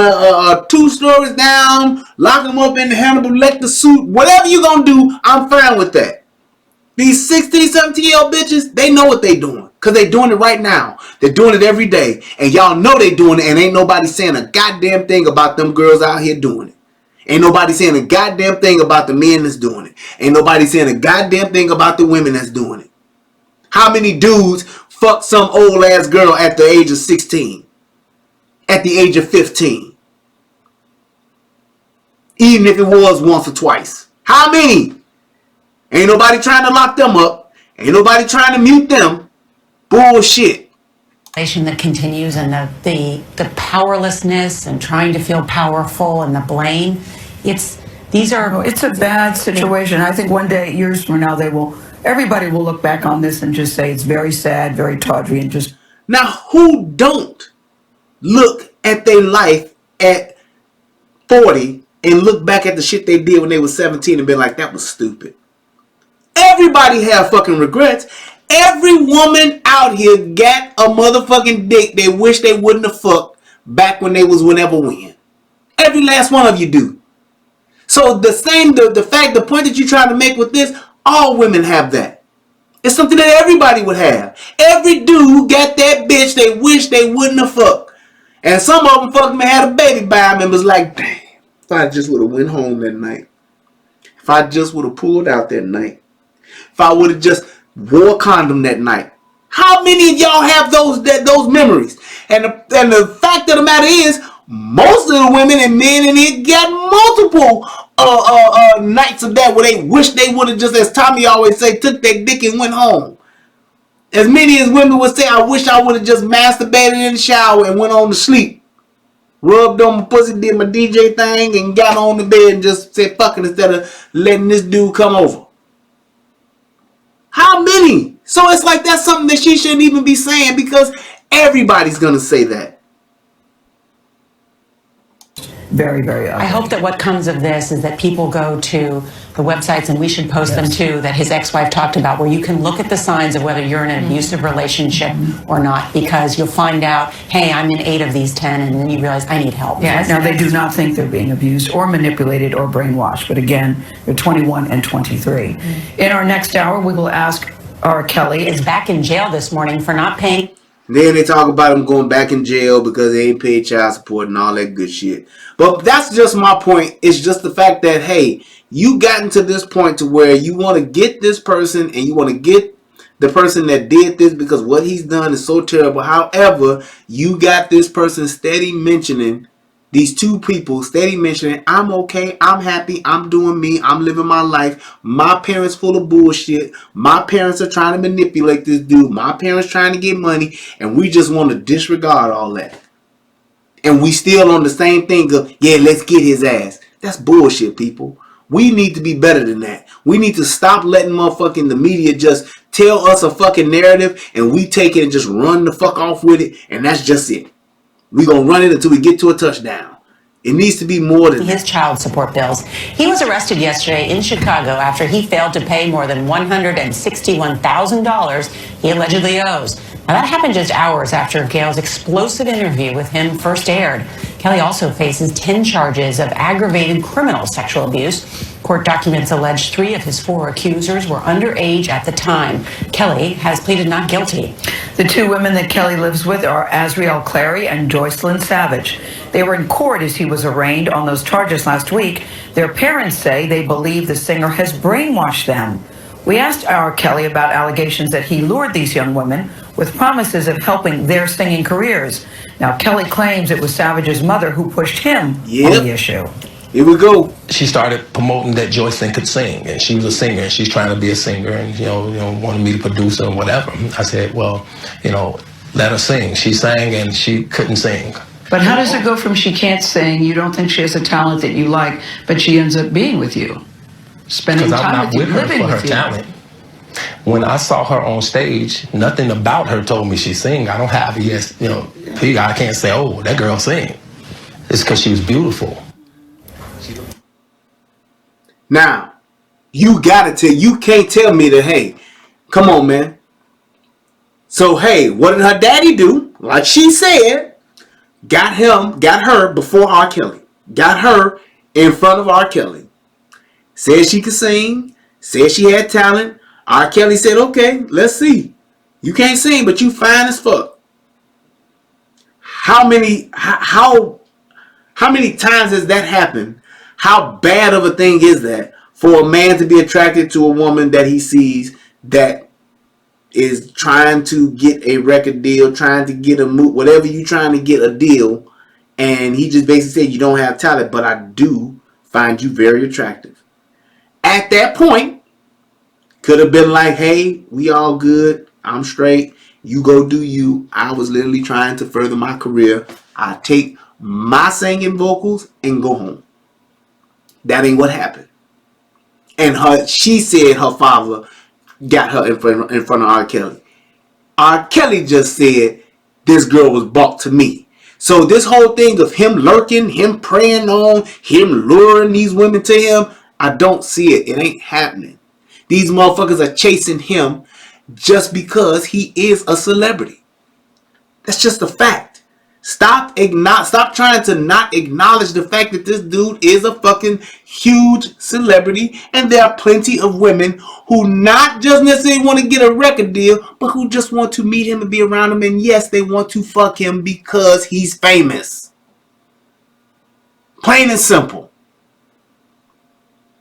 2 stories down, lock him up in the Hannibal Lecter suit. Whatever you gonna do, I'm fine with that. These 16, 17-year-old bitches, they know what they doing. Because they doing it right now. They're doing it every day. And y'all know they doing it, and ain't nobody saying a goddamn thing about them girls out here doing it. Ain't nobody saying a goddamn thing about the men that's doing it. Ain't nobody saying a goddamn thing about the women that's doing it. How many dudes fuck some old ass girl at the age of 16? At the age of 15? Even if it was once or twice. How many? Ain't nobody trying to lock them up. Ain't nobody trying to mute them. Bullshit. That continues, and the powerlessness and trying to feel powerful and the blame. It's a bad situation. I think one day, years from now, everybody will look back on this and just say it's very sad, very tawdry, and just... Now, who don't look at their life at 40 and look back at the shit they did when they were 17 and be like, that was stupid? Everybody have fucking regrets. Every woman out here got a motherfucking dick they wish they wouldn't have fucked back when they was whenever when. Every last one of you do. So the point that you're trying to make with this, all women have that. It's something that everybody would have. Every dude got that bitch they wish they wouldn't have fucked. And some of them fucked me, had a baby by him and was like, damn, if I just would have went home that night. If I just would have pulled out that night. If I would have just wore a condom that night. How many of y'all have those memories? And the fact of the matter is, most of the women and men in it got multiple nights of that where they wish they would have just, as Tommy always say, took their dick and went home. As many as women would say, I wish I would have just masturbated in the shower and went on to sleep. Rubbed on my pussy, did my DJ thing, and got on the bed and just said fuck it instead of letting this dude come over. How many? So it's like that's something that she shouldn't even be saying because everybody's going to say that. Very, very ugly. I hope that what comes of this is that people go to the websites, and we should post them too, that his ex-wife talked about, where you can look at the signs of whether you're in an abusive relationship or not, because you'll find out, hey, I'm in 8 of these 10, and then you realize I need help. Yeah, now they do not think they're being abused or manipulated or brainwashed, but again, they're 21 and 23. In our next hour, we will ask R. Kelly. Is back in jail this morning for not paying. Then they talk about him going back in jail because they ain't paid child support and all that good shit. But that's just my point. It's just the fact that, hey, you gotten to this point to where you want to get this person and you want to get the person that did this because what he's done is so terrible. However, you got this person steady mentioning, these two people steady mentioning, I'm okay, I'm happy, I'm doing me, I'm living my life. My parents full of bullshit. My parents are trying to manipulate this dude. My parents trying to get money. And we just want to disregard all that. And we still on the same thing of, yeah, let's get his ass. That's bullshit, people. We need to be better than that. We need to stop letting motherfucking the media just tell us a fucking narrative and we take it and just run the fuck off with it. And that's just it. We gonna run it until we get to a touchdown. It needs to be more than his child support bills. He was arrested yesterday in Chicago after he failed to pay more than $161,000 he allegedly owes. Now, that happened just hours after Gayle's explosive interview with him first aired. Kelly also faces 10 charges of aggravated criminal sexual abuse. Court documents allege 3 of his 4 accusers were underage at the time. Kelly has pleaded not guilty. The 2 women that Kelly lives with are Azriel Clary and Joycelyn Savage. They were in court as he was arraigned on those charges last week. Their parents say they believe the singer has brainwashed them. We asked R. Kelly about allegations that he lured these young women with promises of helping their singing careers. Now, Kelly claims it was Savage's mother who pushed him on the issue. Here we go. She started promoting that Joycelyn could sing, and she was a singer, and she's trying to be a singer, and wanted me to produce her or whatever. I said, well, let her sing. She sang, and she couldn't sing. But how does it go from she can't sing, you don't think she has a talent that you like, but she ends up being with you, spending time I'm with you, living with her for her talent. When I saw her on stage, nothing about her told me she sing. I don't have I can't say, oh, that girl sing. It's because she was beautiful. Now, you can't tell me that, hey, come on, man. So, hey, what did her daddy do? Like she said, got her before R. Kelly. Got her in front of R. Kelly. Said she could sing. Said she had talent. R. Kelly said, okay, let's see. You can't sing, but you fine as fuck. How many times has that happened? How bad of a thing is that for a man to be attracted to a woman that he sees that is trying to get a record deal, trying to get a move, whatever you trying to get a deal, and he just basically said, you don't have talent, but I do find you very attractive. At that point, could have been like, hey, we all good. I'm straight. You go do you. I was literally trying to further my career. I take my singing vocals and go home. That ain't what happened. And she said her father got her in front of R. Kelly. R. Kelly just said this girl was bought to me. So this whole thing of him lurking, him preying on, him luring these women to him, I don't see it. It ain't happening. These motherfuckers are chasing him just because he is a celebrity. That's just a fact. Stop trying to not acknowledge the fact that this dude is a fucking huge celebrity, and there are plenty of women who not just necessarily want to get a record deal, but who just want to meet him and be around him, and yes, they want to fuck him because he's famous. Plain and simple.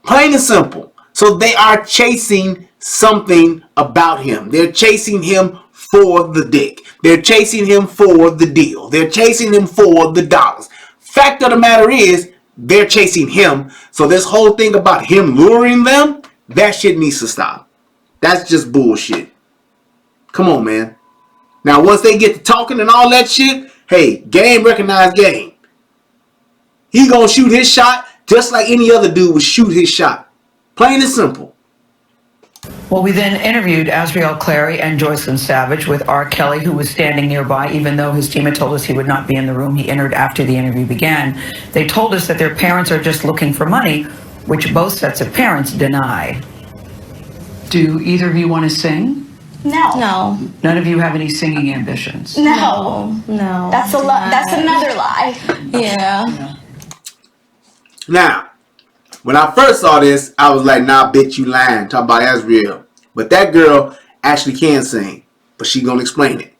Plain and simple. So they are chasing something about him. They're chasing him for the dick. They're chasing him for the deal. They're chasing him for the dollars. Fact of the matter is, they're chasing him. So this whole thing about him luring them, that shit needs to stop. That's just bullshit. Come on, man. Now, once they get to talking and all that shit, hey, game recognize game. He gonna shoot his shot just like any other dude would shoot his shot. Plain and simple. Well, we then interviewed Azriel Clary and Joycelyn Savage with R. Kelly, who was standing nearby, even though his team had told us he would not be in the room. He entered after the interview began. They told us that their parents are just looking for money, which both sets of parents deny. Do either of you want to sing? No. None of you have any singing ambitions? No. That's another lie. Yeah. Now, when I first saw this, I was like, nah, bitch, you lying. Talking about Azriel. But that girl actually can sing. But she gonna explain it.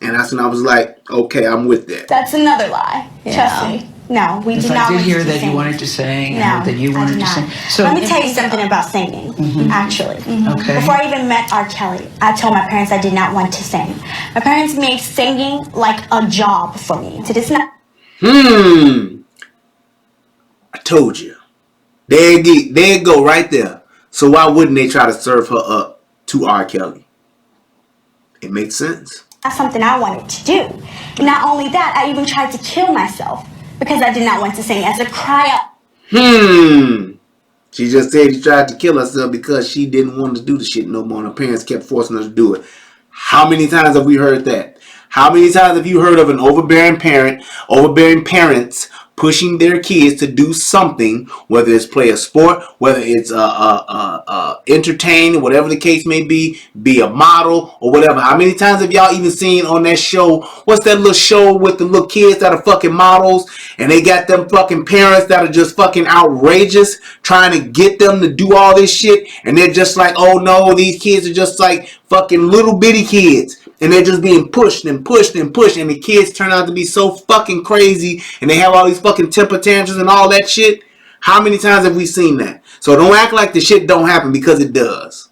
And that's when I was like, okay, I'm with that. That's another lie. Trust me. No, we Yes, did not I did want hear to that sing. you wanted to sing, No, and that you I wanted did to not. sing. So Let me tell you something about singing, actually. Okay. Before I even met R. Kelly, I told my parents I did not want to sing. My parents made singing like a job for me. So it's not. I told you. There it go right there. So why wouldn't they try to serve her up to R. Kelly? It makes sense. That's something I wanted to do. And not only that, I even tried to kill myself because I did not want to sing as a cry out. She just said she tried to kill herself because she didn't want to do the shit no more. And her parents kept forcing her to do it. How many times have we heard that? How many times have you heard of an overbearing parents pushing their kids to do something, whether it's play a sport, whether it's entertain, whatever the case may be a model or whatever. How many times have y'all even seen on that show? What's that little show with the little kids that are fucking models and they got them fucking parents that are just fucking outrageous trying to get them to do all this shit, and they're just like, oh no, these kids are just like fucking little bitty kids. And they're just being pushed and pushed and pushed. And the kids turn out to be so fucking crazy. And they have all these fucking temper tantrums and all that shit. How many times have we seen that? So don't act like the shit don't happen, because it does.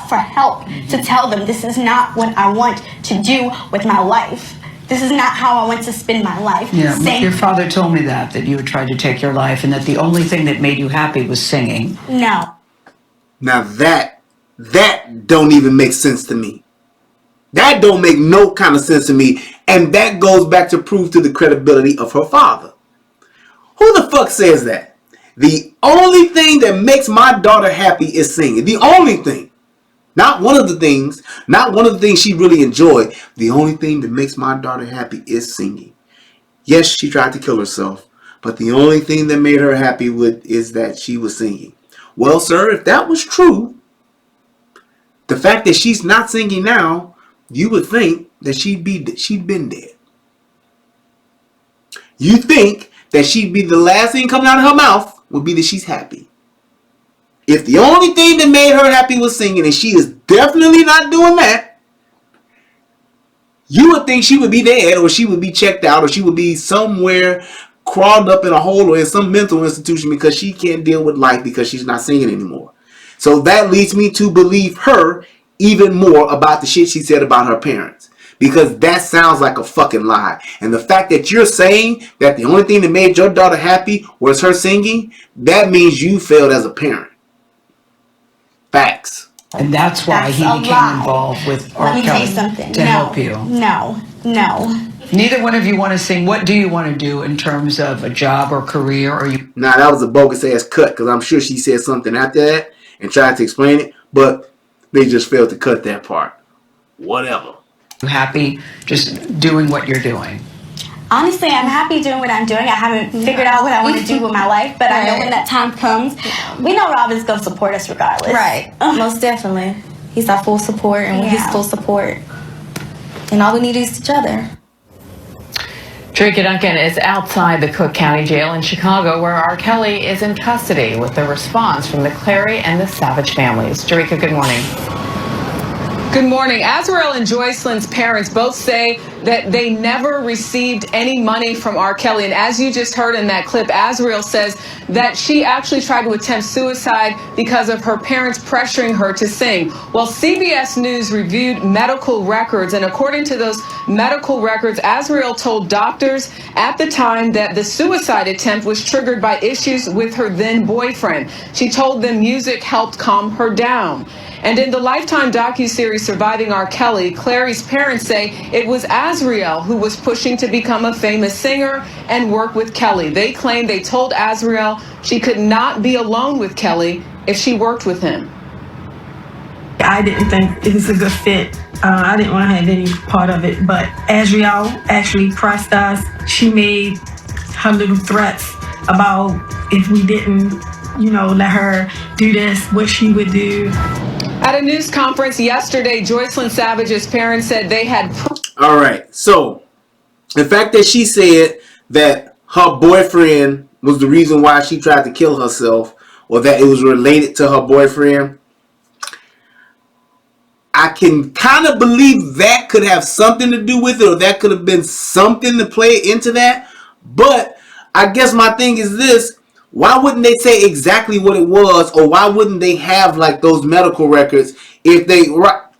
For help to tell them this is not what I want to do with my life. This is not how I want to spend my life. Yeah, your father told me that you had tried to take your life and that the only thing that made you happy was singing. No. Now that don't even make sense to me. That don't make no kind of sense to me. And that goes back to prove to the credibility of her father. Who the fuck says that? The only thing that makes my daughter happy is singing. The only thing. Not one of the things. Not one of the things she really enjoyed. The only thing that makes my daughter happy is singing. Yes, she tried to kill herself. But the only thing that made her happy is that she was singing. Well, sir, if that was true, the fact that she's not singing now, you would think that she'd been dead. You think that she'd be the last thing coming out of her mouth would be that she's happy. If the only thing that made her happy was singing, and she is definitely not doing that, you would think she would be dead, or she would be checked out, or she would be somewhere crawled up in a hole or in some mental institution because she can't deal with life because she's not singing anymore. So that leads me to believe her even more about the shit she said about her parents. Because that sounds like a fucking lie. And the fact that you're saying that the only thing that made your daughter happy was her singing, that means you failed as a parent. Facts. And that's why he became involved with R. Let me tell you Kelly something. to help you. No. Neither one of you want to sing. What do you want to do in terms of a job or career? Or you? Nah, that was a bogus ass cut, because I'm sure she said something after that and tried to explain it, but they just failed to cut that part. Whatever. Happy just doing what you're doing? Honestly, I'm happy doing what I'm doing. I haven't figured out what I want to do with my life, but I know when that time comes, we know Rob is going to support us regardless. Right. Most definitely. He's our full support, and with his full support, and all we need is each other. Jericka Duncan is outside the Cook County Jail in Chicago, where R. Kelly is in custody, with a response from the Clary and the Savage families. Jericka, good morning. Good morning. Azriel and Joycelyn's parents both say that they never received any money from R. Kelly. And as you just heard in that clip, Azriel says that she actually tried to attempt suicide because of her parents pressuring her to sing. Well, CBS News reviewed medical records, and according to those medical records, Azriel told doctors at the time that the suicide attempt was triggered by issues with her then boyfriend. She told them music helped calm her down. And in the Lifetime docuseries Surviving R. Kelly, Clary's parents say it was Azriel who was pushing to become a famous singer and work with Kelly. They claim they told Azriel she could not be alone with Kelly if she worked with him. I didn't think it was a good fit. I didn't want to have any part of it, but Azriel actually pressed us. She made her little threats about if we didn't, let her do this, what she would do. At a news conference yesterday, Joycelyn Savage's parents said they had... All right, so the fact that she said that her boyfriend was the reason why she tried to kill herself, or that it was related to her boyfriend, I I can kind of believe that could have something to do with it, or that could have been something to play into that. But I guess my thing is this: why wouldn't they say exactly what it was, or why wouldn't they have like those medical records? If they,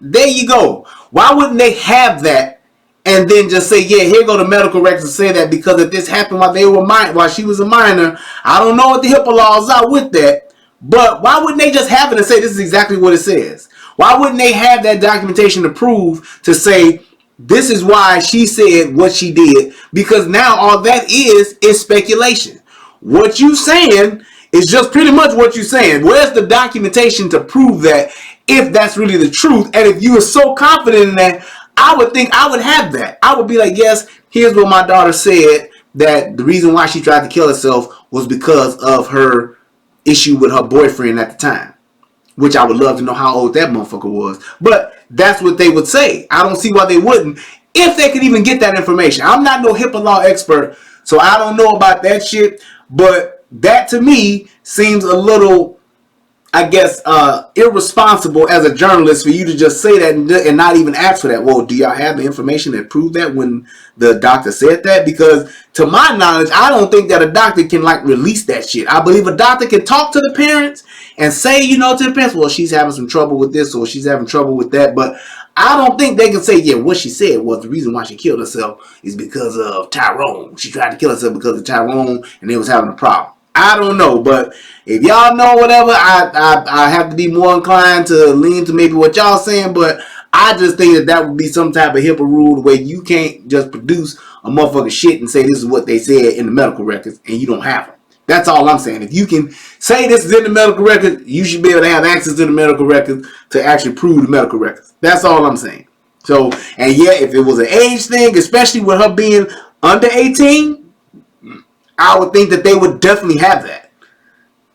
there you go. Why wouldn't they have that and then just say, yeah, here go the medical records to say that, because if this happened while she was a minor, I don't know what the HIPAA laws are with that. But why wouldn't they just have it and say this is exactly what it says? Why wouldn't they have that documentation to prove, to say this is why she said what she did? Because now all that is speculation. What you saying is just pretty much what you're saying. Where's the documentation to prove that, if that's really the truth? And if you are so confident in that, I would think I would have that. I would be like, yes, here's what my daughter said, that the reason why she tried to kill herself was because of her issue with her boyfriend at the time. Which I would love to know how old that motherfucker was. But that's what they would say. I don't see why they wouldn't, if they could even get that information. I'm not no HIPAA law expert, so I don't know about that shit. But that to me seems a little, I guess, irresponsible as a journalist for you to just say that and not even ask for that. Well, do y'all have the information that proved that when the doctor said that? Because to my knowledge, I don't think that a doctor can like release that shit. I believe a doctor can talk to the parents and say, you know, to the parents, well, she's having some trouble with this or she's having trouble with that. But I don't think they can say, yeah, what she said was the reason why she killed herself is because of Tyrone. She tried to kill herself because of Tyrone and they was having a problem. I don't know, but if y'all know whatever, I have to be more inclined to lean to maybe what y'all saying, but I just think that would be some type of HIPAA rule where you can't just produce a motherfucking shit and say this is what they said in the medical records and you don't have them. That's all I'm saying. If you can say this is in the medical record, you should be able to have access to the medical records to actually prove the medical records. That's all I'm saying. So, and yeah, if it was an age thing, especially with her being under 18, I would think that they would definitely have that.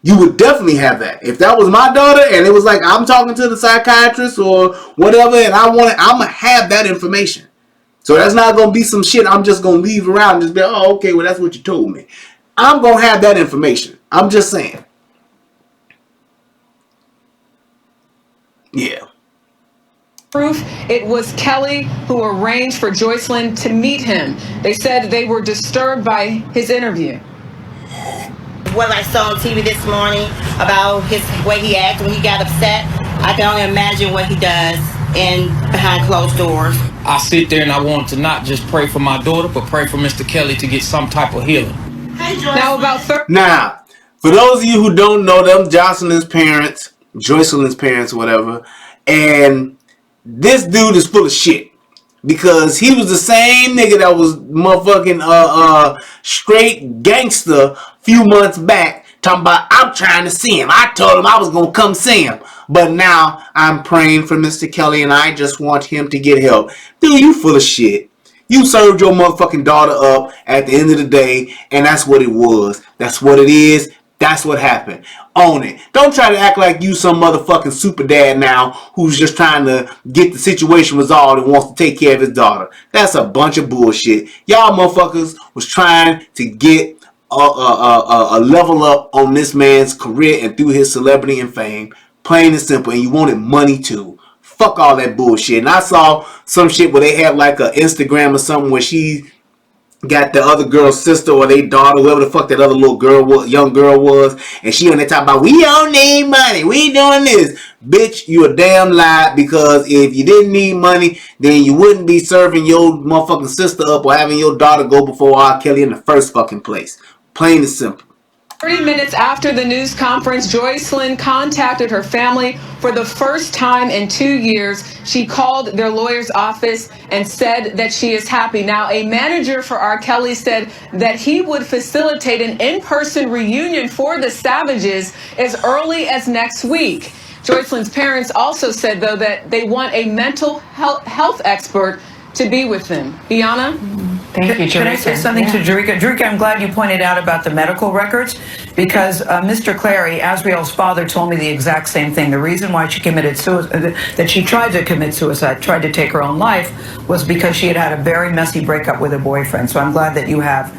You would definitely have that. If that was my daughter and it was like I'm talking to the psychiatrist or whatever and I'm going to have that information. So that's not going to be some shit I'm just going to leave around and just be, oh, okay, well, that's what you told me. I'm going to have that information. I'm just saying. Yeah. Proof it was Kelly who arranged for Joycelyn to meet him. They said they were disturbed by his interview. What I saw on TV this morning about his way he acted when he got upset, I can only imagine what he does behind closed doors. I sit there and I want to not just pray for my daughter, but pray for Mr. Kelly to get some type of healing. Hey, Joycelyn. Now about 30. Now, for those of you who don't know them, Joycelyn's parents, whatever, and this dude is full of shit. Because he was the same nigga that was motherfucking straight gangster a few months back talking about I'm trying to see him. I told him I was going to come see him. But now I'm praying for Mr. Kelly and I just want him to get help. Dude, you full of shit. You served your motherfucking daughter up at the end of the day and that's what it was. That's what it is. That's what happened. Own it. Don't try to act like you some motherfucking super dad now who's just trying to get the situation resolved and wants to take care of his daughter. That's a bunch of bullshit. Y'all motherfuckers was trying to get a level up on this man's career and through his celebrity and fame. Plain and simple. And you wanted money too. Fuck all that bullshit. And I saw some shit where they had like an Instagram or something where she got the other girl's sister or their daughter, whoever the fuck that other little girl was, young girl was, and she on there talking about, we don't need money, we doing this. Bitch, you a damn lie, because if you didn't need money, then you wouldn't be serving your motherfucking sister up or having your daughter go before R. Kelly in the first fucking place. Plain and simple. 30 minutes after the news conference, Joycelyn contacted her family for the first time in 2 years. She called their lawyer's office and said that she is happy. Now, a manager for R. Kelly said that he would facilitate an in-person reunion for the Savages as early as next week. Joycelyn's parents also said, though, that they want a mental health expert to be with them. Iana? Thank you, Can I say something to Jerika? Jerika, I'm glad you pointed out about the medical records because Mr. Clary, Azriel's father, told me the exact same thing. The reason why she committed suicide, that she tried to commit suicide, tried to take her own life, was because she had had a very messy breakup with her boyfriend. So I'm glad that you have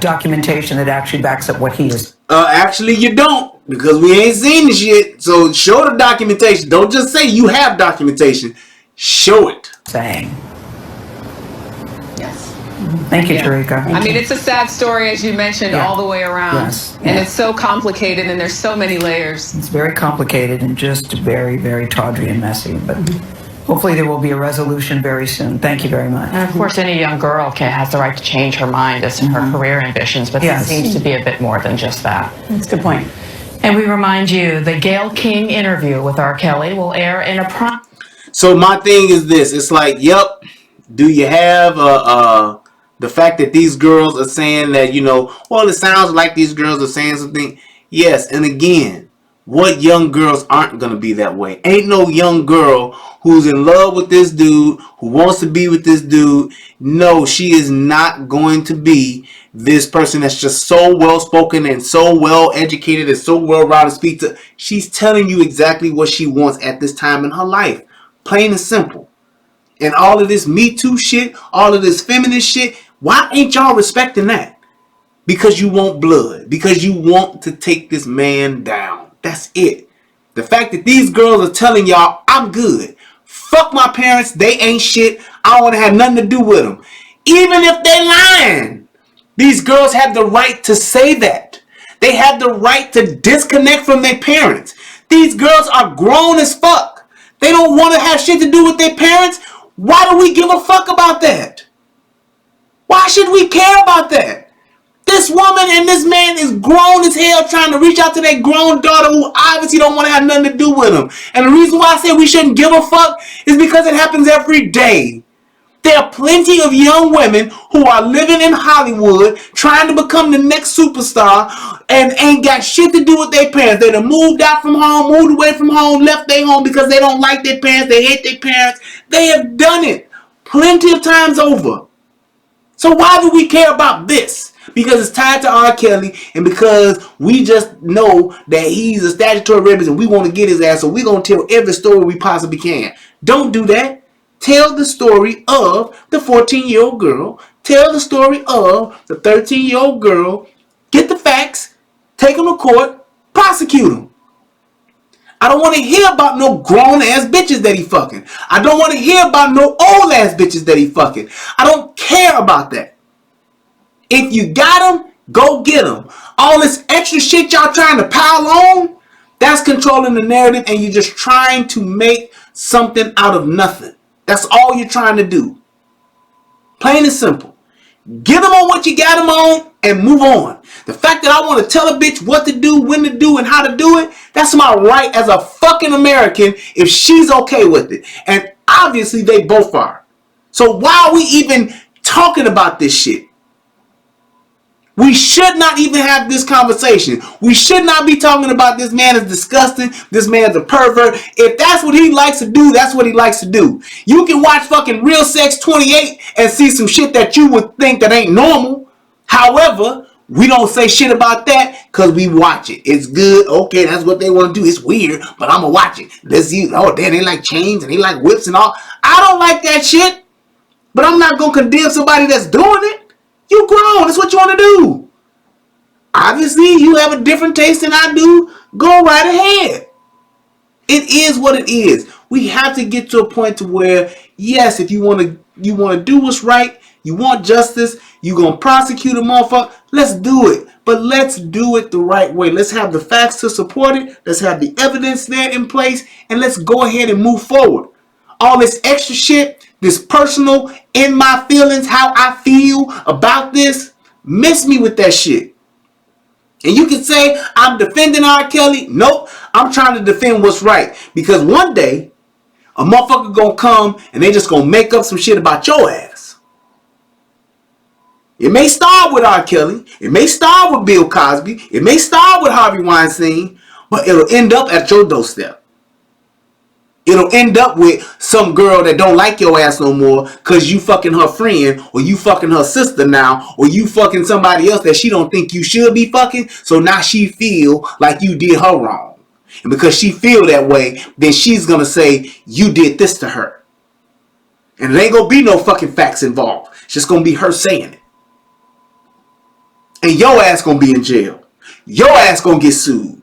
documentation that actually backs up what he is. Actually, you don't. Because we ain't seen the shit. So show the documentation. Don't just say you have documentation. Show it. Saying. Yes. Thank you, Tarika. I mean, it's a sad story, as you mentioned, all the way around. Yes. And it's so complicated, and there's so many layers. It's very complicated and just very, very tawdry and messy. But hopefully there will be a resolution very soon. Thank you very much. And of course, any young girl has the right to change her mind as to her career ambitions, but Yes. this seems to be a bit more than just that. That's a good point. And we remind you, the Gayle King interview with R. Kelly will air in a prime. So my thing is this. It's like, yep, do you have the fact that these girls are saying that, you know, well, it sounds like these girls are saying something. Yes, and again, what young girls aren't going to be that way? Ain't no young girl who's in love with this dude, who wants to be with this dude. No, she is not going to be this person that's just so well-spoken and so well-educated and so well-rounded to speak to. She's telling you exactly what she wants at this time in her life. Plain and simple. And all of this Me Too shit, all of this feminist shit, why ain't y'all respecting that? Because you want blood. Because you want to take this man down. That's it. The fact that these girls are telling y'all, I'm good. Fuck my parents. They ain't shit. I don't want to have nothing to do with them. Even if they're lying, these girls have the right to say that. They have the right to disconnect from their parents. These girls are grown as fuck. They don't want to have shit to do with their parents. Why do we give a fuck about that? Why should we care about that? This woman and this man is grown as hell trying to reach out to their grown daughter who obviously don't want to have nothing to do with them. And the reason why I say we shouldn't give a fuck is because it happens every day. There are plenty of young women who are living in Hollywood trying to become the next superstar and ain't got shit to do with their parents. They done moved out from home, moved away from home, left their home because they don't like their parents, they hate their parents. They have done it plenty of times over. So why do we care about this? Because it's tied to R. Kelly and because we just know that he's a statutory rapist and we want to get his ass, so we're going to tell every story we possibly can. Don't do that. Tell the story of the 14-year-old girl. Tell the story of the 13-year-old girl. Get the facts. Take them to court. Prosecute them. I don't want to hear about no grown-ass bitches that he fucking. I don't want to hear about no old-ass bitches that he fucking. I don't care about that. If you got them, go get them. All this extra shit y'all trying to pile on, that's controlling the narrative and you're just trying to make something out of nothing. That's all you're trying to do. Plain and simple. Get them on what you got them on and move on. The fact that I want to tell a bitch what to do, when to do, and how to do it, that's my right as a fucking American if she's okay with it. And obviously they both are. So why are we even talking about this shit? We should not even have this conversation. We should not be talking about this man is disgusting. This man's a pervert. If that's what he likes to do, that's what he likes to do. You can watch fucking Real Sex 28 and see some shit that you would think that ain't normal. However, we don't say shit about that because we watch it. It's good. Okay, that's what they want to do. It's weird, but I'm going to watch it. Let's see. Oh, damn, they like chains and they like whips and all. I don't like that shit, but I'm not going to condemn somebody that's doing it. You grown. That's what you want to do. Obviously, you have a different taste than I do. Go right ahead. It is what it is. We have to get to a point to where, yes, if you want to do what's right, you want justice, you're going to prosecute a motherfucker, let's do it. But let's do it the right way. Let's have the facts to support it. Let's have the evidence there in place. And let's go ahead and move forward. All this extra shit, this personal, in my feelings, how I feel about this, miss me with that shit. And you can say, I'm defending R. Kelly. Nope, I'm trying to defend what's right. Because one day, a motherfucker gonna come and they just gonna make up some shit about your ass. It may start with R. Kelly. It may start with Bill Cosby. It may start with Harvey Weinstein. But it'll end up at your doorstep. It'll end up with some girl that don't like your ass no more because you fucking her friend or you fucking her sister now or you fucking somebody else that she don't think you should be fucking. So now she feel like you did her wrong. And because she feel that way, then she's going to say you did this to her. And there ain't going to be no fucking facts involved. It's just going to be her saying it. And your ass going to be in jail. Your ass going to get sued.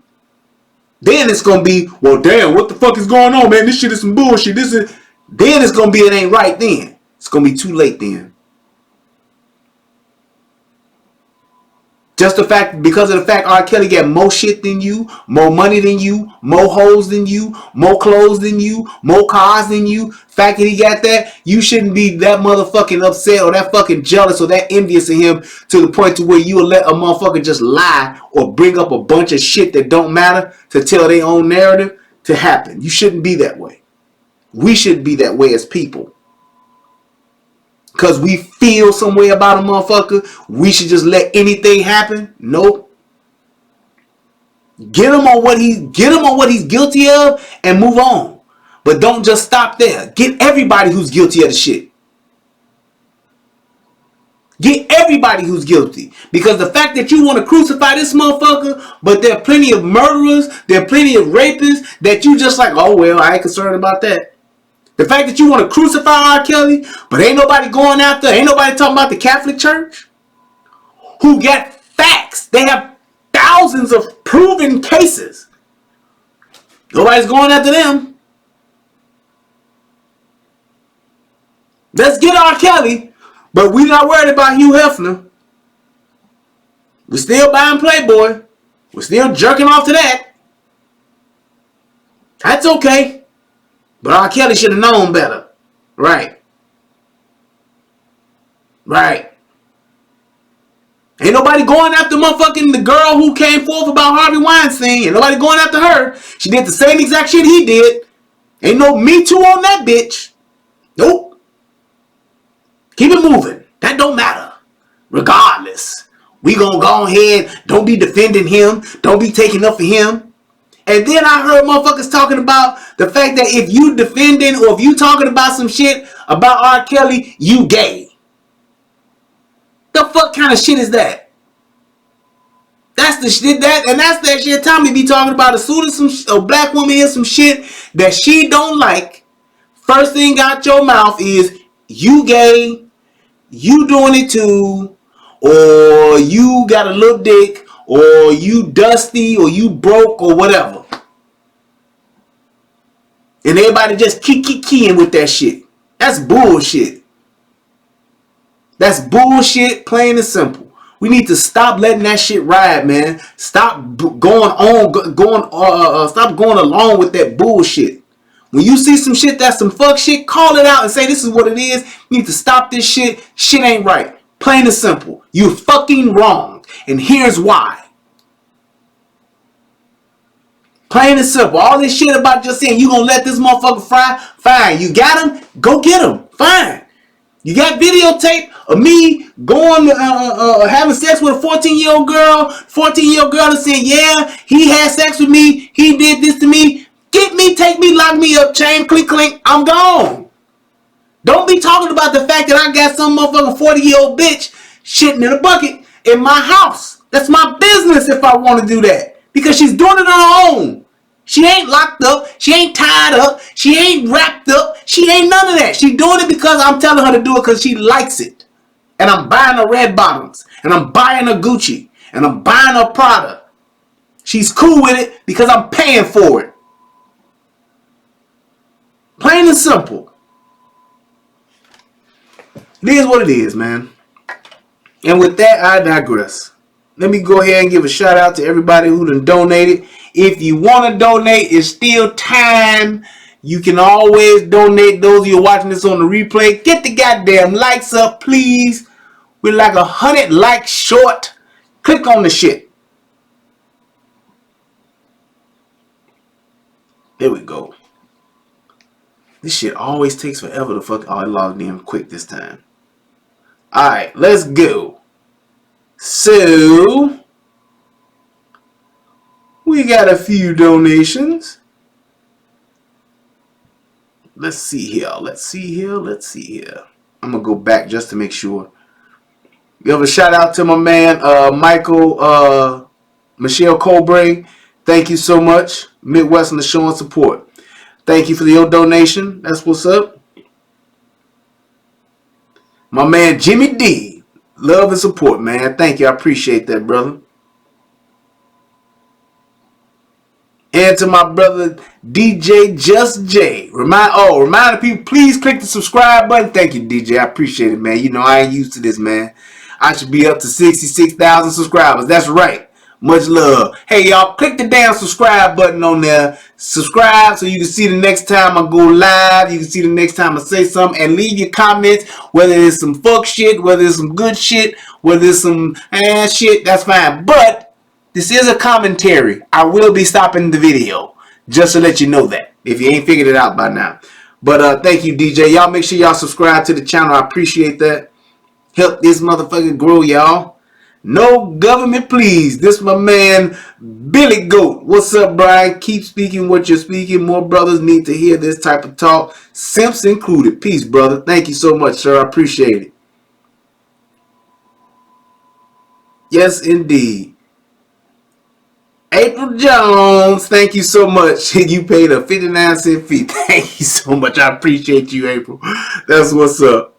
Then it's gonna be, well, damn, what the fuck is going on, man? This shit is some bullshit. Then it's gonna be, it ain't right then. It's gonna be too late then. Just because of the fact R. Kelly got more shit than you, more money than you, more hoes than you, more clothes than you, more cars than you. Fact that he got that, you shouldn't be that motherfucking upset or that fucking jealous or that envious of him to the point to where you will let a motherfucker just lie or bring up a bunch of shit that don't matter to tell their own narrative to happen. You shouldn't be that way. We shouldn't be that way as people. Because we feel some way about a motherfucker, we should just let anything happen? Nope. Get him on what he's guilty of and move on. But don't just stop there. Get everybody who's guilty of the shit. Get everybody who's guilty. Because the fact that you want to crucify this motherfucker, but there are plenty of murderers, there are plenty of rapists that you just like, oh well, I ain't concerned about that. The fact that you want to crucify R. Kelly, but ain't nobody going after, ain't nobody talking about the Catholic Church, who got facts. They have thousands of proven cases. Nobody's going after them. Let's get R. Kelly, but we're not worried about Hugh Hefner. We're still buying Playboy. We're still jerking off to that. That's okay. But R. Kelly should have known better. Right. Right. Ain't nobody going after motherfucking the girl who came forth about Harvey Weinstein. Ain't nobody going after her. She did the same exact shit he did. Ain't no Me Too on that bitch. Nope. Keep it moving. That don't matter. Regardless. We gonna go ahead. Don't be defending him. Don't be taking up for him. And then I heard motherfuckers talking about the fact that if you defending or if you talking about some shit about R. Kelly, you gay. The fuck kind of shit is that? That's the shit that's that shit Tommy be talking about. As soon as a black woman hears some shit that she don't like, first thing out your mouth is you gay, you doing it too, or you got a little dick, or you dusty, or you broke, or whatever. And everybody just keying with that shit. That's bullshit. That's bullshit, plain and simple. We need to stop letting that shit ride, man. Stop going along with that bullshit. When you see some shit that's some fuck shit, call it out and say this is what it is. You need to stop this shit. Shit ain't right. Plain and simple. You're fucking wrong. And here's why. Plain and simple. All this shit about just saying you gonna let this motherfucker fry. Fine. You got him? Go get him. Fine. You got videotape of me going having sex with a 14-year-old girl. 14-year-old girl is saying, yeah, he had sex with me. He did this to me. Get me, take me, lock me up, chain, clink, clink. I'm gone. Don't be talking about the fact that I got some motherfucking 40-year-old bitch shitting in a bucket in my house. That's my business if I want to do that. Because she's doing it on her own. She ain't locked up. She ain't tied up. She ain't wrapped up. She ain't none of that. She doing it because I'm telling her to do it because she likes it. And I'm buying her red bottoms. And I'm buying her Gucci. And I'm buying her Prada. She's cool with it because I'm paying for it. Plain and simple. It is what it is, man. And with that, I digress. Let me go ahead and give a shout out to everybody who done donated. If you want to donate, it's still time. You can always donate. Those of you watching this on the replay, get the goddamn likes up, please. We're like 100 likes short. Click on the shit. There we go. This shit always takes forever to fuck. Oh, I logged in quick this time. Alright, let's go. So, we got a few donations. Let's see here. Let's see here. I'm going to go back just to make sure. Give a shout out to my man, Michelle Colbray. Thank you so much. Midwestern showing support. Thank you for your donation. That's what's up. My man, Jimmy D. Love and support, man. Thank you. I appreciate that, brother. And to my brother DJ Just J. Remind the people, please click the subscribe button. Thank you, DJ. I appreciate it, man. You know I ain't used to this, man. I should be up to 66,000 subscribers. That's right. Much love. Hey, y'all, click the damn subscribe button on there. Subscribe so you can see the next time I go live. You can see the next time I say something. And leave your comments, whether it's some fuck shit, whether it's some good shit, whether it's some ass shit. That's fine. But this is a commentary. I will be stopping the video. Just to let you know that. If you ain't figured it out by now. But thank you, DJ. Y'all make sure y'all subscribe to the channel. I appreciate that. Help this motherfucker grow, y'all. No government, please. This my man, Billy Goat. What's up, Brian? Keep speaking what you're speaking. More brothers need to hear this type of talk. Simps included. Peace, brother. Thank you so much, sir. I appreciate it. Yes, indeed. April Jones, thank you so much. You paid a 59-cent fee. Thank you so much. I appreciate you, April. That's what's up.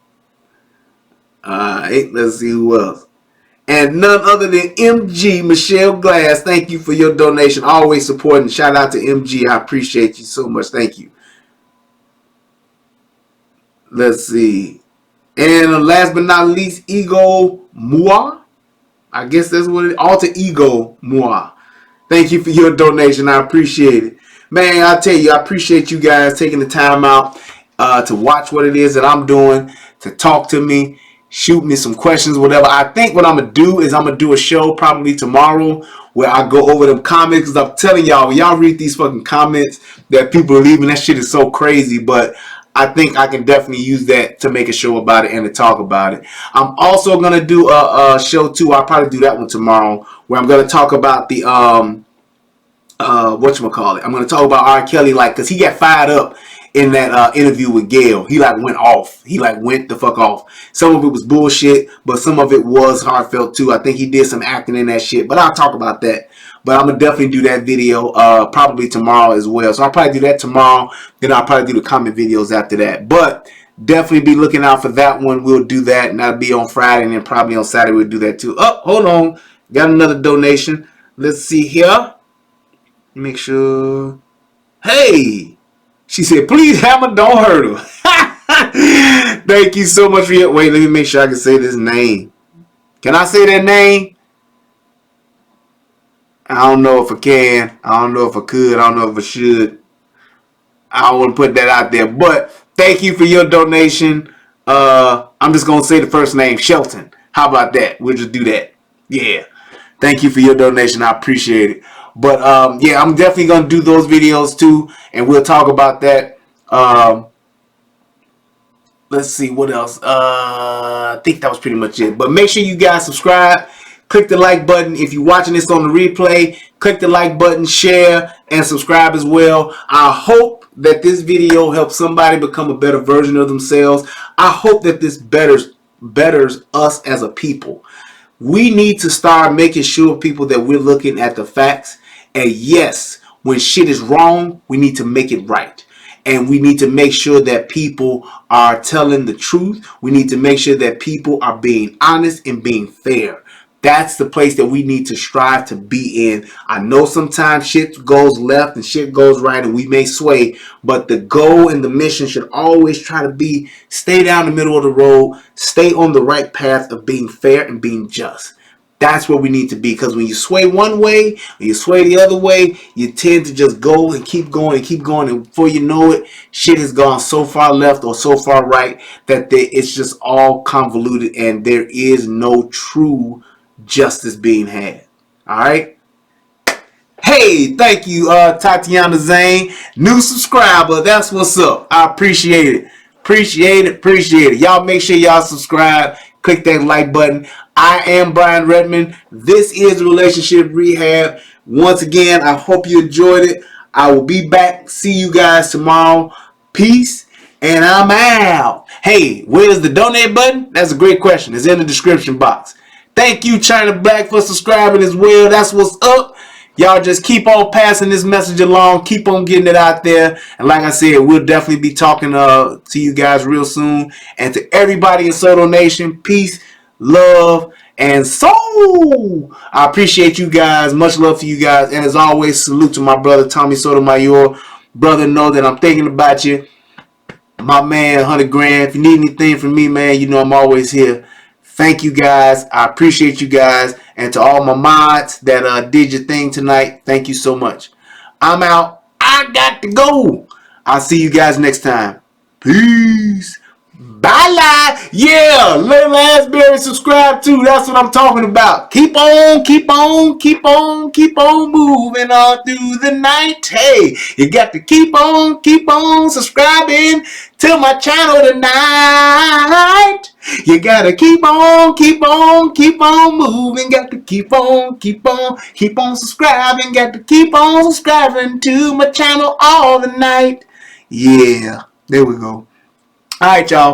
Let's see who else. And none other than MG Michelle Glass. Thank you for your donation. Always supporting. Shout out to MG. I appreciate you so much. Thank you. Let's see. And last but not least, Ego Moi. I guess that's what it is. Alter Ego Moi. Thank you for your donation. I appreciate it. Man, I tell you, I appreciate you guys taking the time out to watch what it is that I'm doing, to talk to me, shoot me some questions, whatever. I think what I'm going to do is I'm going to do a show probably tomorrow where I go over them comments. Because I'm telling y'all, when y'all read these fucking comments that people are leaving, that shit is so crazy. But I think I can definitely use that to make a show about it and to talk about it. I'm also going to do a show too. I'll probably do that one tomorrow where I'm going to talk about the, whatchamacallit. I'm going to talk about R. Kelly, like, because he got fired up in that interview with Gayle. He, like, went off. He, like, went the fuck off. Some of it was bullshit, but some of it was heartfelt too. I think he did some acting in that shit, but I'll talk about that. But I'm going to definitely do that video probably tomorrow as well. So I'll probably do that tomorrow. Then I'll probably do the comment videos after that. But definitely be looking out for that one. We'll do that. And that'll be on Friday. And then probably on Saturday we'll do that too. Oh, hold on. Got another donation. Let's see here. Make sure. Hey. She said, please, Hammer, don't hurt her. Thank you so much for your... Wait, let me make sure I can say this name. Can I say that name? I don't know if I can. I don't know if I could. I don't know if I should. I don't want to put that out there. But thank you for your donation. I'm just going to say the first name, Shelton. How about that? We'll just do that. Yeah. Thank you for your donation. I appreciate it. But yeah, I'm definitely going to do those videos too. And we'll talk about that. Let's see what else. I think that was pretty much it. But make sure you guys subscribe. Click the like button. If you're watching this on the replay, click the like button, share, and subscribe as well. I hope that this video helps somebody become a better version of themselves. I hope that this betters us as a people. We need to start making sure, people, that we're looking at the facts. And yes, when shit is wrong, we need to make it right. And we need to make sure that people are telling the truth. We need to make sure that people are being honest and being fair. That's the place that we need to strive to be in. I know sometimes shit goes left and shit goes right and we may sway, but the goal and the mission should always try to be stay down the middle of the road, stay on the right path of being fair and being just. That's where we need to be, because when you sway one way or you sway the other way, you tend to just go and keep going and keep going. And before you know it, shit has gone so far left or so far right that it's just all convoluted and there is no true justice being had. All right. Hey, thank you, Tatiana Zane, new subscriber. That's what's up. I appreciate it. Appreciate it. Y'all make sure y'all subscribe. Click that like button. I am Brian Redmond. This is Relationship Rehab. Once again, I hope you enjoyed it. I will be back. See you guys tomorrow. Peace. And I'm out. Hey, where's the donate button? That's a great question. It's in the description box. Thank you, China Black, for subscribing as well. That's what's up. Y'all just keep on passing this message along. Keep on getting it out there. And like I said, we'll definitely be talking to you guys real soon. And to everybody in Soto Nation, peace, love, And so, I appreciate you guys. Much love for you guys. And as always, salute to my brother, Tommy Sotomayor. Brother, know that I'm thinking about you. My man, 100 grand. If you need anything from me, man, you know I'm always here. Thank you guys. I appreciate you guys. And to all my mods that did your thing tonight, thank you so much. I'm out. I got to go. I'll see you guys next time. Peace. Bye. Yeah, Little Asbury subscribe too. That's what I'm talking about. Keep on moving all through the night. Hey, you got to keep on subscribing to my channel tonight. You gotta keep on moving. Got to keep on subscribing. Got to keep on subscribing to my channel all the night. Yeah, there we go. All right, y'all.